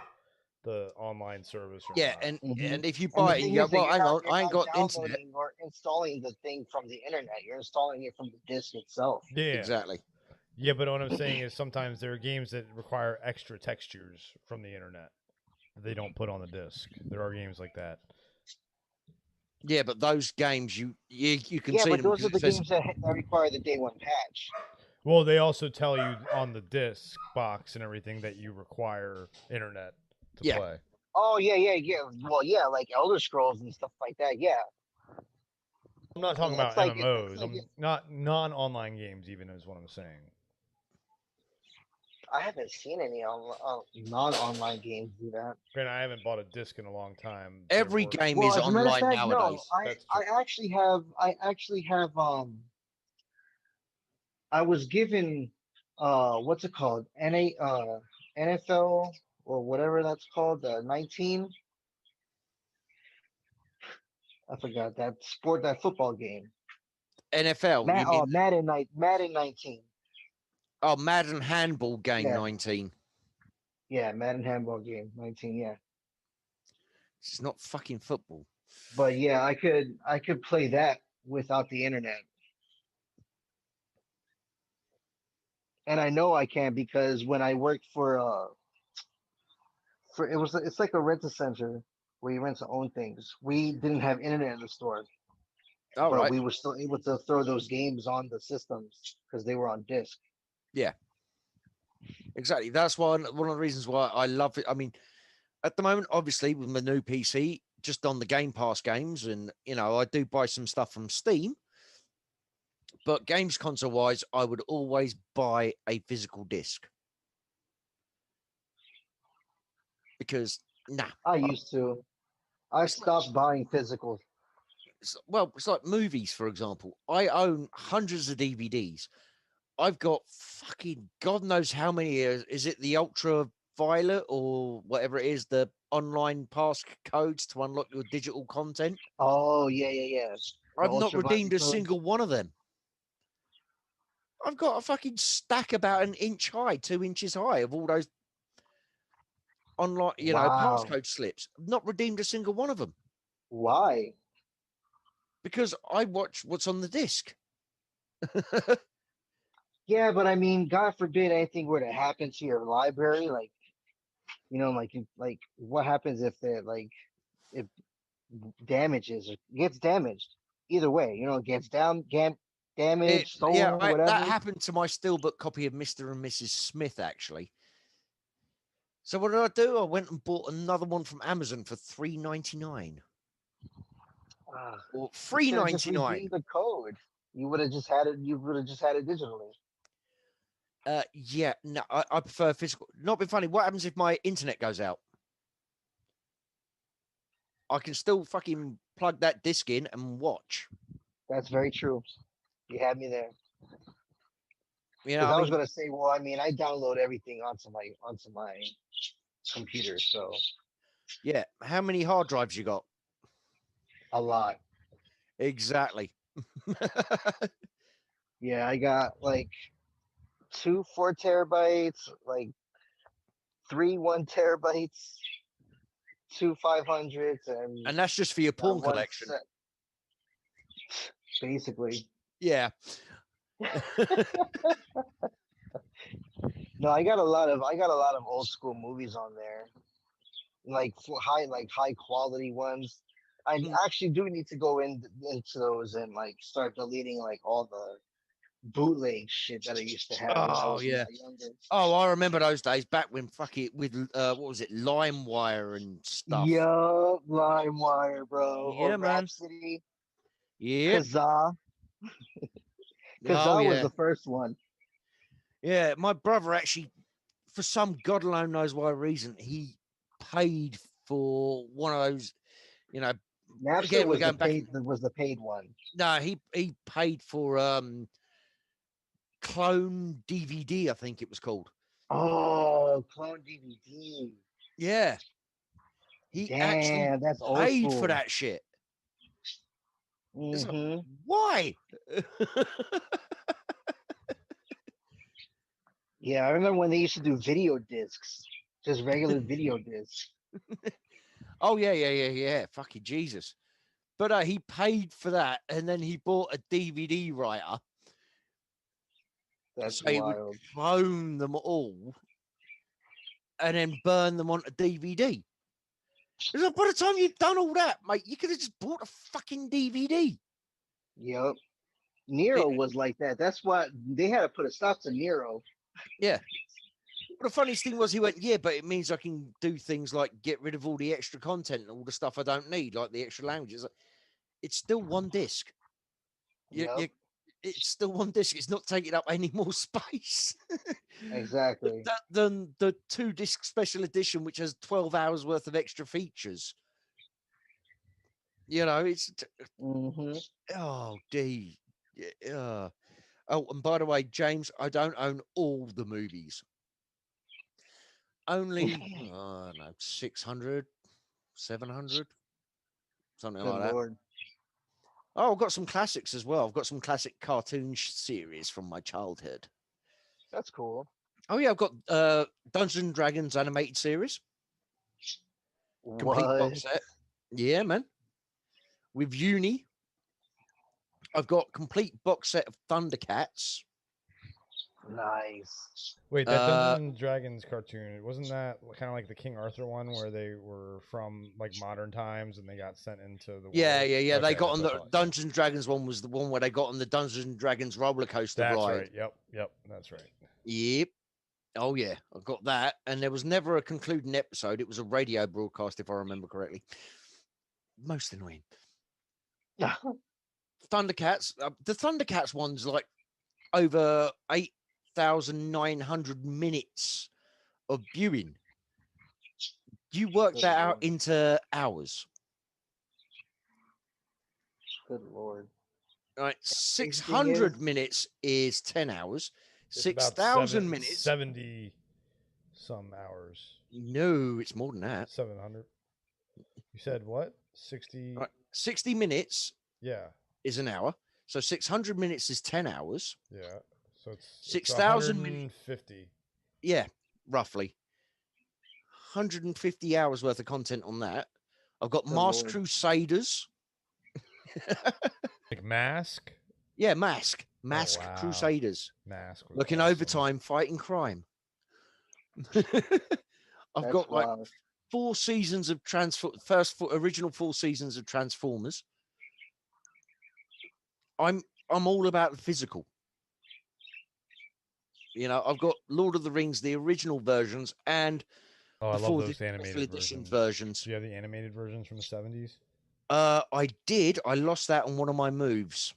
the online service or Yeah, not. and if you And the buy it and thing you go, is that well, hang on, you're I ain't not got internet. downloading or installing the thing from the internet. You're installing it from the disc itself. Yeah, Exactly. Yeah, but what I'm saying is sometimes there are games that require extra textures from the internet that they don't put on the disc. There are games like that. Yeah, but those games you can Yeah, see but them those because are it the says games that require the day one patch. Well, they also tell you on the disc box and everything that you require internet to Yeah. play. Oh yeah. Well, yeah, like Elder Scrolls and stuff like that. Yeah. I'm not talking That's about like MMOs. I'm not non-online games even is what I'm saying. I haven't seen any non-online games do that. Granted, I haven't bought a disc in a long time. every therefore- game Well, is as a matter of online fact, nowadays. no. That's true. I actually have I was given what's it called? NFL or whatever that's called, 19. I forgot that football game. NFL, you mean? Madden 19. Oh, Madden handball game Yeah. 19. Yeah, Madden handball game 19, yeah. It's not fucking football. But yeah, I could play that without the internet. And I know I can because when I worked for it's like a rent center where you rent to own things. We didn't have internet in the store, All but right. we were still able to throw those games on the systems because they were on disc. Exactly. That's one of the reasons why I love it. I mean, at the moment, obviously, with my new PC, just on the Game Pass games, and I do buy some stuff from Steam. But games console wise, I would always buy a physical disc because I used to. I stopped buying physical. it's like movies, for example. I own hundreds of DVDs. I've got fucking God knows how many. Is it the ultraviolet or whatever it is? The online pass codes to unlock your digital content. Oh yeah. The I've not ultraviolet redeemed a codes. single one of them. I've got a fucking stack about an inch high, 2 inches high of all those online, Wow. passcode slips. I've not redeemed a single one of them Why? because I watch what's on the disc. Yeah, but I mean, God forbid anything were to happen to your library, like like what happens if it damages or gets damaged? Either way, it gets damaged, stolen, That whatever. happened to my steelbook copy of Mr. and Mrs. Smith, actually. So what did I do? I went and bought another one from Amazon for $3.99 Ah, or you should have just $3.99. redeemed the code. You would have just had it. You would have just had it digitally. Yeah, no, I prefer physical. Not be funny. What happens if my internet goes out? I can still fucking plug that disc in and watch. That's very true. You had me there. You know, Because I I was mean, gonna say, well, I mean, I download everything onto my computer, so yeah. How many hard drives you got? a lot. Exactly. Yeah, I got like 2 4 terabytes, like 3 1 terabytes, 2 500s, and And that's just for your porn one collection. set, basically. Yeah. No, I got a lot of old school movies on there, like high quality ones. I Mm. actually do need to go into those and like start deleting like all the bootleg shit that I used to have when I Oh was a yeah. lot younger. Oh, I remember those days back when fuck it with what was it, LimeWire and stuff. Yup, LimeWire, bro, Yeah, or man. Rhapsody, Yep. Kazaa. Oh Kazaa was yeah. the first one. Yeah. My brother actually, for some God alone knows why reason, he paid for one of those. You know, Napster again, we're was the going back. paid one. No, he paid for clone DVD, I think it was called. Oh, clone DVD. Yeah. He actually Damn, that's old paid for school. that shit. It's like, Hmm. why? Yeah, I remember when they used to do video discs, just regular video discs. Oh yeah. Fucking Jesus. But he paid for that, and then he bought a DVD writer, That's so he would wild. clone them all, and then burn them onto DVD. It's like, by the time you've done all that, mate, you could have just bought a fucking DVD. Yep. Nero was like that. That's why they had to put a stop to Nero. Yeah. But the funniest thing was he went, yeah, but it means I can do things like get rid of all the extra content and all the stuff I don't need, like the extra languages. It's still one disc. Yep. It's still one disc. It's not taking up any more space Exactly. than the 2 disc special edition, which has 12 hours worth of extra features. It's Hmm. oh, D. Yeah. Oh, and by the way, James, I don't own all the movies. Only, I don't know, 600, 700, something Good like that. lord. Oh, I've got some classics as well. I've got some classic cartoon series from my childhood. That's cool. Oh, yeah, I've got Dungeons and Dragons animated series. Complete What? box set. Yeah, man. With Uni. I've got complete box set of Thundercats. Nice. Wait, that Dungeons and Dragons cartoon, wasn't that kind of like the King Arthur one where they were from like modern times and they got sent into the world? Yeah. They Okay, got that's on what I the thought, yeah. Dungeons and Dragons one was the one where they got on the Dungeons and Dragons roller coaster That's ride. right. Yep. That's right. Yep. Oh yeah, I got that, and there was never a concluding episode. It was a radio broadcast, if I remember correctly. Most annoying. Thundercats. The Thundercats one's like over 8,900 minutes of viewing. You work Good that out lord. into hours. Good lord. Right, Crazy thing 600 is- minutes is 10 hours. It's 6,000 minutes. 70 some hours. No, it's more than that. 700. You said what? 60. Right, 60 minutes Yeah. is an hour. So 600 minutes is 10 hours. Yeah. So it's 6,000 minutes. 150. Yeah, roughly. 150 hours worth of content on that. I've got Good Masked lord. Crusaders. Like Mask? Yeah, Masked wow. Crusaders. Mask. Was Looking awesome. overtime, fighting crime. I've That's got like wild. 4 seasons of original 4 seasons of Transformers. I'm all about the physical. You know, I've got Lord of the Rings, the original versions, and Oh, I love before those the animated special edition versions. versions. Do you have the animated versions from the 70s? I did. I lost that on one of my moves.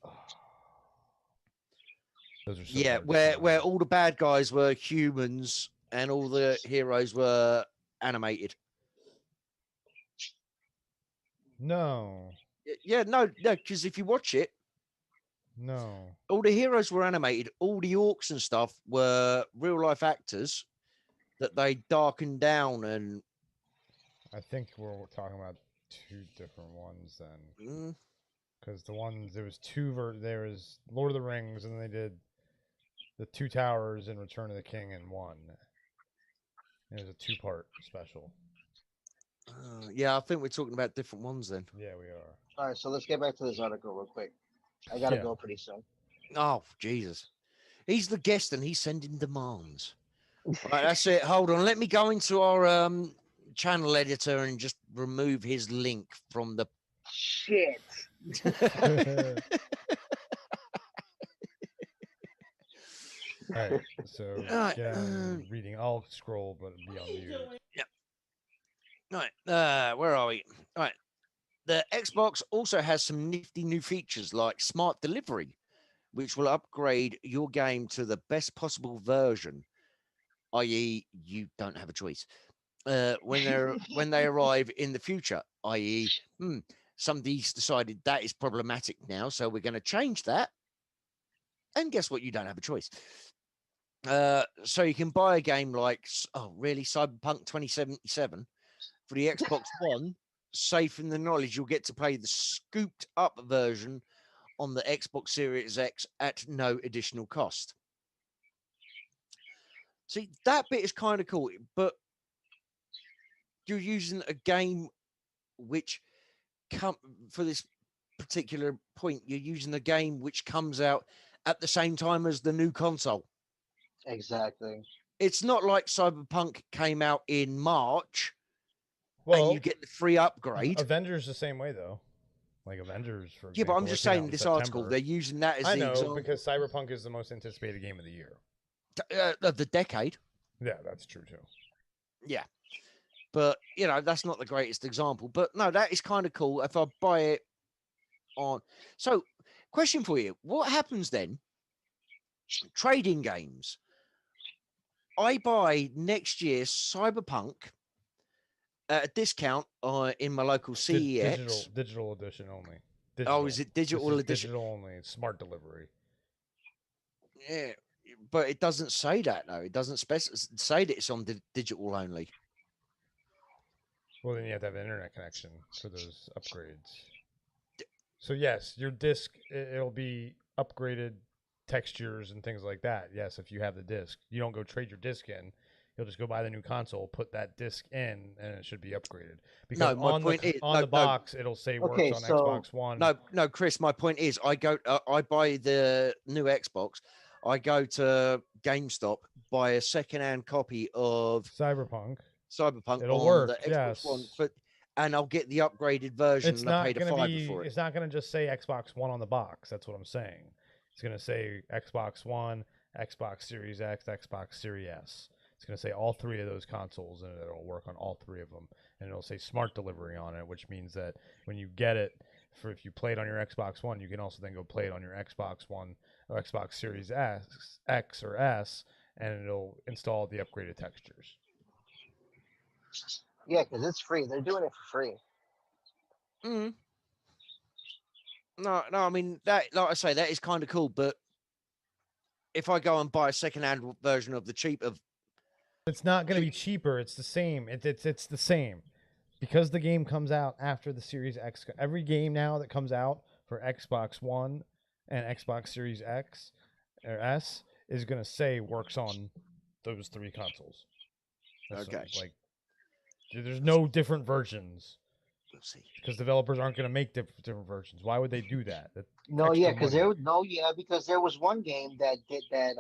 Those are so Yeah, hard to where find. all the bad guys were humans and all the heroes were animated. No. Yeah, no, because if you watch it, No. all the heroes were animated. All the orcs and stuff were real life actors that they darkened down and. I think we're talking about 2 different ones then. Mm, Because the ones, there was 2, there was Lord of the Rings, and then they did the 2 Towers and Return of the King in one. It was a 2-part special. yeah, I think we're talking about different ones then. Yeah, we are. All right, so let's get back to this article real quick. I gotta Yeah. go pretty soon. Oh, Jesus. He's the guest and he's sending demands. Right, that's it. Hold on. Let me go into our channel editor and just remove his link from the. Shit. All right, so Alright, again, reading. I'll scroll, but be on mute. Right, where are we? All right. The Xbox also has some nifty new features like smart delivery, which will upgrade your game to the best possible version, i.e., you don't have a choice. When they arrive in the future, i.e., somebody's decided that is problematic now, so we're going to change that. And guess what? You don't have a choice. So you can buy a game like, Cyberpunk 2077 for the Xbox One, safe in the knowledge you'll get to play the scooped up version on the Xbox Series X at no additional cost. See, that bit is kind of cool, but you're using a game which for this particular point, you're using a game which comes out at the same time as the new console. Exactly. It's not like Cyberpunk came out in March Well, and you get the free upgrade. Avengers the same way though. Like Avengers, for example. Yeah, but I'm just saying this article, they're using that as I the know, example. because Cyberpunk is the most anticipated game of the year. Of the decade. Yeah, that's true too. Yeah. But, that's not the greatest example. But no, that is kind of cool if I buy it on. So, question for you. What happens then? Trading games. I buy next year's Cyberpunk at a discount in my local CEX. Digital edition only. Oh, is it digital edition? Digital only. Smart delivery. Yeah, but it doesn't say that though. It doesn't say that it's on digital only. Well, then you have to have an internet connection for those upgrades. So yes, your disc, it'll be upgraded textures and things like that. Yes, if you have the disc, you don't go trade your disc in. You'll just go buy the new console, put that disc in, and it should be upgraded. Because on the box, it'll say works on Xbox One. No, Chris. My point is, I buy the new Xbox. I go to GameStop, buy a second-hand copy of Cyberpunk. It'll work. The yes. Xbox One, and I'll get the upgraded version. It's and I paid not going to be. It's not going to just say Xbox One on the box. That's what I'm saying. It's going to say Xbox One, Xbox Series X, Xbox Series S. It's going to say all 3 of those consoles, and it'll work on all 3 of them. And it'll say smart delivery on it, which means that when you get it, if you play it on your Xbox One, you can also then go play it on your Xbox One or Xbox Series X or S, and it'll install the upgraded textures. Yeah, because it's free. They're doing it for free. No, no. I mean that, like I say, that is kind of cool. But if I go and buy a second-hand version of the cheaper, It's not going to be cheaper. It's the same. It's the same because the game comes out after the Series X. Every game now that comes out for Xbox One and Xbox Series X or S is going to say works on those three consoles. That's Okay. like there's no different versions we'll see. because developers aren't going to make different versions. Why would they do that? That's No, yeah, extra because money. because there was one game that did that.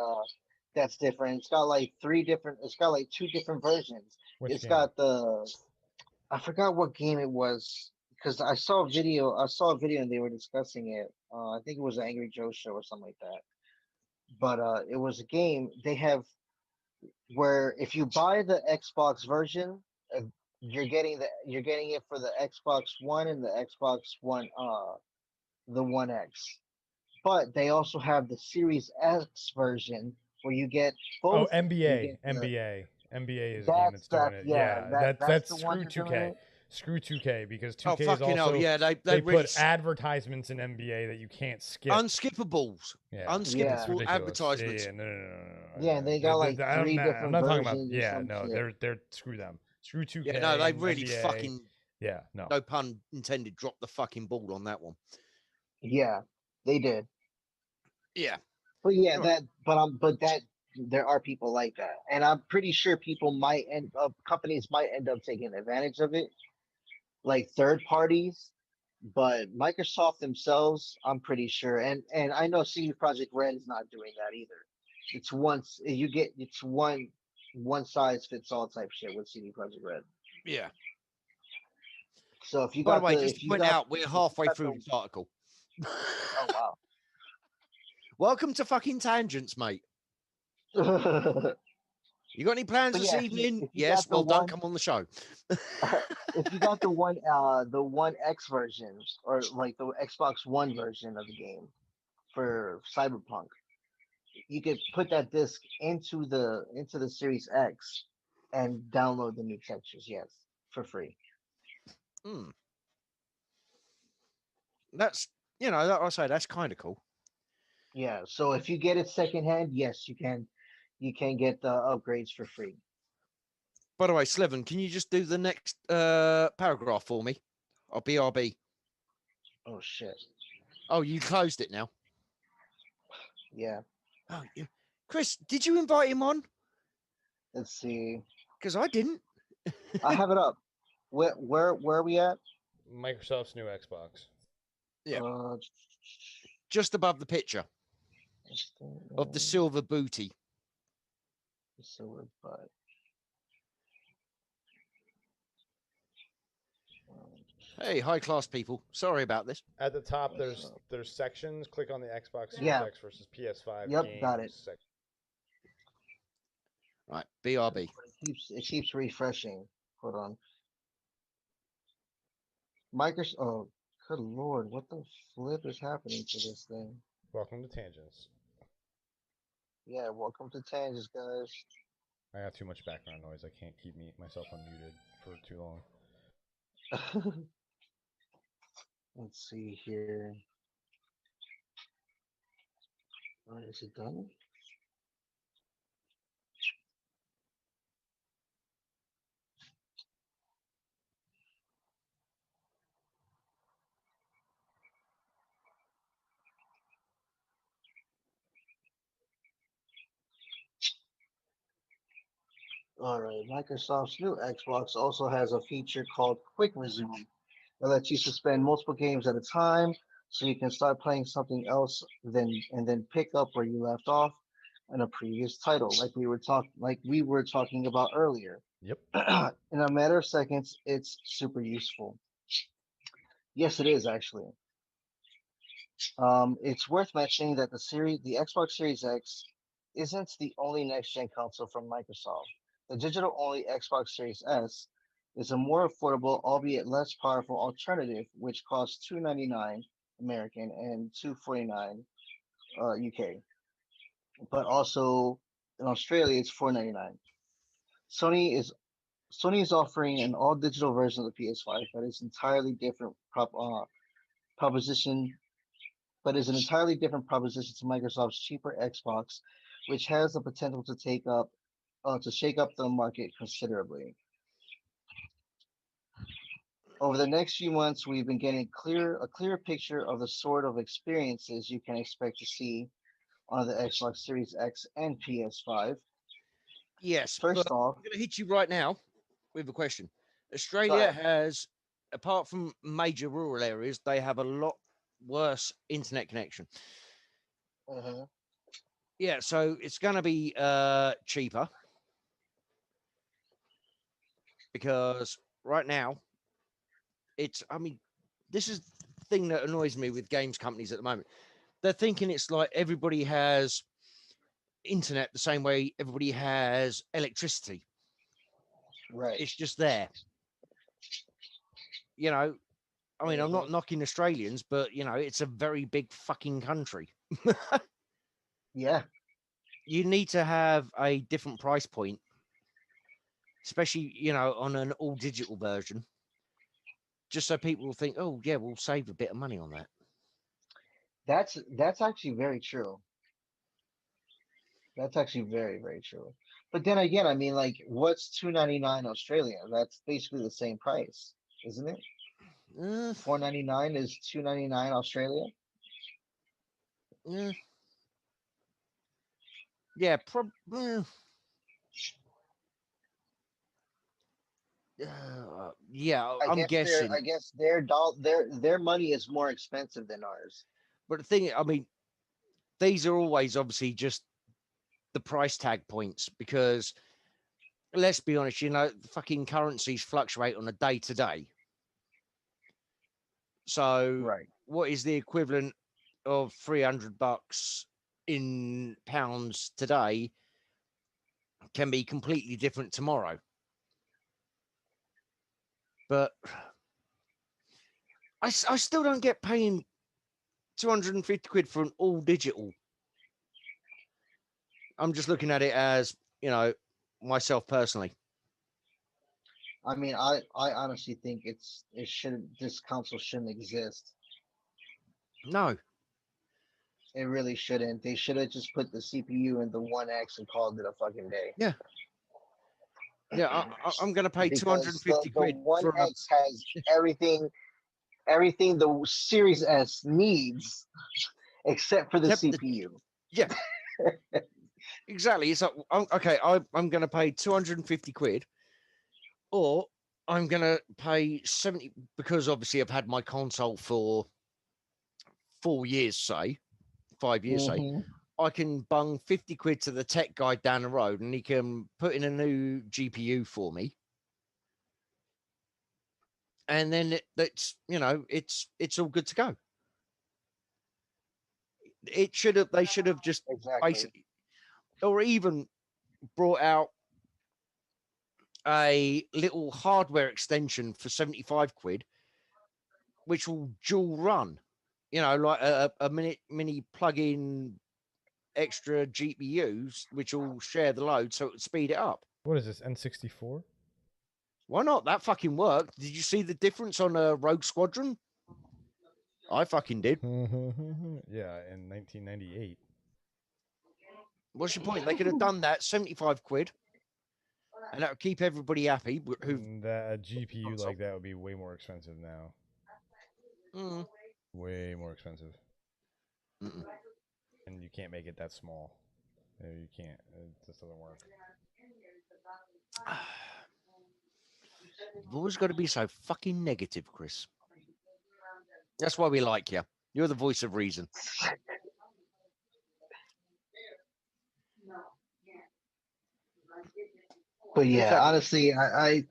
That's different. It's got like three different. It's got like two different versions. Which It's game? got the. I forgot what game it was because I saw a video. I saw a video and they were discussing it. I think it was an Angry Joe show or something like that. But it was a game they have where if you buy the Xbox version, uh, you're getting it for the Xbox One and the Xbox One the One X. But they also have the Series X version where you get Oh, both. You NBA, get the NBA is a game that's that's doing that it. yeah Yeah, that that's that's the one screw you're doing 2K. it. Screw 2K because Oh 2K is fucking hell! also Yeah, they they really put advertisements in NBA that you can't skip. unskippables, Yeah, Yeah. it's unskippable ridiculous. advertisements. Yeah, no. Yeah, and they got like I'm three not, I'm different not talking about. versions or Yeah, some no, shit. they're screw them. Screw 2K Yeah, no, they and really NBA. fucking, Yeah, no. no pun intended, dropped the fucking ball on that one. Yeah, they did. Yeah. But yeah, Right. but that there are people like that, and I'm pretty sure people might end up companies might end up taking advantage of it, like third parties. But Microsoft themselves, I'm pretty sure, and I know CD Project Red is not doing that either. It's once you get it's one size fits all type shit with CD Project Red. Yeah. So if you By the got way, the just if to you point got out, we're if you halfway got through the this article. oh wow. Welcome to fucking tangents, mate. But You got any plans this yeah, evening? if you Yes. got the Well, don't one come on the show. if you got the one X version or like the Xbox One version of the game for Cyberpunk, you could put that disc into the Series X and download the new textures, yes, for free. Hmm. That's, that I say that's kind of cool. Yeah, so if you get it secondhand, yes, you can get the upgrades for free. By the way, Slevin, can you just do the next paragraph for me? Or BRB. Oh shit. Oh, you closed it now. Yeah. Oh, yeah. Chris, did you invite him on? Let's see. Because I didn't. I have it up. Where are we at? Microsoft's new Xbox. Yeah. Uh, Just above the picture of the silver booty. silver butt. Hey, high class people. Sorry about this. At the top, there's sections. Click on the Xbox Series Yeah. X versus PS5 Yep, games got it. section. Right, BRB. It keeps refreshing. Hold on. Microsoft. Oh, good lord! What the flip is happening to this thing? Welcome to Tangents. Yeah, welcome to Tangents, guys. I got too much background noise. I can't keep myself unmuted for too long. Let's see here. Is it done? All right. Microsoft's new Xbox also has a feature called Quick Resume. It lets you suspend multiple games at a time, so you can start playing something else, then pick up where you left off in a previous title, like we were talking about earlier. Yep. In a matter of seconds, it's super useful. Yes, it is actually. It's worth mentioning that the Xbox Series X isn't the only next-gen console from Microsoft. The digital-only Xbox Series S is a more affordable, albeit less powerful alternative, which costs $299 American and $249 UK. But also in Australia, it's $499. Sony is Sony is offering an all-digital version of the PS5 that is entirely different proposition but is an entirely different proposition to Microsoft's cheaper Xbox, which has the potential to shake up the market considerably. Over the next few months, we've been getting a clear picture of the sort of experiences you can expect to see on the Xbox Series X and PS5. Yes, but First off, I'm going to hit you right now with a question. Australia ahead. has, apart from major rural areas, they have a lot worse internet connection. Yeah, so it's going to be cheaper because right now I mean, this is the thing that annoys me with games companies at the moment. They're thinking it's like everybody has internet the same way everybody has electricity. Right. It's just there. You know, I mean, I'm not knocking Australians, but it's a very big fucking country. Yeah. You need to have a different price point, especially, on an all digital version, just so people will think, oh yeah, we'll save a bit of money on that. That's actually very true. That's actually very, very true. But then again, I mean, like, what's $2.99 Australia? That's basically the same price, isn't it? $4.99 is $2.99 Australia. Yeah, probably. Yeah, I'm guessing. I guess their money is more expensive than ours. But the thing, I mean, these are always obviously just the price tag points because let's be honest, fucking currencies fluctuate on a day to day. So Right. what is the equivalent of $300 in pounds today can be completely different tomorrow. But I still don't get paying 250 quid for an all digital. I'm just looking at it as, myself personally. I mean, I honestly think this console shouldn't exist. No. It really shouldn't. They should have just put the CPU in the One X and called it a fucking day. Yeah. Yeah, I'm going to pay 250 quid the One for X has everything the Series S needs, except for the CPU. Yeah. Exactly. It's like, okay, I'm going to pay 250 quid, or I'm going to pay 70 because obviously I've had my console for 4 years, say 5 years, say. I can bung 50 quid to the tech guy down the road and he can put in a new GPU for me. And then it's all good to go. They should have just basically, or even brought out a little hardware extension for 75 quid, which will dual run, like a mini plug-in extra GPUs, which will share the load, so it would speed it up. What is this, N64? Why not? That fucking worked. Did you see the difference on a Rogue Squadron? I fucking did. Yeah, in 1998. What's your point? They could have done that 75 quid, and that would keep everybody happy. That a GPU like that would be way more expensive now. Way more expensive. And you can't make it that small. You can't. It just doesn't work. You've always got to be so fucking negative, Chris. That's why we like you. You're the voice of reason. But yeah, honestly, I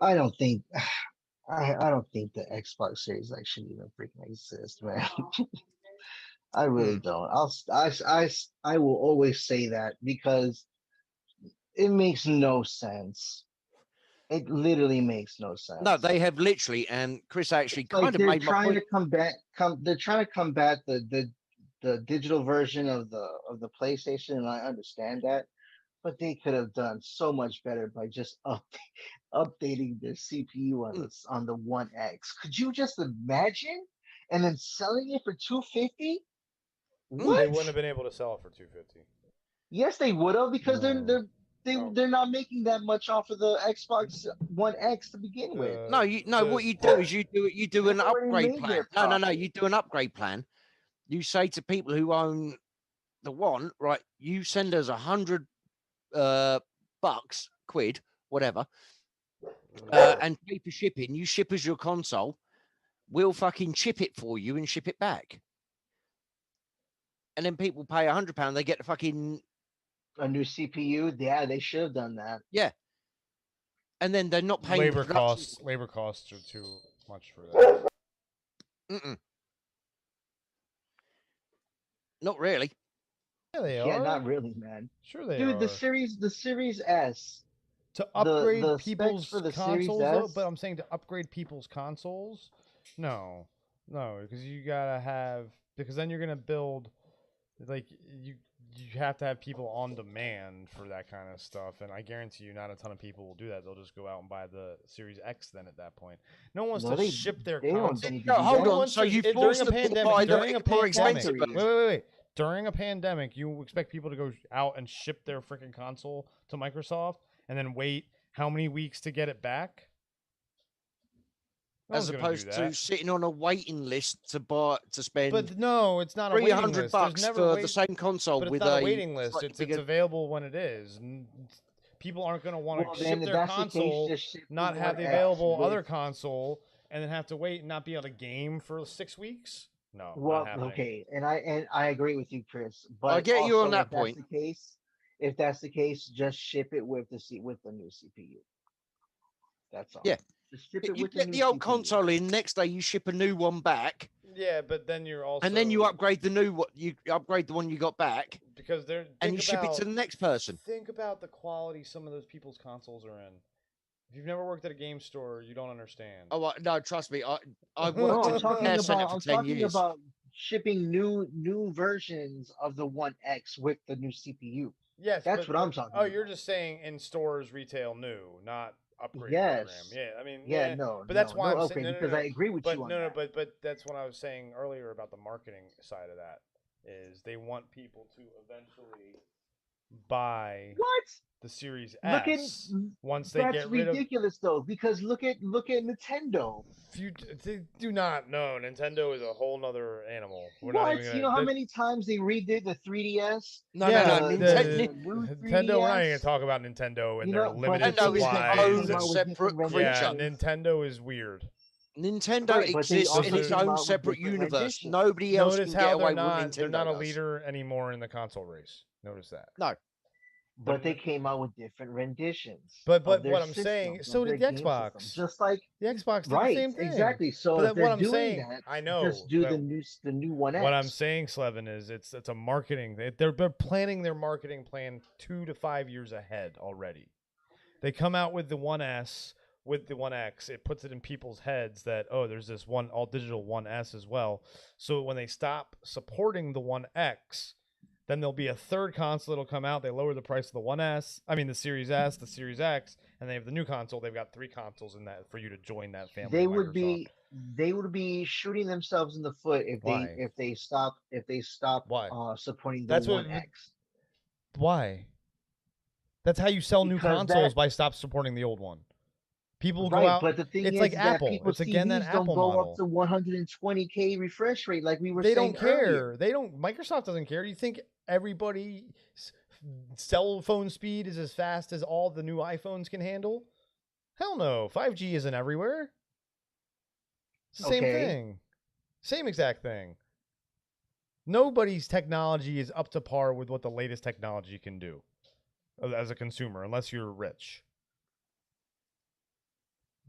don't think I don't think the Xbox Series X should even freaking exist, man. I really don't. I will always say that because it makes no sense. It literally makes no sense. No, they have literally, and Chris actually kind of made my point. They're trying to combat the digital version of the PlayStation, and I understand that, but they could have done so much better by just updating their CPU on the One X. Could you just imagine and then selling it for $250. They What? wouldn't have been able to sell it for $250. Yes, they would have because No. they're not making that much off of the Xbox One X to begin with. No, what you do is you do They an already upgrade made plan. their No, profit. you do an upgrade plan. You say to people who own the One, right? You send us $100 bucks, quid, whatever, and pay for shipping. You ship us your console. We'll fucking chip it for you and ship it back. And then people pay £100. They get the fucking A new CPU. Yeah, they should have done that. yeah. And then they're not paying Labor production. costs are too much for that. Not really. Yeah, they Yeah, are. not really, man. Sure, they Dude, are. the Series S. To upgrade the specs people's for the Series consoles, though, S? but I'm saying to upgrade people's consoles, no, because you gotta have, because then you're gonna build, like you have to have people on demand for that kind of stuff, and I guarantee you, not a ton of people will do that. They'll just go out and buy the Series X. Then at that point, no one wants No, to they- ship their they don't console. need to No, do hold that. on. So you during force a them to pandemic, buy during the a more pandemic, expensive. wait. During a pandemic, you expect people to go out and ship their freaking console to Microsoft and then wait how many weeks to get it back? No As one's gonna do opposed to that. sitting on a waiting list to spend But no, it's not a waiting list. There's $300 never for wait, the same console but it's with not a a waiting list. slightly It's bigger. available when it is. People aren't going to want Well, to then, ship if their that's the case, console, just ship the not have One the X available with- other console, and then have to wait and not be able to game for 6 weeks. No, Well, not happening. okay, and I agree with you, Chris. But I get you on also, that if point. That's the case, if that's the case, just ship it with the new CPU. That's all. Yeah. Just ship it You with the get new the old CPU. console in. Next day, you ship a new one back, Yeah, but then you're also and then you upgrade the new one. You upgrade the one you got back, because they're and you ship it to the next person. Think about the quality some of those people's consoles are in. If you've never worked at a game store, you don't understand. Oh no, trust me. I No, worked I'm in a talking care center about. for I'm 10 talking years. about shipping new versions of the One X with the new CPU. Yes, That's what I'm talking Oh, you're about. just saying in stores, retail, new, not upgrade Yes. program. Yeah, I mean, Yeah, no, but that's no, why no I'm upgrade, saying because I agree with but you on that. but that's what I was saying earlier about the marketing side of that is they want people to eventually buy What? the Series Look at S once they that's get rid of. ridiculous though, because look at Nintendo. They do not know. Nintendo is a whole nother animal. We're not What? even gonna, You know how many times they redid the 3DS? No, yeah, no, the new Nintendo. We're not even 3DS? gonna talk about Nintendo and You their know, but limited the thing is that supplies. they own came a out with separate different creature. Yeah, renditions. Nintendo is weird. Nintendo Right, but they exists in also its came out own with separate different universe. renditions. Nobody else Notice can how get they're away not with Nintendo. they're not a does. leader anymore in the console race. Notice that. No. But they came out with different renditions. But of their what I'm saying, systems, so of their did the game Xbox. systems, just like The Xbox did the right, same thing. exactly. So But if what they're I'm doing saying, that, I know. just do but the new One X. what I'm saying, Slevin, is it's a marketing. They're planning their marketing plan 2 to 5 years ahead already. They come out with the One S. With the One X, it puts it in people's heads that, oh, there's this one all digital One S as well. So when they stop supporting the One X, then there'll be a third console that'll come out. They lower the price of the One S. I mean the Series S, the Series X, and they have the new console. They've got 3 consoles in that for you to join that family. They of would Microsoft. they would be shooting themselves in the foot if Why? they stop Why? supporting the That's One what- X. Why? That's how you sell new Because consoles that- by stop supporting the old one. People will go Right, out. but the thing it's is like that Apple. people's It's again that TVs don't Apple go model. up to 120K refresh rate like we were They saying don't care. earlier. They don't. Microsoft doesn't care. Do you think everybody's cell phone speed is as fast as all the new iPhones can handle? Hell no. 5G isn't everywhere. It's the same Okay. thing. Same exact thing. Nobody's technology is up to par with what the latest technology can do as a consumer, unless you're rich.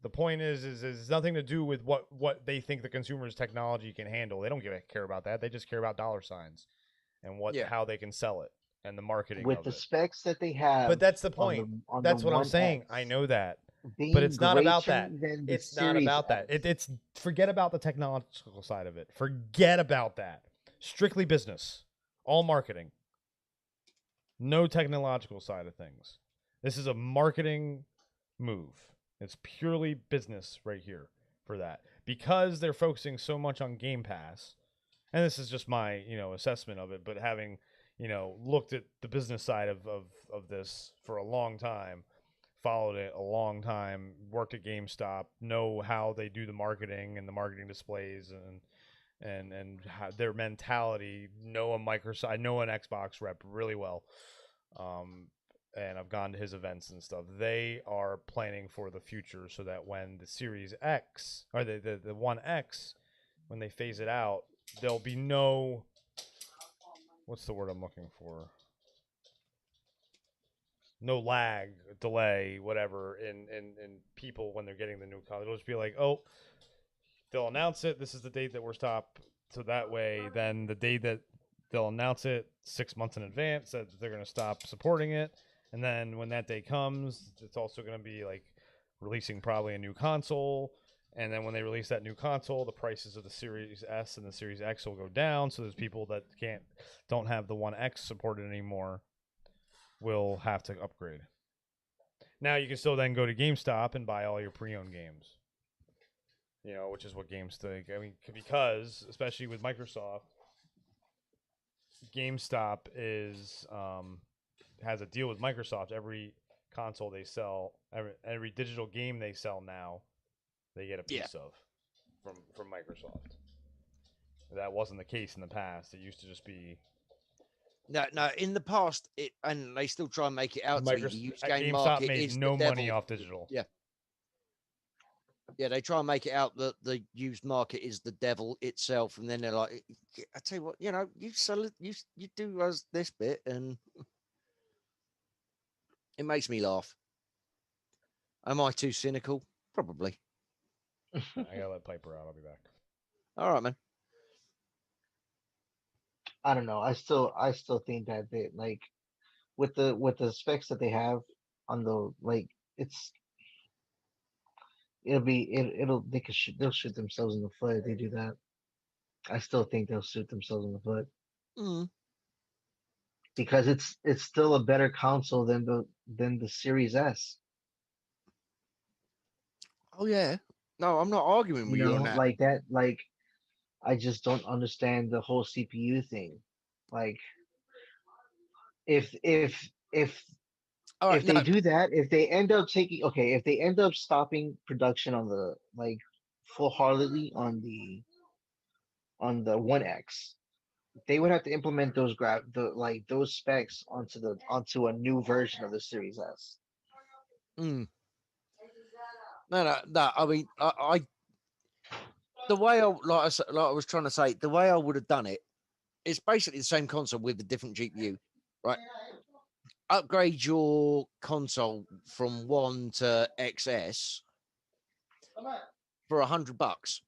The point is it's nothing to do with what they think the consumer's technology can handle. They don't care about that. They just care about dollar signs and how they can sell it and the marketing With of the it. specs that they have. But that's the point. On That's the what I'm One saying. X, I know that. being But it's not about that. greater than the It's not Series about that. X. It's forget about the technological side of it. Forget about that. Strictly business. All marketing. No technological side of things. This is a marketing move. It's purely business right here for that. because they're focusing so much on Game Pass, and this is just my assessment of it, but having looked at the business side of this for a long time, followed it a long time, worked at GameStop, know how they do the marketing and the marketing displays and how their mentality. Know a Microsoft, I know an Xbox rep really well, and I've gone to his events and stuff. They are planning for the future so that when the Series X or the One X, when they phase it out, there'll be no, what's the word I'm looking for? No lag, delay, whatever, in people when they're getting the new console. It'll just be like, oh, they'll announce it. This is the date that we're stopped. So that way, then the day that they'll announce it 6 months in advance that they're going to stop supporting it. And then when that day comes, it's also going to be like releasing probably a new console. And then when they release that new console, the prices of the Series S and the Series X will go down. So there's people that don't have the One X supported anymore will have to upgrade. Now you can still then go to GameStop and buy all your pre-owned games. Which is what GameStop. I mean, because especially with Microsoft, GameStop has a deal with Microsoft. Every console they sell, every digital game they sell now, they get a piece of from Microsoft. That wasn't the case in the past. It used to just be. No. In the past, and they still try and make it out to be the used game GameStop market made is no the money devil. off digital. Yeah, they try and make it out that the used market is the devil itself, and then they're like, "I tell you what, you sell it, you do us this bit," and it makes me laugh. Am I too cynical? Probably. I gotta let Piper out. I'll be back. All right, man. I don't know. I still think that they like with the specs that they have on the they'll shoot themselves in the foot if they do that. I still think they'll shoot themselves in the foot because it's still a better console than the Series S. Oh yeah. No, I'm not arguing with you on that. Like that. Like I just don't understand the whole CPU thing. Like if All right, they no. do that, if they end up if they end up stopping production on the full-heartedly on the One X, they would have to implement those specs onto a new version of the Series S. No. I mean, I the way like I was trying to say, the way I would have done it, it's basically the same console with a different GPU, right? Upgrade your console from 1 to XS for $100.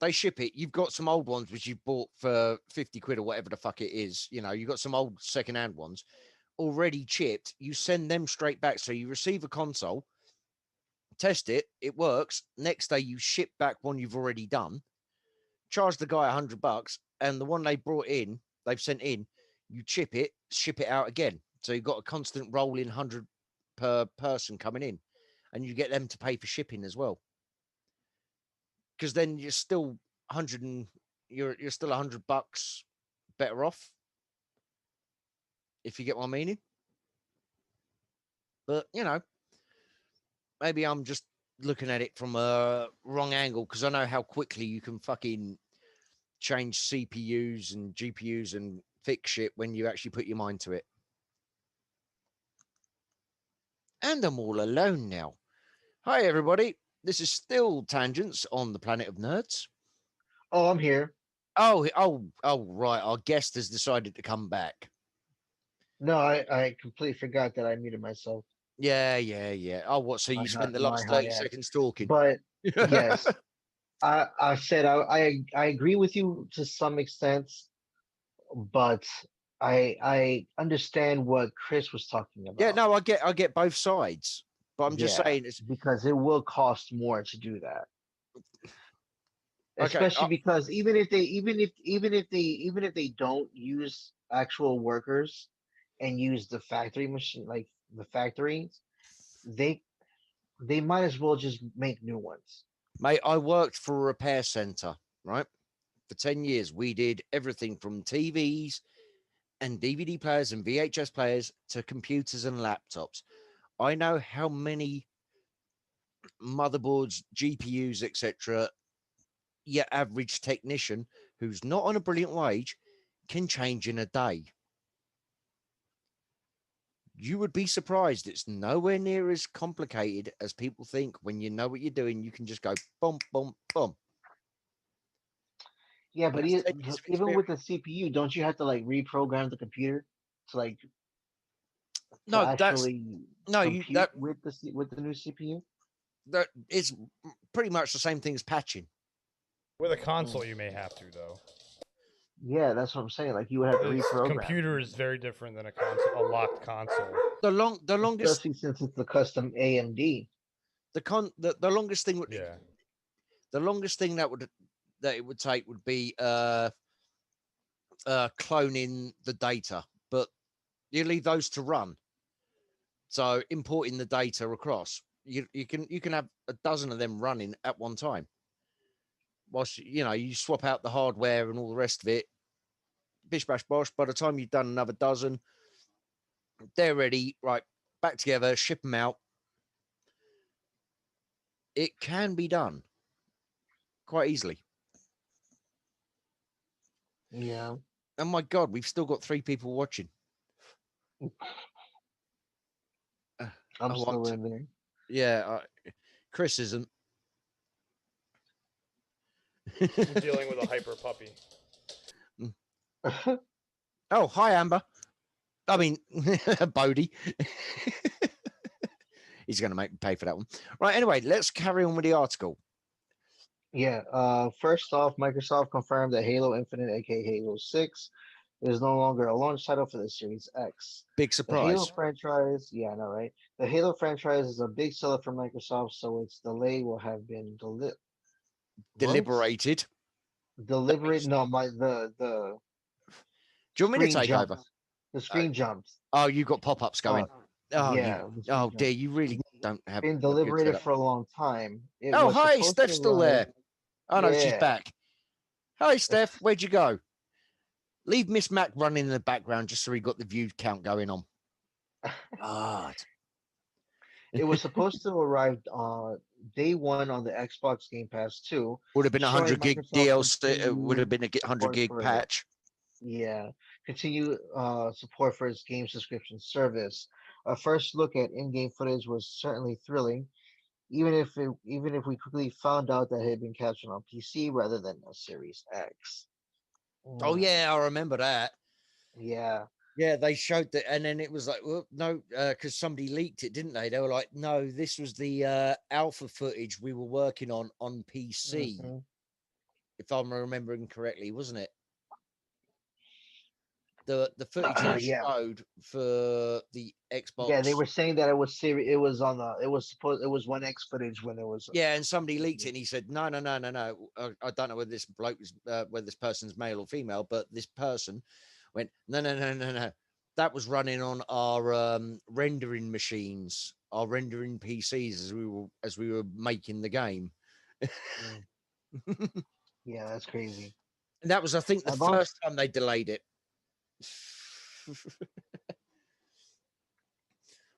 They ship it. You've got some old ones which you've bought for 50 quid or whatever the fuck it is. You've got some old secondhand ones already chipped. You send them straight back. So you receive a console, test it, it works. Next day you ship back one you've already done, charge the guy $100, and the one they've sent in, you chip it, ship it out again. So you've got a constant rolling 100 per person coming in, and you get them to pay for shipping as well. Because then you're still you're still $100 better off, if you get what I'm meaning. But maybe I'm just looking at it from a wrong angle because I know how quickly you can fucking change CPUs and GPUs and fix shit when you actually put your mind to it. And I'm all alone now. Hi, everybody. This is still Tangents on the Planet of Nerds. Oh, I'm here. Oh, right. Our guest has decided to come back. No, I completely forgot that I muted myself. Yeah. Oh, what? So you spent the last 30 seconds talking? But yes, I said I agree with you to some extent, but I understand what Chris was talking about. Yeah, no, I get both sides, but I'm just saying it's because it will cost more to do that. Okay, Especially because even if they don't use actual workers and use the factory machine, like the factories, they might as well just make new ones. Mate, I worked for a repair center, right? For 10 years, we did everything from TVs and DVD players and VHS players to computers and laptops. I know how many motherboards, GPUs, etc. your average technician who's not on a brilliant wage can change in a day. You would be surprised. It's nowhere near as complicated as people think. When you know what you're doing, you can just go boom, boom, boom. Yeah, but That's 10 years of even with experience. the CPU, don't you have to like reprogram the computer to like to No, that's actually no, you compute with with the new CPU? that is pretty much the same thing as patching. With a console, you may have to though. Yeah, that's what I'm saying. Like you would have to This reprogram, computer is very different than a console, a locked console. The longest especially since it's a custom AMD. the longest thing would Yeah. the longest thing that it would take would be cloning the data, but you leave those to run. So importing the data across, you can have a dozen of them running at one time. Whilst you swap out the hardware and all the rest of it, bish bash bosh. By the time you've done another dozen, they're ready. Right, back together, ship them out. It can be done quite easily. Yeah, And my God, we've still got 3 people watching. I'm I still want, in there. yeah, Chris isn't. I'm dealing with a hyper puppy. Oh, hi, Amber. I mean, Bodie. He's going to make me pay for that one. Right. Anyway, let's carry on with the article. Yeah. First off, Microsoft confirmed that Halo Infinite, aka Halo 6, is no longer a launch title for the Series X. Big The Halo surprise. franchise, yeah, I know, right? The Halo franchise is a big seller for Microsoft, so its delay will have been Deliberated. deliberate. No, Do you want me to screen take jumped. over? The screen jumped. Oh, you got pop-ups going. Oh, Yeah, the screen oh jumped. dear, you really don't have Been a good deliberated setup. for a long time. It Oh, was hi, supposed to Steph's still arrive. there. Oh no, she's Yeah. back. Hi, Steph. Where'd you go? Leave Miss Mac running in the background just so he got the view count going on. God. It was supposed to arrive day one on the Xbox Game Pass 2. Would have been a showing 100 gig Microsoft DLC. It would have continued been a 100 support gig for patch. yeah, continue support for its game subscription service. A first look at in-game footage was certainly thrilling, even if we quickly found out that it had been captured on PC rather than a Series X. Oh yeah, I remember that. Yeah. Yeah, they showed that, and then it was like, well, no, because somebody leaked it, didn't they? They were like, no, this was the alpha footage we were working on PC, Mhm. if I'm remembering correctly, wasn't it? The footage they Yeah. showed for the Xbox. Yeah, they were saying that it was series. It was on the. It was 1X footage when it was. Yeah, and somebody leaked it, and he said, no. I don't know whether this bloke is whether this person's male or female, but this person went, no. That was running on our rendering machines, our rendering PCs as we were making the game. Yeah, that's crazy. And that was, I think, the I launched. first time they delayed it.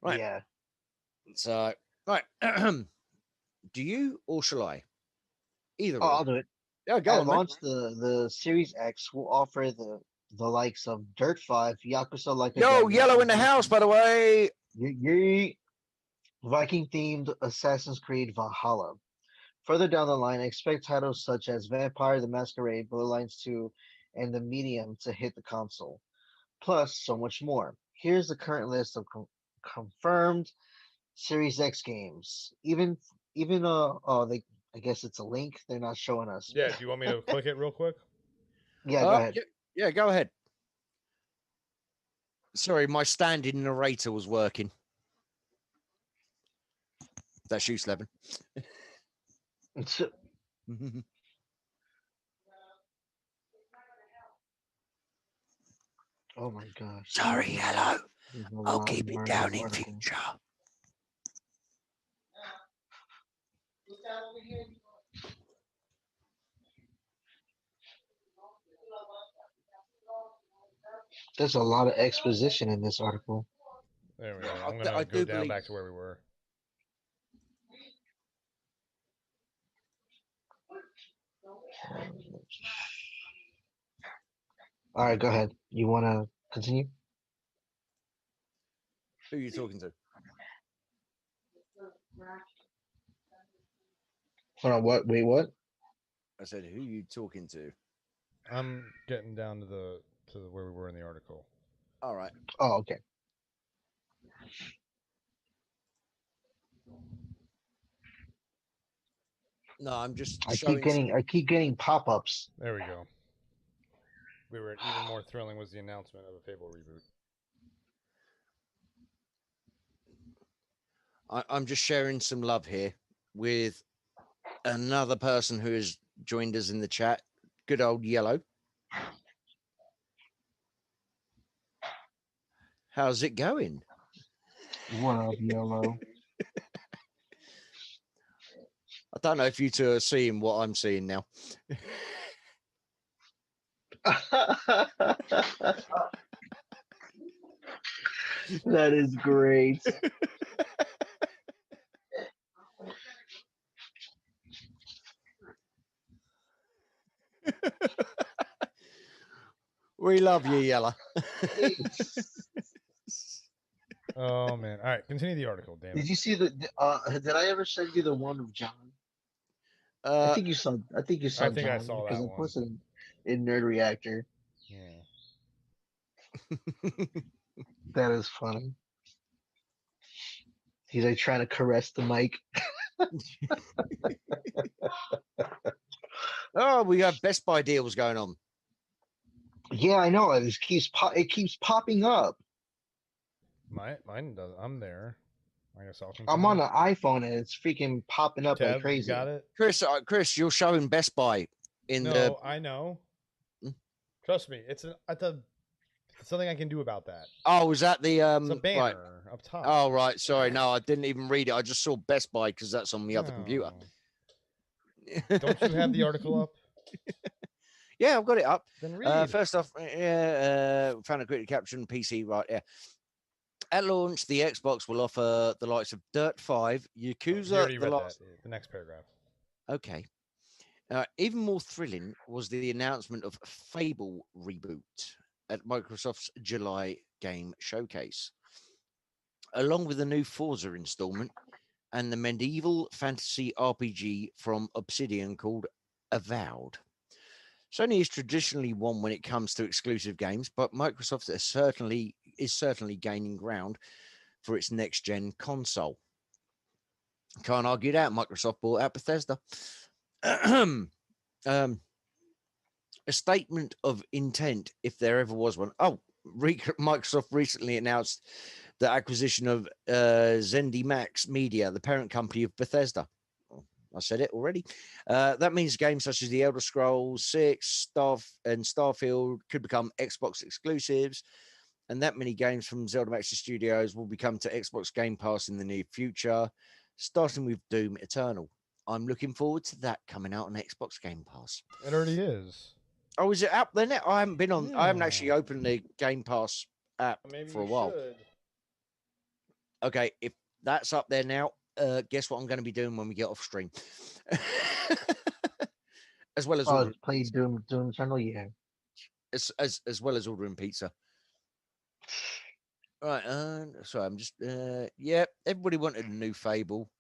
Right. Yeah. So, right. Do you or shall I? Either Oh, or. I'll do it. Yeah, go At on, mate. launch, the Series X will offer the likes of Dirt 5, Yakuza Like a Yo, Dragon, yellow in the house, by the way. Viking themed Assassin's Creed Valhalla. Further down the line, expect titles such as Vampire the Masquerade, Bloodlines 2, and The Medium to hit the console. Plus, so much more. Here's the current list of confirmed Series X games. Even they I guess it's a link. They're not showing us. Yeah, do you want me to click it real quick? Yeah, go ahead. Yeah, go ahead. Sorry, my standing narrator was working. That's you, Slevin. Oh my gosh. Sorry, hello. I'll lot keep it more down in articles. future. There's a lot of exposition in this article. There we go. I I'm d- gonna I go do down believe- back to where we were. All right, go ahead. You want to continue? Who are you talking to? Hold on. What? Wait, what? I said, who are you talking to? I'm getting down to where we were in the article. All right. Oh, okay. No, I'm just I showing. keep getting pop-ups. There we go. We were even more thrilling was the announcement of a Fable reboot. I'm just sharing some love here with another person who has joined us in the chat. Good old Yellow. How's it going? What up, Yellow? I don't know if you two are seeing what I'm seeing now. That is great. We love you, Yellow. Oh man! All right, continue the article. Damn Did it! you see the? Did I ever send you the one of John? I think you saw. I think you saw. I think I John, saw because that I one. posted in Nerd Reactor. Yeah. That is funny. He's like trying to caress the mic. Oh, we have Best Buy deals going on. Yeah, I know. It keeps popping up. Mine does. I'm there. I guess I'll continue. I'm on an iPhone and it's freaking popping up like Tev, crazy. you got it? Chris, you're showing Best Buy in No, I know. Hmm? Trust me, it's something I can do about that. Oh, was that the It's a banner right. up top. Oh, right. Sorry. No, I didn't even read it. I just saw Best Buy because that's on the other computer. No. Don't you have the article up? Yeah, I've got it up. Then read. First off, found a quick caption PC right here. At launch, the Xbox will offer the likes of Dirt 5, You Yakuza, already the read last. that. The next paragraph. Okay. Even more thrilling was the announcement of Fable reboot at Microsoft's July game showcase, along with a new Forza installment and the medieval fantasy RPG from Obsidian called Avowed. Sony is traditionally one when it comes to exclusive games, but Microsoft is certainly gaining ground for its next gen console. Can't argue that. Microsoft bought out Bethesda. A statement of intent, if there ever was one. Oh, Microsoft recently announced the acquisition of ZeniMax Media, the parent company of Bethesda. I said it already. That means games such as The Elder Scrolls 6, and Starfield could become Xbox exclusives, and that many games from Zelda Max Studios will become to Xbox Game Pass in the near future, starting with Doom Eternal. I'm looking forward to that coming out on Xbox Game Pass. It already is. Oh, is it up there now? I haven't been on. I haven't actually Yeah. opened the Game Pass app Maybe for a you while. should. Okay, if that's up there now, guess what I'm going to be doing when we get off stream? As well as ordering, play Doom Eternal. Yeah. as well as ordering pizza. Right, sorry, I'm just yeah. Everybody wanted a new Fable.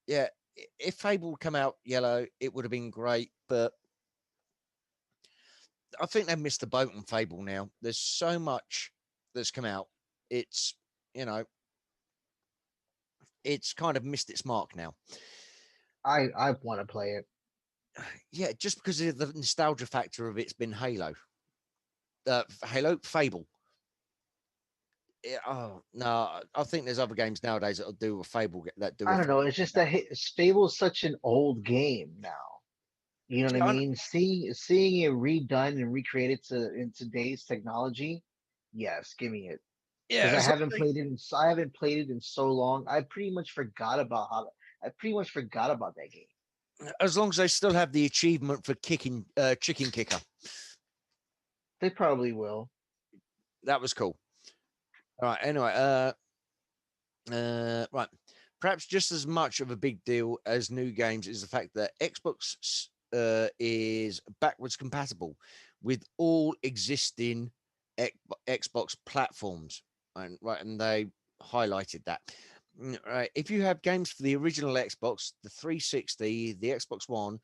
Yeah, if Fable would come out yellow, it would have been great, but I think they've missed the boat on Fable now. There's so much that's come out. It's it's kind of missed its mark now. I want to play it. Yeah, just because of the nostalgia factor of it's been Halo. Fable. Yeah, oh no, I think there's other games nowadays that'll do a Fable that do. I don't know. It's just that Fable's such an old game now. You know what I mean? Seeing it redone and recreated in today's technology, yes, give me it. Yeah, Because I haven't played it in so long. I pretty much forgot about that game. as long as they still have the achievement for kicking chicken kicker. They probably will. That was cool. All right. Anyway, right. Perhaps just as much of a big deal as new games is the fact that Xbox is backwards compatible with all existing Xbox platforms, and they highlighted that. Right, if you have games for the original Xbox, the 360, the Xbox One,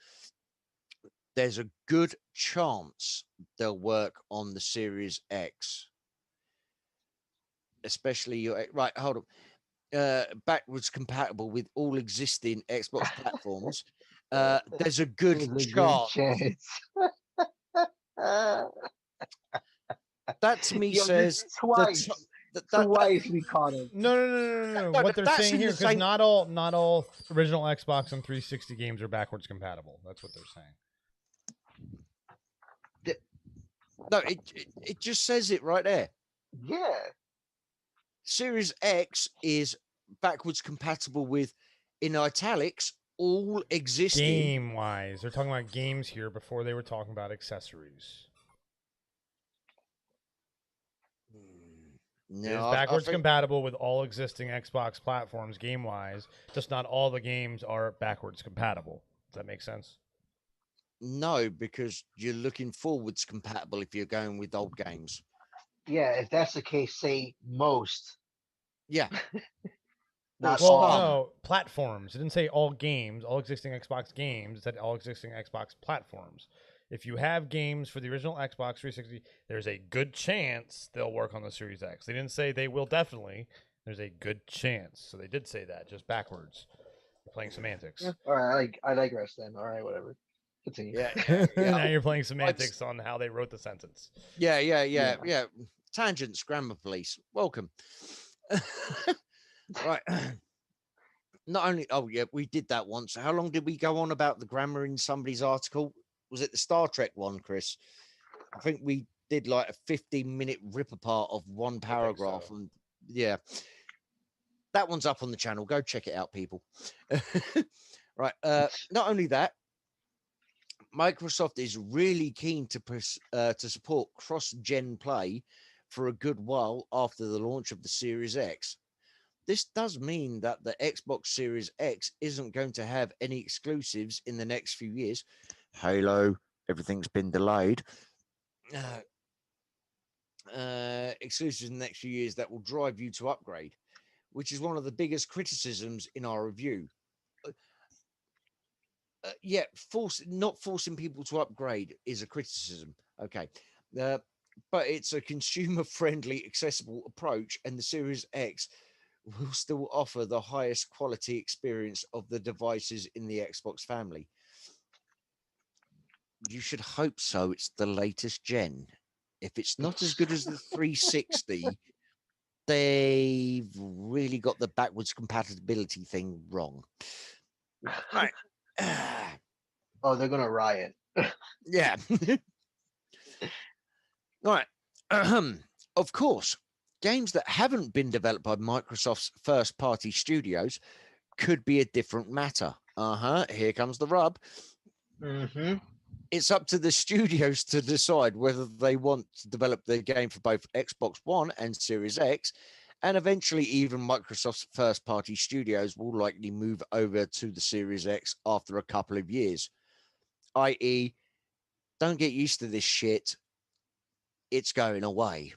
there's a good chance they'll work on the Series X, especially your right. Hold on. Backwards compatible with all existing Xbox platforms, there's a good There's a good chance. chance. That to me Yo, says twice. Twice we caught him. No. No, What they're that's saying in here, the because same- not all original Xbox and 360 games are backwards compatible. That's what they're saying. No, it just says it right there. Yeah. Series X is backwards compatible with, in italics, all existing. Game wise, they're talking about games here before they were talking about accessories. It is No, backwards compatible with all existing Xbox platforms game wise, just not all the games are backwards compatible. Does that make sense? No, because you're looking forwards compatible if you're going with old games. Yeah, if that's the case, say most. Yeah. Not Well, all. no, platforms. It didn't say all games, all existing Xbox games. It said all existing Xbox platforms. If you have games for the original Xbox 360, there's a good chance they'll work on the Series X. They didn't say they will definitely. There's a good chance. So they did say that, just backwards. You're playing semantics. Yeah. All right, I like rest then. All right, whatever. Continue. Yeah. Now you're playing semantics on how they wrote the sentence. Yeah. Tangents, grammar police. Welcome. Right. Not only, we did that once. How long did we go on about the grammar in somebody's article? Was it the Star Trek one, Chris? I think we did like a 15-minute rip apart of one paragraph. so. And yeah, that one's up on the channel. Go check it out, people. Right. Not only that, Microsoft is really keen to support cross-gen play for a good while after the launch of the Series X. This does mean that the Xbox Series X isn't going to have any exclusives in the next few years. Halo, everything's been delayed. Exclusives in the next few years that will drive you to upgrade, which is one of the biggest criticisms in our review. Not forcing people to upgrade is a criticism. Okay. But it's a consumer-friendly, accessible approach, and the Series X will still offer the highest quality experience of the devices in the Xbox family. You should hope so. It's the latest gen. If it's not as good as the 360, they've really got the backwards compatibility thing wrong. Right. Oh, they're gonna riot. Yeah. All right. Of course, games that haven't been developed by Microsoft's first-party studios could be a different matter. Here comes the rub. Mm-hmm. It's up to the studios to decide whether they want to develop their game for both Xbox One and Series X, and eventually even Microsoft's first-party studios will likely move over to the Series X after a couple of years. I.e., don't get used to this shit. It's going away.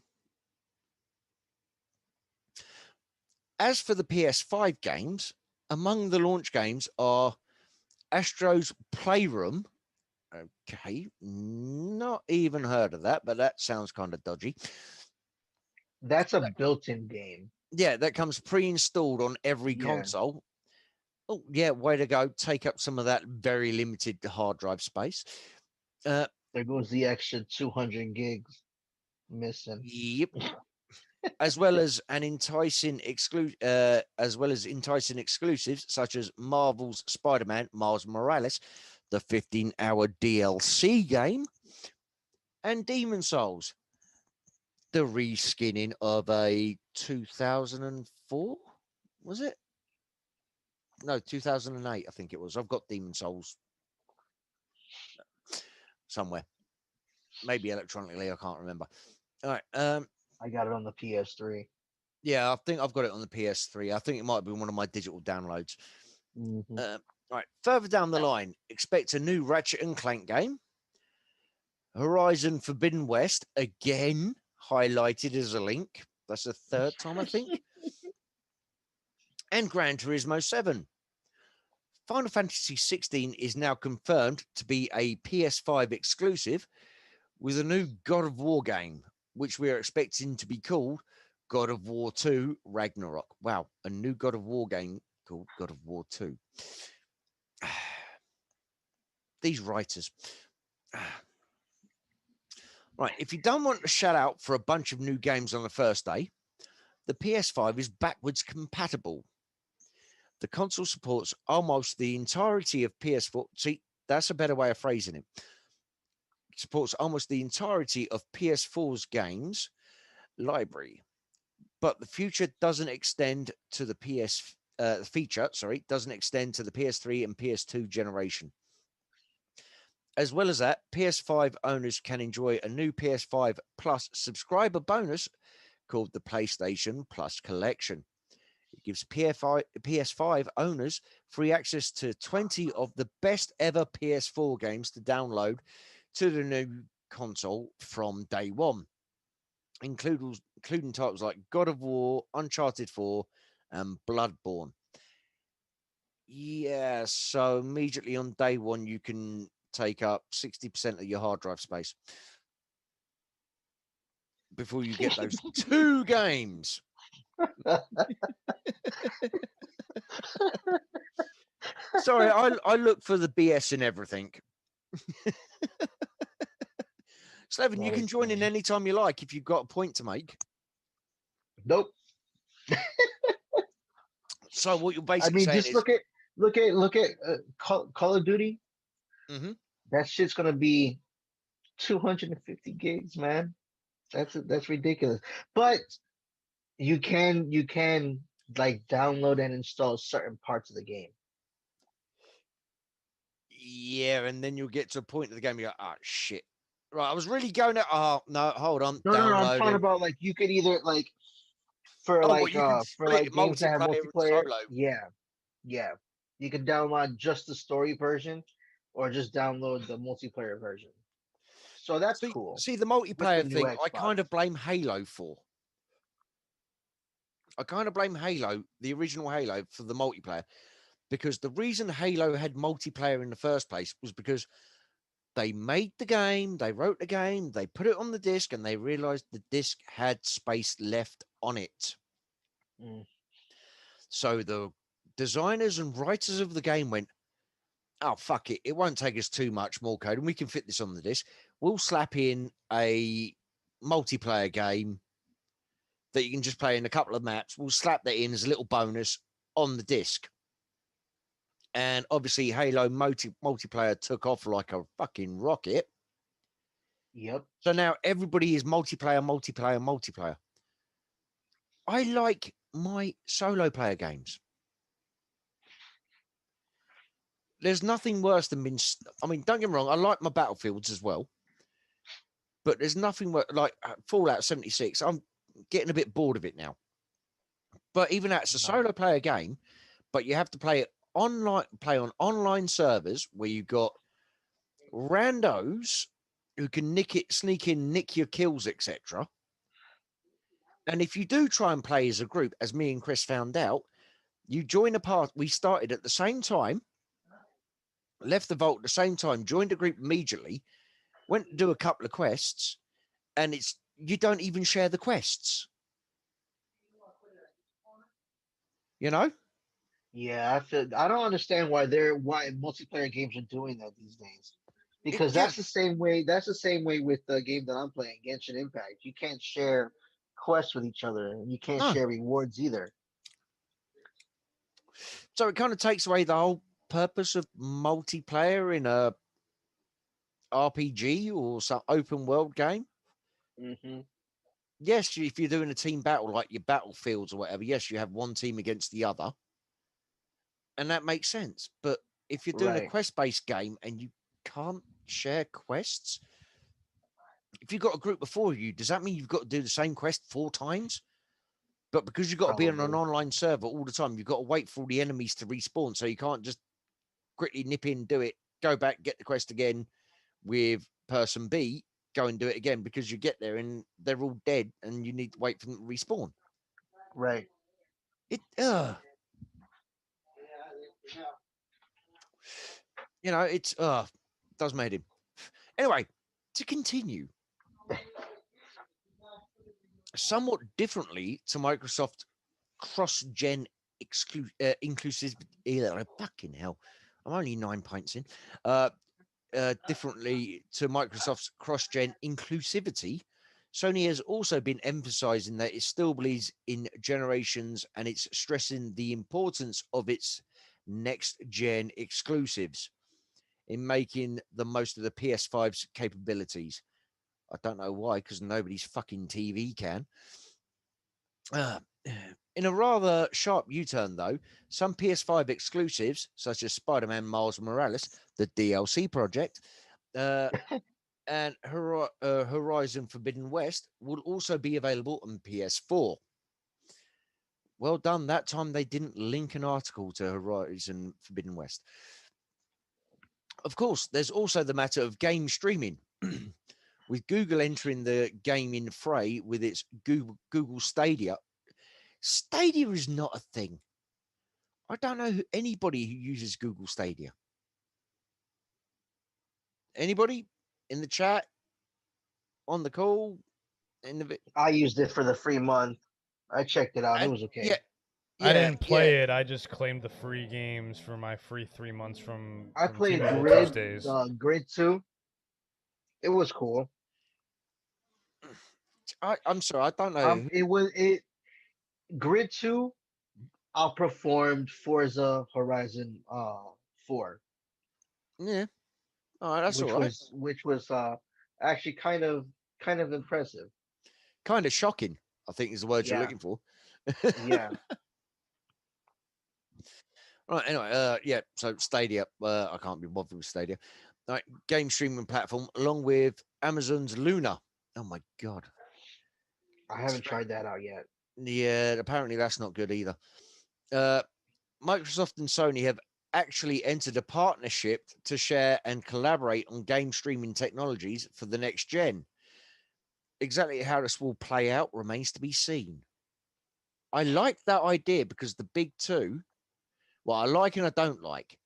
As for the PS5 games, among the launch games are Astro's Playroom. Okay, not even heard of that, but that sounds kind of dodgy. That's a built-in game. Yeah, that comes pre-installed on every Yeah. console. Oh, yeah, way to go. Take up some of that very limited hard drive space. There goes the extra 200 gigs missing. Yep. As well as enticing exclusives such as Marvel's Spider-Man Miles Morales, the 15-hour DLC game, and Demon Souls, the reskinning of a 2004, was it? No, 2008, I think it was. I've got Demon Souls somewhere, maybe electronically, I can't remember. All right. I got it on the PS3. Yeah, I think I've got it on the PS3. I think it might be one of my digital downloads. Hmm. Right, further down the line, expect a new Ratchet and Clank game. Horizon Forbidden West, again highlighted as a link. That's the third time, I think. And Gran Turismo 7. Final Fantasy 16 is now confirmed to be a PS5 exclusive with a new God of War game, which we are expecting to be called God of War 2 Ragnarok. Wow, a new God of War game called God of War 2. These writers. Right, if you don't want to shout out for a bunch of new games on the first day, the PS5 is backwards compatible. The console supports almost the entirety of PS4. See, that's a better way of phrasing it. It supports almost the entirety of PS4's games library, but the future doesn't extend to the doesn't extend to the PS3 and PS2 generation. As well as that, PS5 owners can enjoy a new PS5 Plus subscriber bonus called the PlayStation Plus Collection. It gives PS5 owners free access to 20 of the best ever PS4 games to download to the new console from day one, including titles like God of War, Uncharted 4, and Bloodborne. Yeah, so immediately on day one, you can take up 60% of your hard drive space before you get those two games. Sorry, I look for the BS in everything. Slevin, you That can is join in funny. anytime you like if you've got a point to make. Nope. So what you're I basically mean, saying just is, look at Call of Duty. Mhm. That shit's gonna be 250 gigs, man. That's ridiculous. But you can like download and install certain parts of the game. yeah, and then you'll get to a point of the game, you go, oh, shit. Right, I was really going to, oh, no, hold on, No. I'm talking downloading. about like you could either like for Oh, well, like you can for split like it games that have multiplayer and multiplayer. solo. Yeah. You can download just the story version or just download the multiplayer version. So that's cool See, the with the multiplayer new thing, I Xbox. kind of blame Halo for. I kind of blame Halo, the original Halo, for the multiplayer, because the reason Halo had multiplayer in the first place was because they made the game, they wrote the game, they put it on the disc, and they realized the disc had space left on it. Mm. So the designers and writers of the game went, oh, fuck it. It won't take us too much more code, and we can fit this on the disc. We'll slap in a multiplayer game that you can just play in a couple of maps. We'll slap that in as a little bonus on the disc. And obviously, Halo multiplayer took off like a fucking rocket. Yep. So now everybody is multiplayer. I like my solo player games. There's nothing worse than being. I mean, don't get me wrong. I like my Battlefields as well, but there's nothing like Fallout 76. I'm getting a bit bored of it now. But even that's a No. solo player game, but you have to play it online, play on online servers where you got randos who can sneak in, nick your kills, etc. And if you do try and play as a group, as me and Chris found out, you join a part. We started at the same time, left the vault at the same time, joined a group immediately, went to do a couple of quests, and it's you don't even share the quests. You know? Yeah, I don't understand why multiplayer games are doing that these days. Because Yeah. that's the same way with the game that I'm playing, Genshin Impact. You can't share quests with each other, and you can't No. share rewards either. So it kind of takes away the whole purpose of multiplayer in a RPG or some open world game. Hmm. Yes, if you're doing a team battle like your Battlefields or whatever, yes, you have one team against the other, and that makes sense. But if you're doing a Right. quest-based game and you can't share quests, if you've got a group before you, does that mean you've got to do the same quest 4 times? But because you've got to be on an Probably. online server all the time, you've got to wait for all the enemies to respawn. So you can't just quickly nip in, do it, go back, get the quest again with person B, go and do it again, because you get there and they're all dead and you need to wait for them to respawn. Right. It you know, it's does made him. Anyway, to continue, somewhat differently to Microsoft cross-gen inclusive. Fucking hell, I'm only 9 pints in. Differently to Microsoft's cross-gen inclusivity, Sony has also been emphasizing that it still believes in generations, and it's stressing the importance of its next-gen exclusives in making the most of the PS5's capabilities. I don't know why, because nobody's fucking TV can. In a rather sharp U-turn, though, some PS5 exclusives, such as Spider-Man Miles Morales, the DLC project, and Horizon Forbidden West, will also be available on PS4. Well done. That time they didn't link an article to Horizon Forbidden West. Of course, there's also the matter of game streaming. With Google entering the gaming fray with its Google Stadia. Stadia is not a thing. I don't know anybody who uses Google Stadia. Anybody in the chat, on the call, in the I used it for the free month. I checked it out. It was okay. yeah, I didn't play yeah. it. I just claimed the free games for my free 3 months from I played T-Mobile Grid, Tuesdays. Grid 2. It was cool. I'm sorry, I don't know. Grid 2 outperformed Forza Horizon 4. Yeah, all right, that's all right. Which was actually kind of impressive. Kind of shocking, I think is the word you're Yeah. looking for. Yeah. Right, anyway, yeah, so Stadia, I can't be bothered with Stadia. All right, game streaming platform, along with Amazon's Luna. Oh my God. I haven't tried that out yet. Yeah, apparently that's not good either. Microsoft and Sony have actually entered a partnership to share and collaborate on game streaming technologies for the next gen. Exactly how this will play out remains to be seen. I like that idea because the big two, well, I like and I don't like.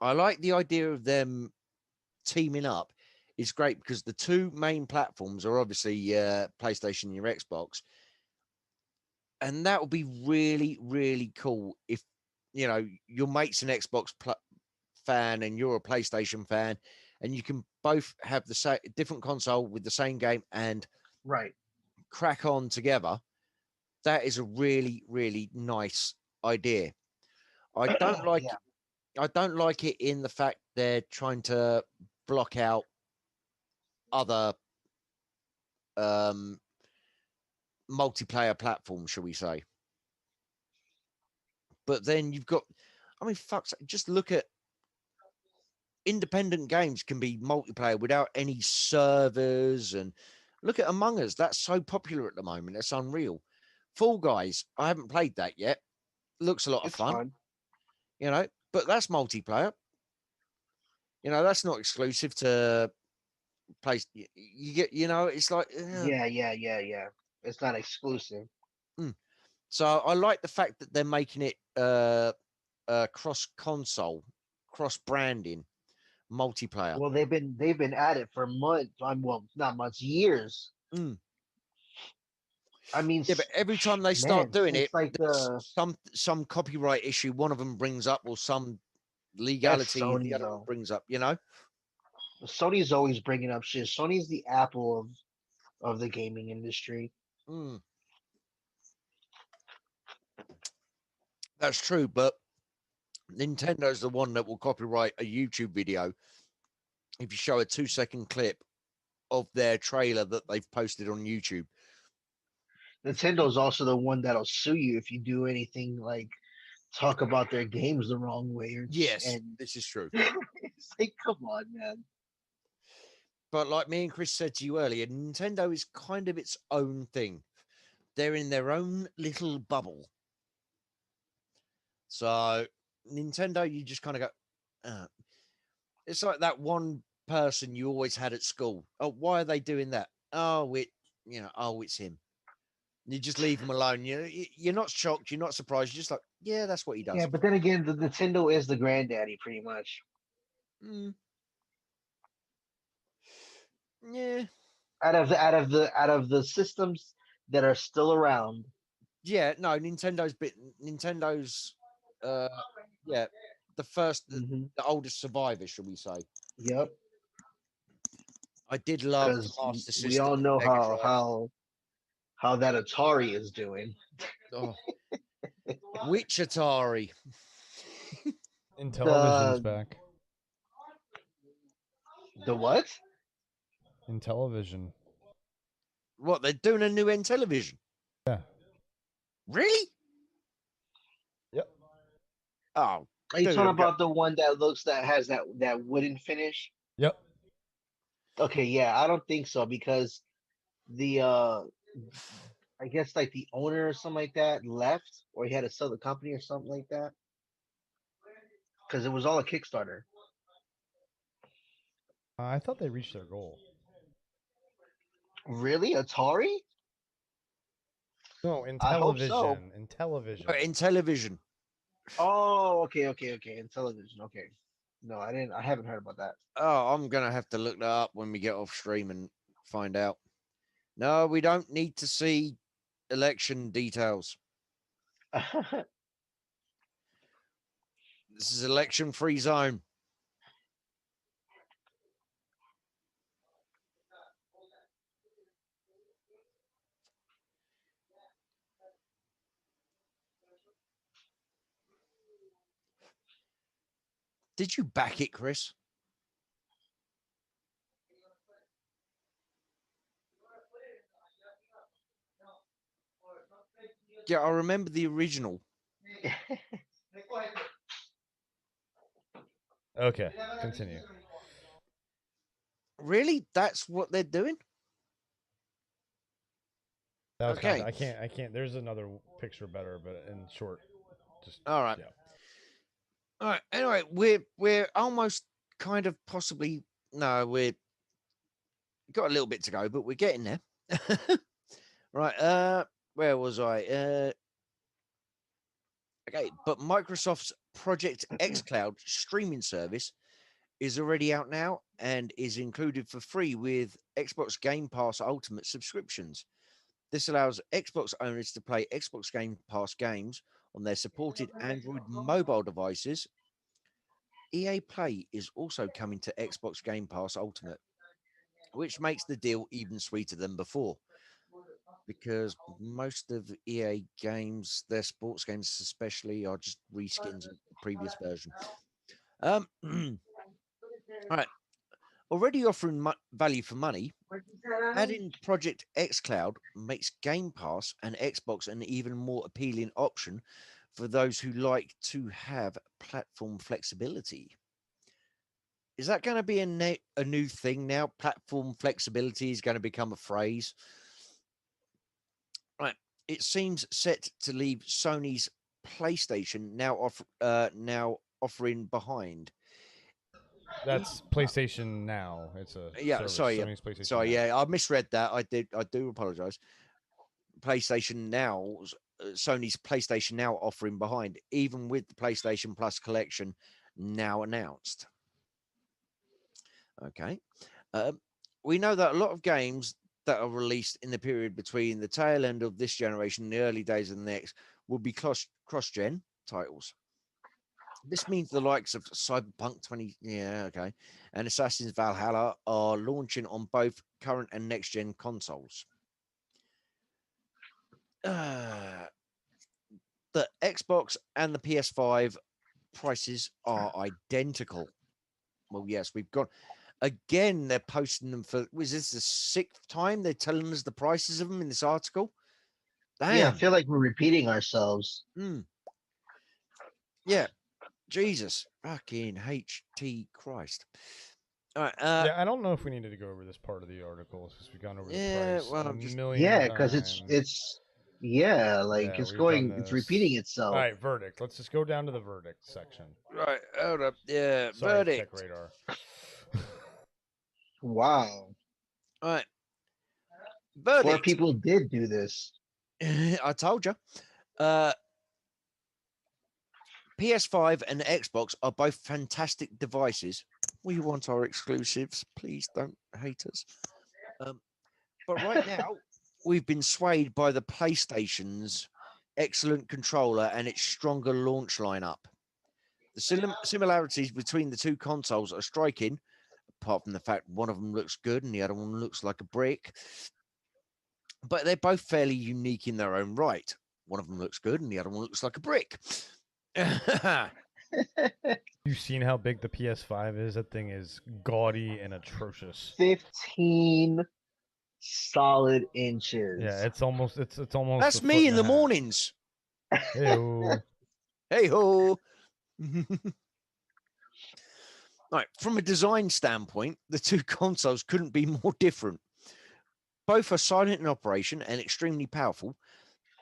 I like the idea of them teaming up. It's great because the two main platforms are obviously PlayStation and your Xbox. And that would be really, really cool if, you know, your mate's an Xbox fan and you're a PlayStation fan, and you can both have the same different console with the same game and right crack on together. That is a really, really nice idea. I don't like yeah. I don't like it in the fact they're trying to block out other multiplayer platforms, shall we say. But then you've got, I mean, just look at independent games can be multiplayer without any servers. And look at Among Us. That's so popular at the moment. It's unreal. Fall Guys, I haven't played that yet. Looks a lot of It's fun, fun. you know, but that's multiplayer. You know, that's not exclusive to place. You get, you know, it's like, Yeah. It's not exclusive. So I like the fact that they're making it cross console, cross branding, multiplayer. Well, they've been at it for months. Well, not months, years. I mean, Yeah, but every time they start man, doing it's it, like there's some copyright issue one of them brings up, or some legality the Sony other one though. brings up. You know, Sony's always bringing up shit. Sony's the Apple of the gaming industry. That's true, but Nintendo's the one that will copyright a YouTube video if you show a 2-second clip of their trailer that they've posted on YouTube. Nintendo's also the one that'll sue you if you do anything like talk about their games the wrong way. Yes, this is true. It's like, come on, man. But like me and Chris said to you earlier, Nintendo is kind of its own thing. They're in their own little bubble. So Nintendo, you just kind of go, it's like that one person you always had at school. Oh, why are they doing that? Oh, it's him. You just leave him alone. You're not shocked. You're not surprised. You're just like, yeah, that's what he does. Yeah, but then again, the Nintendo is the granddaddy, pretty much. Yeah. Out of the systems that are still around. Yeah, no, Nintendo's, yeah, the oldest survivor, shall we say? Yep. I did love the Because Master System. we all know Mega Drive. how that Atari is doing. Oh. Which Atari? Intellivision's back. The what? Intellivision. What, they're doing a new Intellivision? Yeah. Really? Yep. Oh. Are you talking about the one that has that wooden finish? Yep. Okay, yeah, I don't think so because the I guess like the owner or something like that left, or he had to sell the company or something like that. Because it was all a Kickstarter. I thought they reached their goal. Really, Atari? No, in I hope television. so. In television. In television. Oh, okay. In television, okay. No, I didn't. I haven't heard about that. Oh, I'm gonna have to look that up when we get off stream and find out. No, we don't need to see election details. This is election-free zone. Did you back it, Chris? Yeah, I remember the original. Okay, continue. Really? That's what they're doing? That was Okay. I can't. There's another picture better, but in short, just all right. Yeah. All right. Anyway, we're almost kind of possibly we're got a little bit to go, but we're getting there. Right. Where was I? Okay, but Microsoft's Project xCloud streaming service is already out now and is included for free with Xbox Game Pass Ultimate subscriptions. This allows Xbox owners to play Xbox Game Pass games on their supported Android mobile devices. EA Play is also coming to Xbox Game Pass Ultimate, which makes the deal even sweeter than before. Because most of EA games, their sports games especially, are just reskins of the previous version. All right. Already offering value for money, adding Project xCloud makes Game Pass and Xbox an even more appealing option for those who like to have platform flexibility. Is that going to be a new thing now? Platform flexibility is going to become a phrase. Right. It seems set to leave Sony's PlayStation now offering behind. That's PlayStation Now. It's a service. Sorry, Sony's PlayStation sorry, Now. yeah, I misread that. I do apologize. PlayStation Now, Sony's PlayStation Now offering behind, even with the PlayStation Plus collection now announced. Okay, we know that a lot of games that are released in the period between the tail end of this generation and the early days of the next will be cross-gen titles. This means the likes of Cyberpunk 20, and Assassin's Valhalla are launching on both current and next-gen consoles. The Xbox and the PS5 prices are identical. Well, yes, we've got... Again, they're posting them for... Was this the 6th time they're telling us the prices of them in this article? Damn. Yeah, I feel like we're repeating ourselves. Yeah. Jesus. Fucking HT Christ. All right. Yeah, I don't know if we needed to go over this part of the article because we've gone over the Yeah, price well, a I'm just- million Yeah, times. because it's yeah, like Yeah, it's we've done it's this. repeating All itself. right, verdict. Let's just go down to the verdict section. right. Hold up. Yeah. Sorry, Verdict. TechRadar. Wow. All right. 4 Verdict. people did do this. I told you. PS5 and Xbox are both fantastic devices. We want our exclusives. Please don't hate us. But right now, we've been swayed by the PlayStation's excellent controller and its stronger launch lineup. The similarities between the two consoles are striking, apart from the fact one of them looks good and the other one looks like a brick. But they're both fairly unique in their own right. One of them looks good and the other one looks like a brick. You've seen how big the PS5 is? That thing is gaudy and atrocious. 15 solid inches. Yeah, it's almost almost. That's a me foot in and the a half. mornings. Ew. Hey ho. Right, from a design standpoint, the two consoles couldn't be more different. Both are silent in operation and extremely powerful,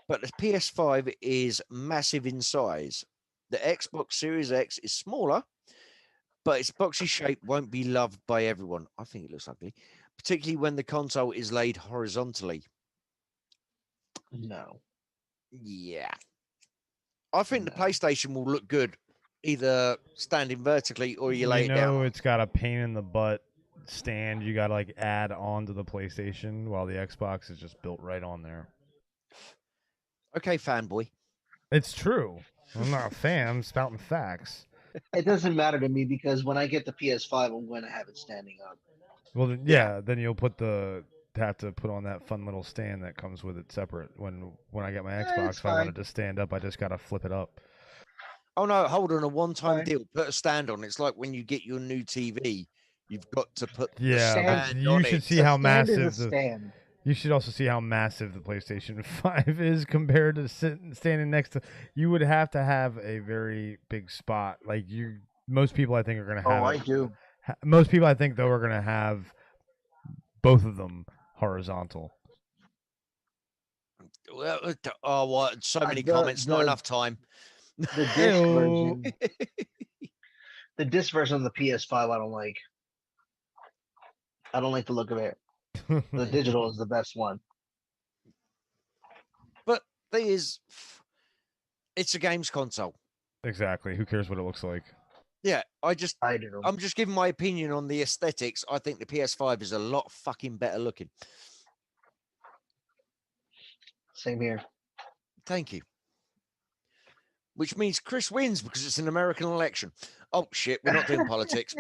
but the PS5 is massive in size. The Xbox Series X is smaller, but its boxy shape won't be loved by everyone. I think it looks ugly, particularly when the console is laid horizontally. No. Yeah. I think the No. PlayStation will look good either standing vertically or you lay it down. It's got a pain in the butt stand you gotta like add on to the PlayStation, while the Xbox is just built right on there. Okay, fanboy. It's true. I'm not a fan. I'm spouting facts. It doesn't matter to me because when I get the PS5, I'm going to have it standing up. Well, then you'll have to put on that fun little stand that comes with it separate. When I get my Xbox, it's if I want fine. it to stand up, I just gotta flip it up. Oh no, hold on, a one-time Fine. deal. Put a stand on. It's like when you get your new TV, you've got to put the Yeah, but stand you on should it. see A how stand is a massive the. stand. You should also see how massive the PlayStation 5 is compared to standing next to. You would have to have a very big spot. Like most people I think are gonna have. Oh, I do. Most people I think though are gonna have both of them horizontal. Well, oh, what? So many The- comments, not the- enough time. The disc version. The disc version of the PS5, I don't like. I don't like the look of it. The digital is the best one. But there is, it's a games console. Exactly. Who cares what it looks like? Yeah, I do. I'm just giving my opinion on the aesthetics. I think the PS5 is a lot fucking better looking. Same here. Thank you. Which means Chris wins because it's an American election. Oh shit, we're not doing politics.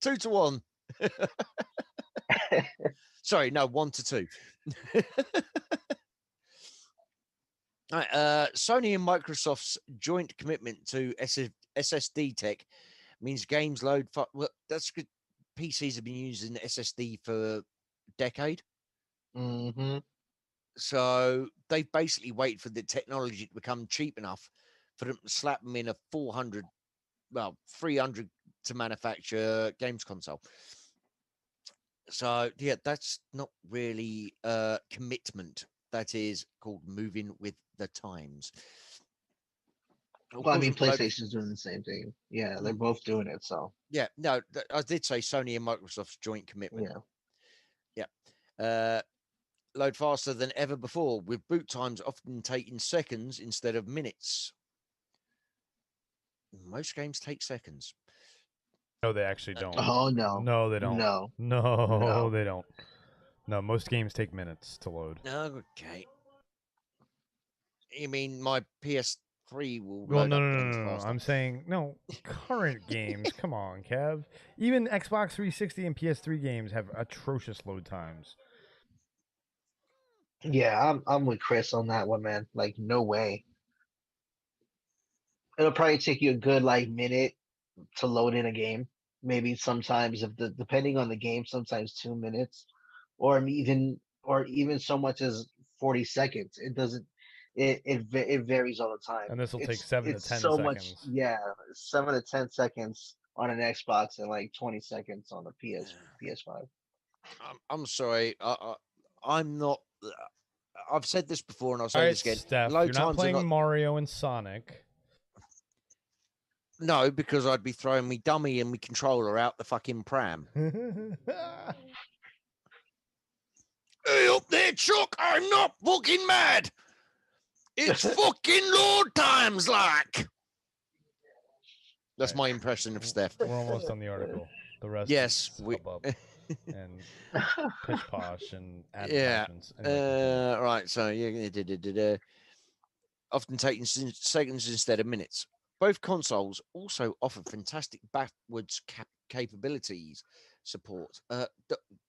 2-1. Sorry, no, 1-2. All right, Sony and Microsoft's joint commitment to SSD tech means games load. Well, that's good. PCs have been using SSD for a decade. Mm-hmm. So they basically wait for the technology to become cheap enough for them to slap them in a 300 to manufacture games console. So yeah, that's not really commitment. That is called moving with the times. Well, I mean, PlayStation's doing the same thing. Yeah, they're both doing it. So yeah, no, I did say Sony and Microsoft's joint commitment. Yeah. Load faster than ever before, with boot times often taking seconds instead of minutes. Most games take seconds. No, they actually don't. Oh no. No, they don't. No. No, they don't. No, most games take minutes to load. Okay. You mean my PS3 will Well, load no, up no, no, games no, no. faster? I'm saying no. Current games, come on, Kev. Even Xbox 360 and PS3 games have atrocious load times. Yeah, I'm with Chris on that one, man. Like, no way. It'll probably take you a good minute to load in a game. Maybe sometimes, depending on the game, sometimes 2 minutes, or even so much as 40 seconds. It doesn't. It varies all the time. And this will take It's 7 to it's 10 so much. seconds. Yeah, 7 to 10 seconds on an Xbox and like 20 seconds on the PS5. I'm sorry. I'm not. I've said this before, and I'll All say right, this again. Steph, Load you're not times are playing not. Mario and Sonic. No, because I'd be throwing me dummy and me controller out the fucking pram. Hey, up there, Chuck! I'm not fucking mad. It's fucking load times, like. That's Right. my impression of Steph. We're almost on the article. The rest Yes, is we. hubbub and pitch posh and Yeah. advertisements. Anyway, Right. So often taking seconds instead of minutes. Both consoles also offer fantastic backwards capabilities support,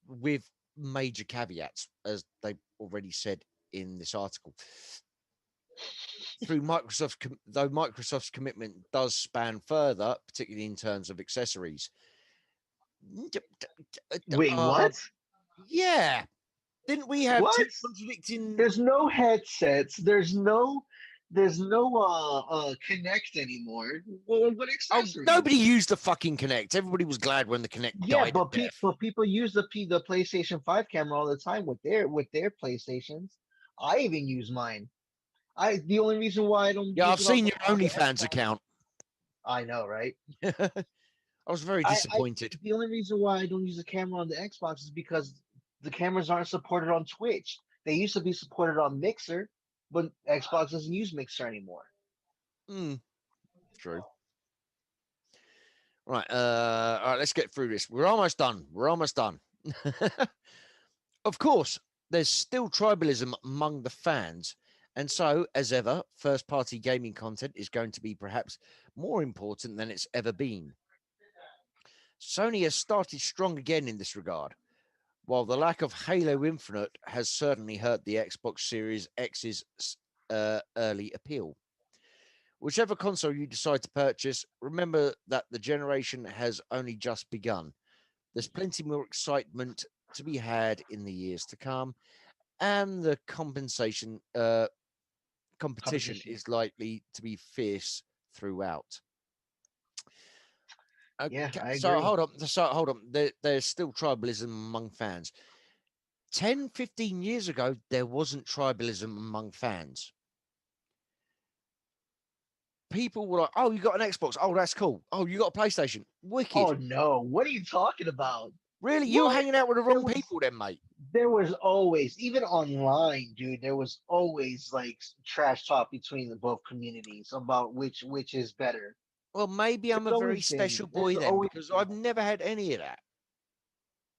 with major caveats, as they already said in this article. Through though Microsoft's commitment does span further, particularly in terms of accessories. Wait, what? Yeah. Didn't we have What? two contradicting? There's no headsets. There's no Connect anymore. What accessories? Nobody used the fucking Kinect. Everybody was glad when the Kinect died. But people use the PlayStation 5 camera all the time with their PlayStations. I even use mine. The only reason why I don't. Yeah, use I've it seen your on the OnlyFans Xbox- account. I know, right? I was very disappointed. The only reason why I don't use a camera on the Xbox is because the cameras aren't supported on Twitch. They used to be supported on Mixer, but Xbox doesn't use Mixer anymore. True. Right. All right. Let's get through this. We're almost done. Of course, there's still tribalism among the fans. And so, as ever, first-party gaming content is going to be perhaps more important than it's ever been. Sony has started strong again in this regard. While the lack of Halo Infinite has certainly hurt the Xbox Series X's early appeal. Whichever console you decide to purchase, remember that the generation has only just begun. There's plenty more excitement to be had in the years to come, and the competition is likely to be fierce throughout. Okay, Yeah, I so agree. hold on. There's still tribalism among fans. 10, 15 years ago, there wasn't tribalism among fans. People were like, oh, you got an Xbox. Oh, that's cool. Oh, you got a PlayStation. Wicked. Oh no, what are you talking about? Really? You were What? hanging out with the wrong people then, mate. There was always, even online, dude, there was always like trash talk between the both communities about which is better. Well, maybe I'm a very special boy then, because I've never had any of that.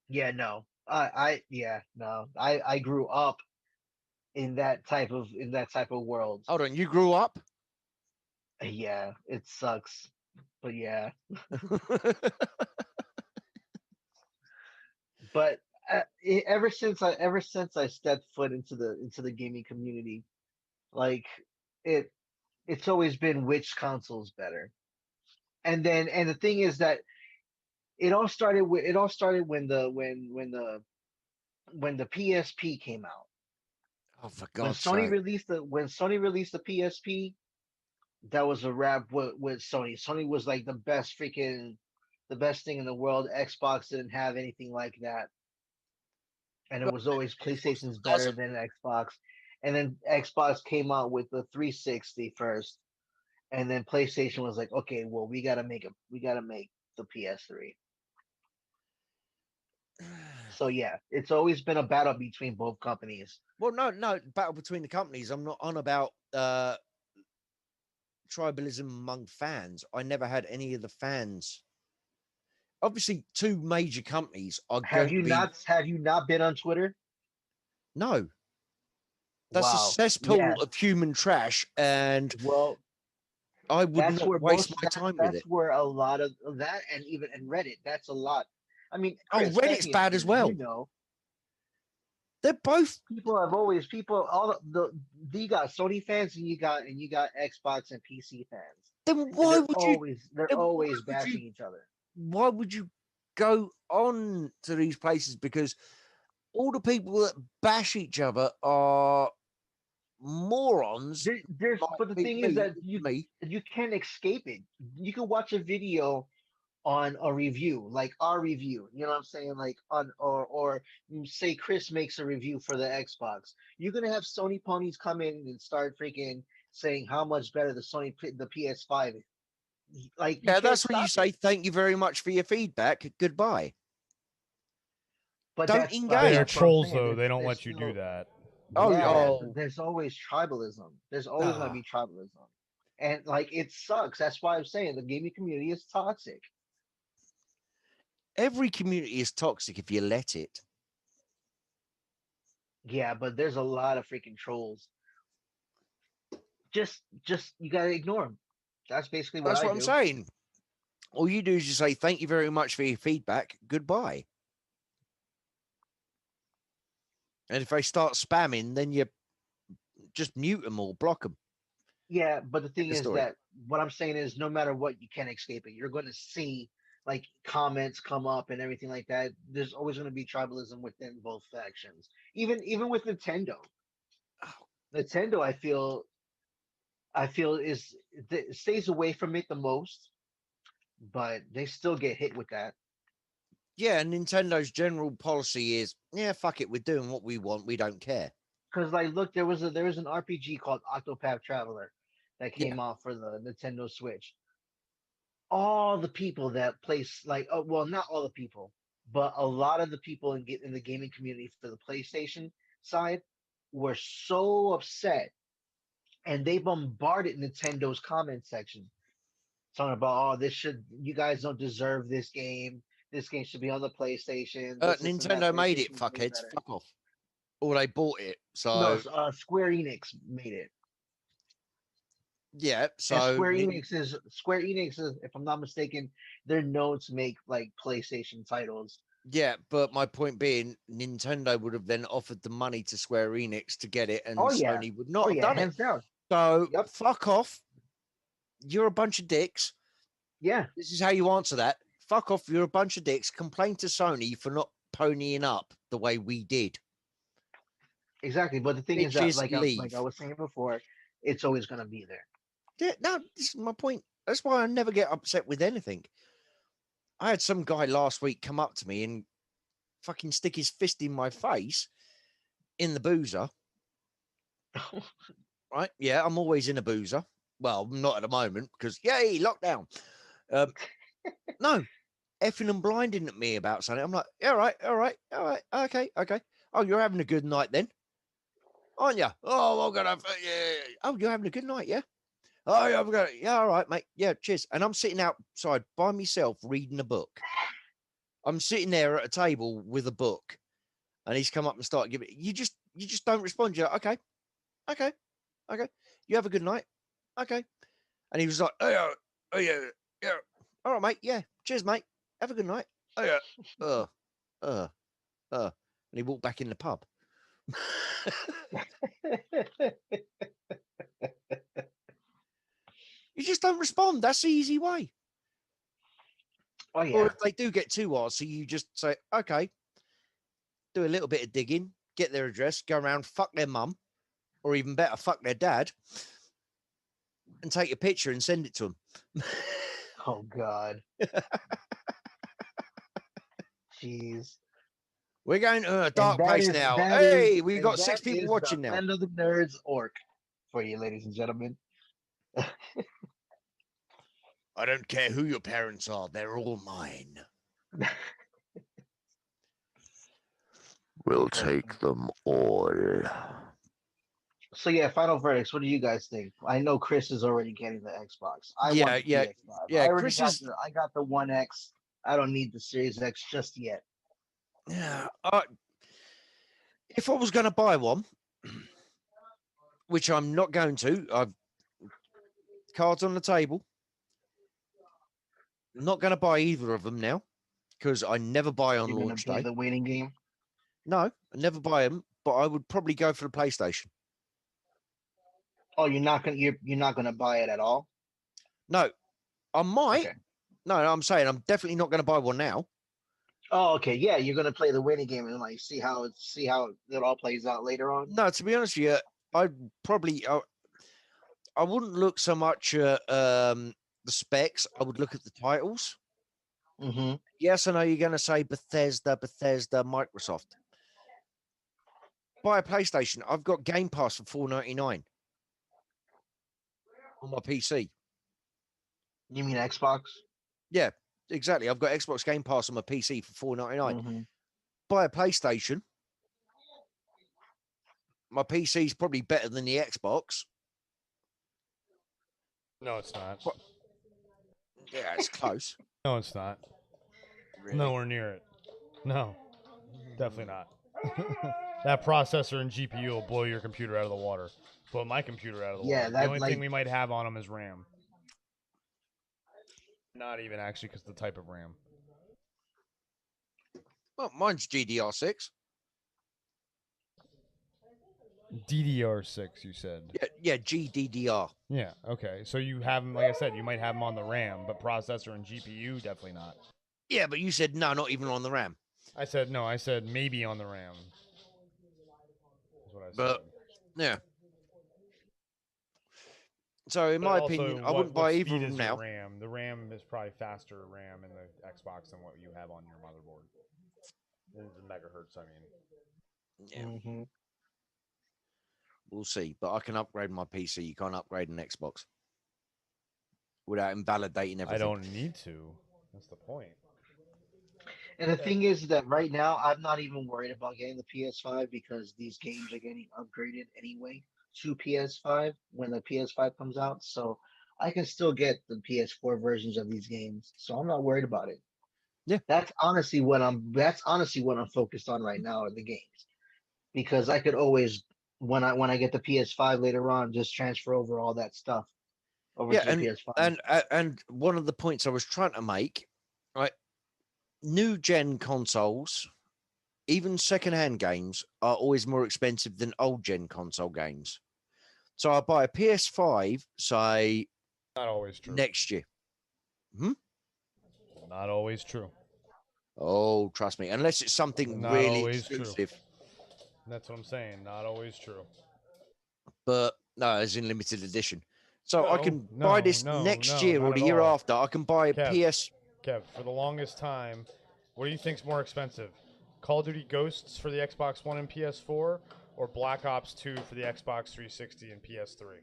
Yeah, no. I grew up in that type of world. Hold on, you grew up? Yeah, it sucks. But yeah. But ever since I stepped foot into the gaming community, like it's always been which console's better. And the thing is that it all started when the PSP came out. Oh, for God's When sake. Sony released the PSP, that was a wrap with Sony. Sony was like the best thing in the world. Xbox didn't have anything like that. And it was always PlayStation's better than Xbox. And then Xbox came out with the 360 first. And then PlayStation was like, okay, well, we gotta make the PS3. So yeah, it's always been a battle between both companies. Well, no, battle between the companies. I'm not on about tribalism among fans. I never had any of the fans. Obviously, two major companies are Have you not been on Twitter? No. That's a cesspool of human trash, and I would not waste my time with it. That's where a lot of that, and even Reddit. That's a lot. I mean, Chris, Reddit's bad as well. You know, they're both. You got Sony fans and you got Xbox and PC fans. Then why would you? They're always bashing each other. Why would you go on to these places? Because all the people that bash each other are morons. But the thing is that you can't escape it. You can watch a video on a review, like our review. You know what I'm saying? Like on or say Chris makes a review for the Xbox. You're gonna have Sony ponies come in and start freaking saying how much better the PS5 is. Like you Yeah, can't that's when you stop say it. thank you very much for your feedback. Goodbye. But Don't They are that's what engage. I'm trolls, saying. though. They don't There's let you do still that. Oh, yeah, oh, there's always tribalism. There's always gonna ah. be tribalism. And like it sucks. That's why I'm saying the gaming community is toxic. Every community is toxic if you let it. Yeah, but there's a lot of freaking trolls. Just you gotta ignore them. That's basically what That's I what I'm do. saying. All you do is you say thank you very much for your feedback. Goodbye. And if they start spamming, then you just mute them or block them. Yeah, but the End thing of is story. that what I'm saying is no matter what, you can't escape it. You're going to see like comments come up and everything like that. There's always going to be tribalism within both factions. Even with Nintendo. Oh, Nintendo, I feel stays away from it the most, but they still get hit with that. yeah, Nintendo's general policy is, yeah, fuck it, we're doing what we want, we don't care. Because like, look, there was an RPG called Octopath Traveler that Yeah. came out for the Nintendo Switch. All the people that place like well, not all the people, but a lot of the people in the gaming community for the PlayStation side were so upset, and they bombarded Nintendo's comment section talking about, oh, this should you guys don't deserve this game. This game should be on the PlayStation. This and that. Nintendo made it, PlayStation is way fuckheads. better. Fuck off. Or they bought it. No, So, Square Enix made it. yeah. And So, Square Enix is, if I'm not mistaken, they're known to make like PlayStation titles. yeah. But my point being, Nintendo would have then offered the money to Square Enix to get it, and Oh yeah, Sony would oh not have yeah, done it. hands down. So, Yep. fuck off. You're a bunch of dicks. Yeah, This is how you answer that. Fuck off. You're a bunch of dicks. Complain to Sony for not ponying up the way we did. exactly. But the thing is that, Bitches, like I leave. was saying before, it's always gonna be there. Yeah, no, this is my point. That's why I never get upset with anything. I had some guy last week come up to me and fucking stick his fist in my face in the boozer. Right? Yeah, I'm always in a boozer. Well, not at the moment because, yay, lockdown. No, effing and blinding at me about something. I'm like, yeah, all right, okay. Oh, you're having a good night then, aren't you? Oh, I'm gonna, yeah. Oh, you're having a good night, yeah. Oh, yeah, I'm gonna, yeah, all right, mate. Yeah, cheers. And I'm sitting outside by myself reading a book. I'm sitting there at a table with a book, and he's come up and started giving. You just don't respond. You're like, okay. You have a good night. Okay. And he was like, oh yeah. All right, mate. Yeah. Cheers, mate. Have a good night. Oh yeah. Uh. And he walked back in the pub. You just don't respond. That's the easy way. Oh Or yeah, if they do get too hard, so you just say, okay, do a little bit of digging, get their address, go around, fuck their mum, or even better, fuck their dad, and take a picture and send it to them. oh god, jeez. We're going to a And dark place now. that is Hey, we and got 6 that people is the watching now. Land of the Nerds orc for you, ladies and gentlemen. I don't care who your parents are, they're all mine. We'll take them all. So yeah, final verdicts. What do you guys think? I know Chris is already getting the Xbox. I want the PS5. Yeah, I already Chris got is. I got the One X. I don't need the Series X just yet. Yeah. If I was going to buy one, which I'm not going to, I've cards on the table. I'm not going to buy either of them now because I never buy on You're gonna launch play day. the waiting game. No, I never buy them, but I would probably go for the PlayStation. Oh, you're not gonna buy it at all? No, I might. Okay. No, I'm saying I'm definitely not going to buy one now. Oh, okay. Yeah, you're gonna play the waiting game and like see how it all plays out later on. No, to be honest with you, I'd probably I wouldn't look so much at the specs. I would look at the titles. Hmm. Yes, I know you're going to say Bethesda, Microsoft. Buy a PlayStation. I've got Game Pass for $4.99 on my PC. You mean Xbox? Yeah, exactly. I've got Xbox Game Pass on my PC for $4.99. Hmm. Buy a PlayStation. My PC is probably better than the Xbox. No, it's not. But- Yeah, it's close. No, it's not. Really. Nowhere near it. No, definitely not. That processor and GPU will blow your computer out of the water. Blow my computer out of the Yeah, water. The that, only like- thing we might have on them is RAM. Not even actually, because the type of RAM. Well, mine's GDR6. DDR6, you said. Yeah, GDDR. Yeah. Okay. So you have them, like I said, you might have them on the RAM, but processor and GPU definitely not. Yeah, but you said no, not even on the RAM. I said no. I said maybe on the RAM. That's what I said. But yeah. So in But my also, opinion, I what- wouldn't what buy either speed of them is your now. RAM. The RAM is probably faster RAM in the Xbox than what you have on your motherboard. The megahertz, I mean. Yeah, Hmm. we'll see. But I can upgrade my PC. You can't upgrade an Xbox without invalidating everything. I don't need to. That's the point. And the thing is that right now, I'm not even worried about getting the PS5 because these games are getting upgraded anyway to PS5 when the PS5 comes out. So I can still get the PS4 versions of these games. So I'm not worried about it. Yeah. That's honestly what I'm focused on right now are the games. Because I could always when I get the PS5 later on, just transfer over all that stuff over to the PS5. And one of the points I was trying to make, right? New gen consoles, even secondhand games, are always more expensive than old gen console games. So I buy a PS5, say Not always true. next year. Not always true. Oh, trust me, unless it's something Not really always true. exclusive. That's what I'm saying. Not always true. But no, it's in limited edition. So I No, can buy this next year or not the at year all. after. I can buy a Kev, Kev, for the longest time, what do you think's more expensive? Call of Duty Ghosts for the Xbox One and PS4, or Black Ops 2 for the Xbox 360 and PS3?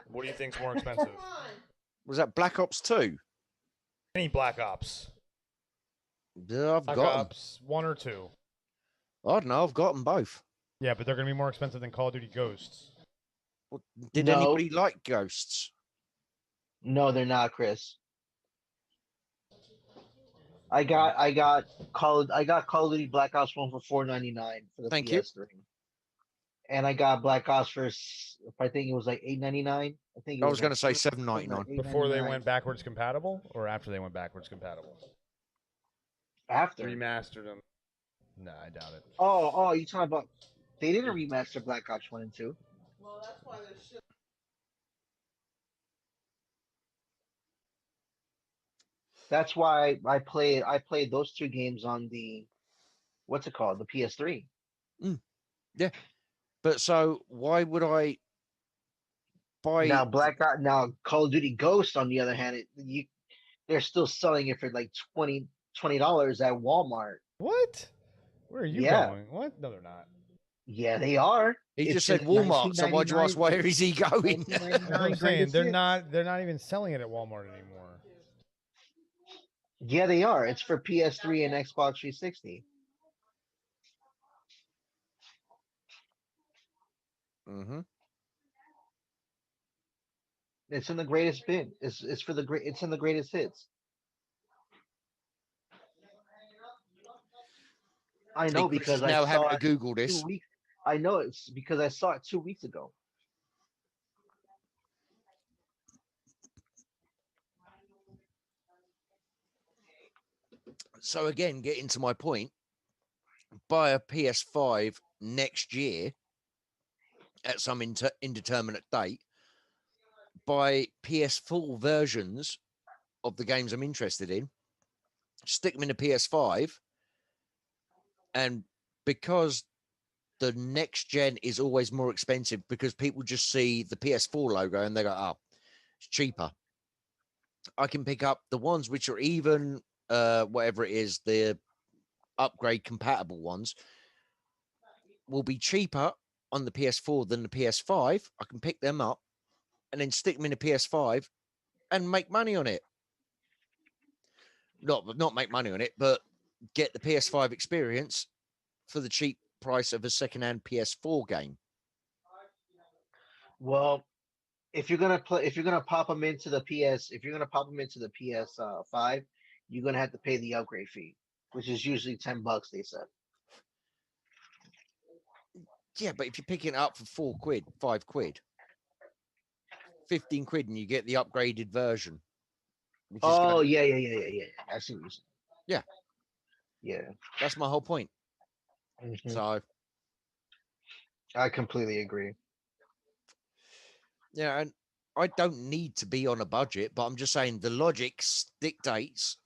What do you think's more expensive? Was that Black Ops 2? Any Black Ops? Yeah, I've Black got them. Ops 1 or 2? I don't know. I've got them both. Yeah, but they're going to be more expensive than Call of Duty Ghosts. Did No. anybody like Ghosts? No, they're not, Chris. I got Call of Duty Black Ops 1 for $4.99 for the Thank you. PS3. And I got Black Ops for I think it was like $8.99. I think it I was going to say like $7.99. Before they $8.99. went backwards compatible, or after they went backwards compatible? After. Remastered them. Nah, I doubt it. Oh, you talking about? They didn't remaster Black Ops 1 and 2. Well, that's why there's shit. That's why I played those two games on the what's it called? The PS3. Yeah. But so why would I buy Now Call of Duty Ghost on the other hand, they're still selling it for like $20 at Walmart. What? Where are you Yeah. going? What? No, they're not. Yeah, they are. He It's just said just Walmart, so why'd you ask where is he going? That's what I'm saying. They're not even selling it at Walmart anymore. Yeah, they are. It's for PS3 and Xbox 360. Mm-hmm. It's in the greatest bin. It's for the great. It's in the greatest hits. I know because I now saw having to it Google 2 this. weeks. I know it's because I saw it 2 weeks ago. So again, getting to my point, buy a PS5 next year at some indeterminate date. Buy PS4 versions of the games I'm interested in. Stick them in a PS5, and because the next gen is always more expensive because people just see the PS4 logo and they go, "Oh, it's cheaper." I can pick up the ones which are even whatever it is, the upgrade compatible ones will be cheaper on the PS4 than the PS5. I can pick them up and then stick them in the PS5 and make money on it. Not make money on it, but get the PS5 experience for the cheap price of a second-hand PS4 game. Well, if you're gonna play, if you're gonna pop them into the PS, if you're gonna pop them into the PS5, you're gonna have to pay the upgrade fee, which is usually $10. They said. Yeah, but if you're picking it up for £4, £5, 15 quid, and you get the upgraded version. Which is Oh gonna, yeah. I see what you're saying. Yeah. Yeah. that's my whole point. Mhm. So I completely agree. yeah, and I don't need to be on a budget, but I'm just saying the logic dictates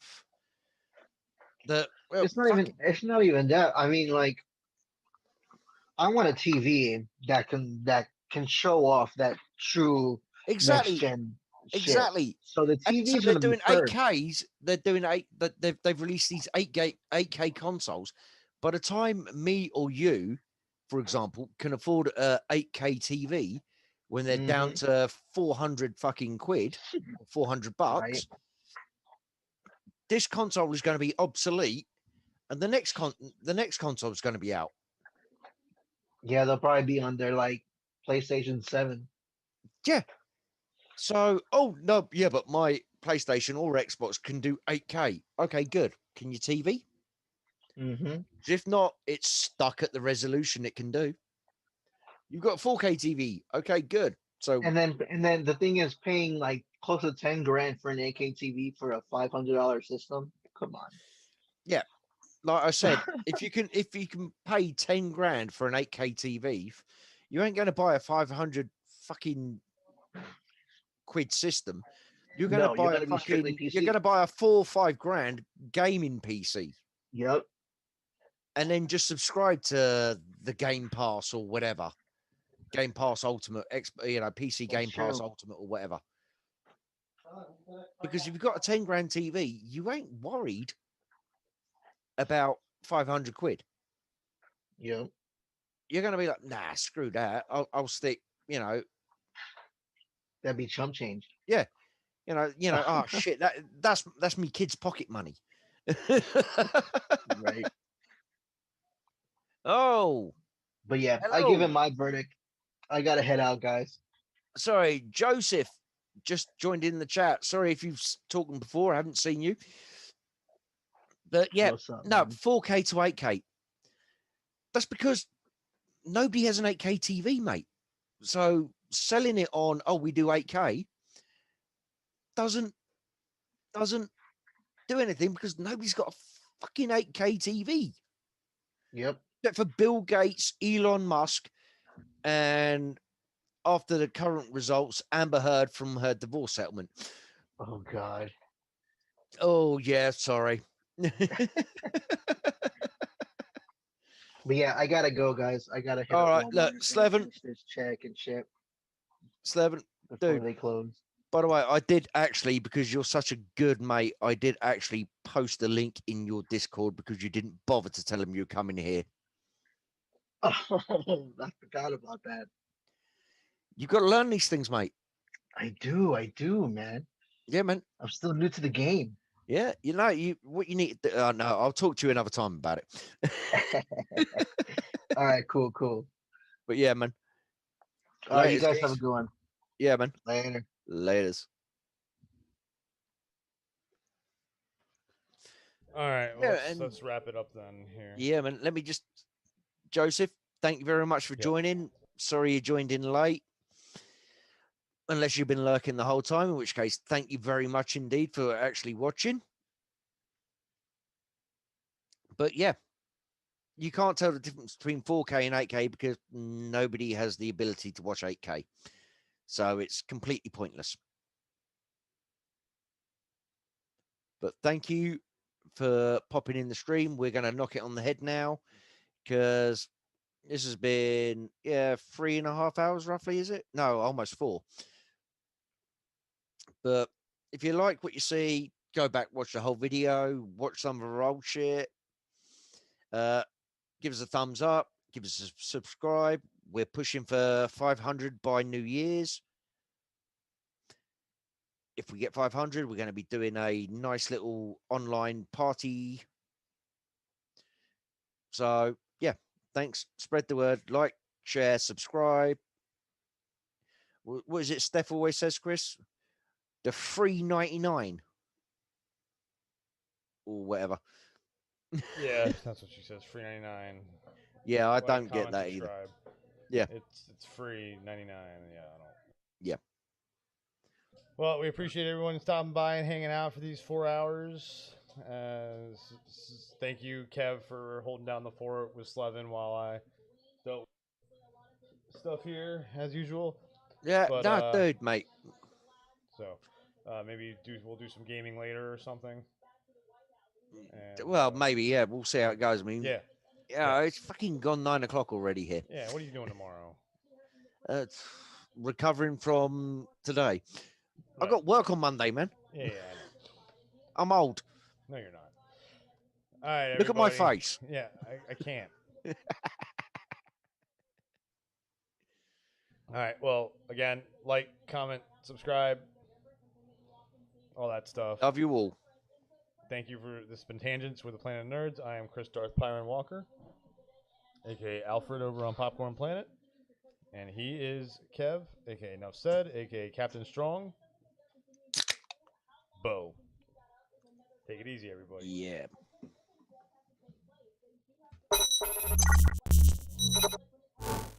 that. Well, It's not even. It's not even that. I mean, like, I want a TV that can show off that true next exactly, gen shit. exactly. So the And TV so is they're gonna be doing first. 8Ks. They're doing they've released these 8K consoles. By the time me or you, for example, can afford a 8K TV, when they're down Mhm. to 400 fucking quid, 400 bucks, Right. this console is going to be obsolete, and the next console is going to be out. Yeah, they'll probably be on their like PlayStation 7. Yeah. So, oh no, yeah, but my PlayStation or Xbox can do 8K. Okay, good. Can your TV? Mm-hmm. If not, it's stuck at the resolution it can do. You've got 4K TV. Okay, good. So, And then the thing is, paying like close to 10 grand for an 8K TV for a $500 system. Come on. yeah, like I said, if you can pay 10 grand for an 8K TV, you ain't going to buy a 500 fucking quid system. You're going to No, you're buy a gonna be strictly you're going PC. to buy a 4 or 5 grand gaming PC. Yep. And then just subscribe to the Game Pass or whatever, Game Pass Ultimate, PC That's Game Pass true. Ultimate or whatever. Because if you've got a 10 grand TV, you ain't worried about 500 quid. Yep. You're going to be like, nah, screw that. I'll stick, That'd be chump change. yeah, oh shit, that's me kids' pocket money. Right. Oh, But yeah, I give hello. it my verdict. I gotta head out, guys. Sorry, Joseph just joined in the chat. Sorry if you've talking before. I haven't seen you. But yeah, What's up, no, man? 4K to 8K. That's because nobody has an 8K TV, mate. So selling it on, oh, we do 8K doesn't do anything because nobody's got a fucking 8K TV. Yep. Except for Bill Gates, Elon Musk, and after the current results, Amber Heard from her divorce settlement. Oh God. Oh yeah, sorry. But yeah, I gotta go, guys. I gotta hit All up right, Walmart look, and Slevin, finish this check and ship Slevin, before dude. they close. By the way, I did actually, because you're such a good mate, I did actually post a link in your Discord because you didn't bother to tell him you're coming here. Oh, I forgot about that. You've got to learn these things, mate. I do, man. Yeah, man. I'm still new to the game. Yeah, what you need. No, I'll talk to you another time about it. All right, cool. But yeah, man. All right, you Laters, guys have a geez. good one. Yeah, man. Later. Laters. All right, Yeah, well, and let's wrap it up then here. yeah, man. Let me just, Joseph. Thank you very much for Yep. joining. Sorry you joined in late. Unless you've been lurking the whole time, in which case, thank you very much indeed for actually watching. But yeah, you can't tell the difference between 4K and 8K because nobody has the ability to watch 8K. So it's completely pointless. But thank you for popping in the stream. We're going to knock it on the head now because this has been, 3.5 hours roughly, is it? No, almost 4. But if you like what you see, go back, watch the whole video, watch some of our old shit. Give us a thumbs up, give us a subscribe. We're pushing for 500 by New Year's. If we get 500, we're going to be doing a nice little online party. So, yeah, thanks. Spread the word, like, share, subscribe. What is it Steph always says, Chris? The $3.99 or whatever. Yeah, that's what she says. Free 99. Yeah, I Like, don't get comment, that either. subscribe. Yeah. It's free 99. Yeah, I don't. Yeah. Well, we appreciate everyone stopping by and hanging out for these 4 hours. Thank you, Kev, for holding down the fort with Slevin while I dealt with stuff here as usual. Yeah, But, no, dude, mate. So maybe we'll do some gaming later or something. And, Well, maybe, yeah. We'll see how it goes. I mean, yeah. yeah, it's fucking gone 9 o'clock already here. Yeah, what are you doing tomorrow? Recovering from today. I got work on Monday, man. Yeah, I know. I'm old. No, you're not. All right, Look at my everybody. face. Yeah, I can't. All right. Well, again, like, comment, subscribe, all that stuff. Love you all. Thank you for this. Has been Tangents with the Planet of Nerds. I am Chris Darth Pyrin Walker, aka Alfred over on Popcorn Planet, and he is Kev, aka Enough Said, aka Captain Strong. Bo. Take it easy, everybody. Yeah.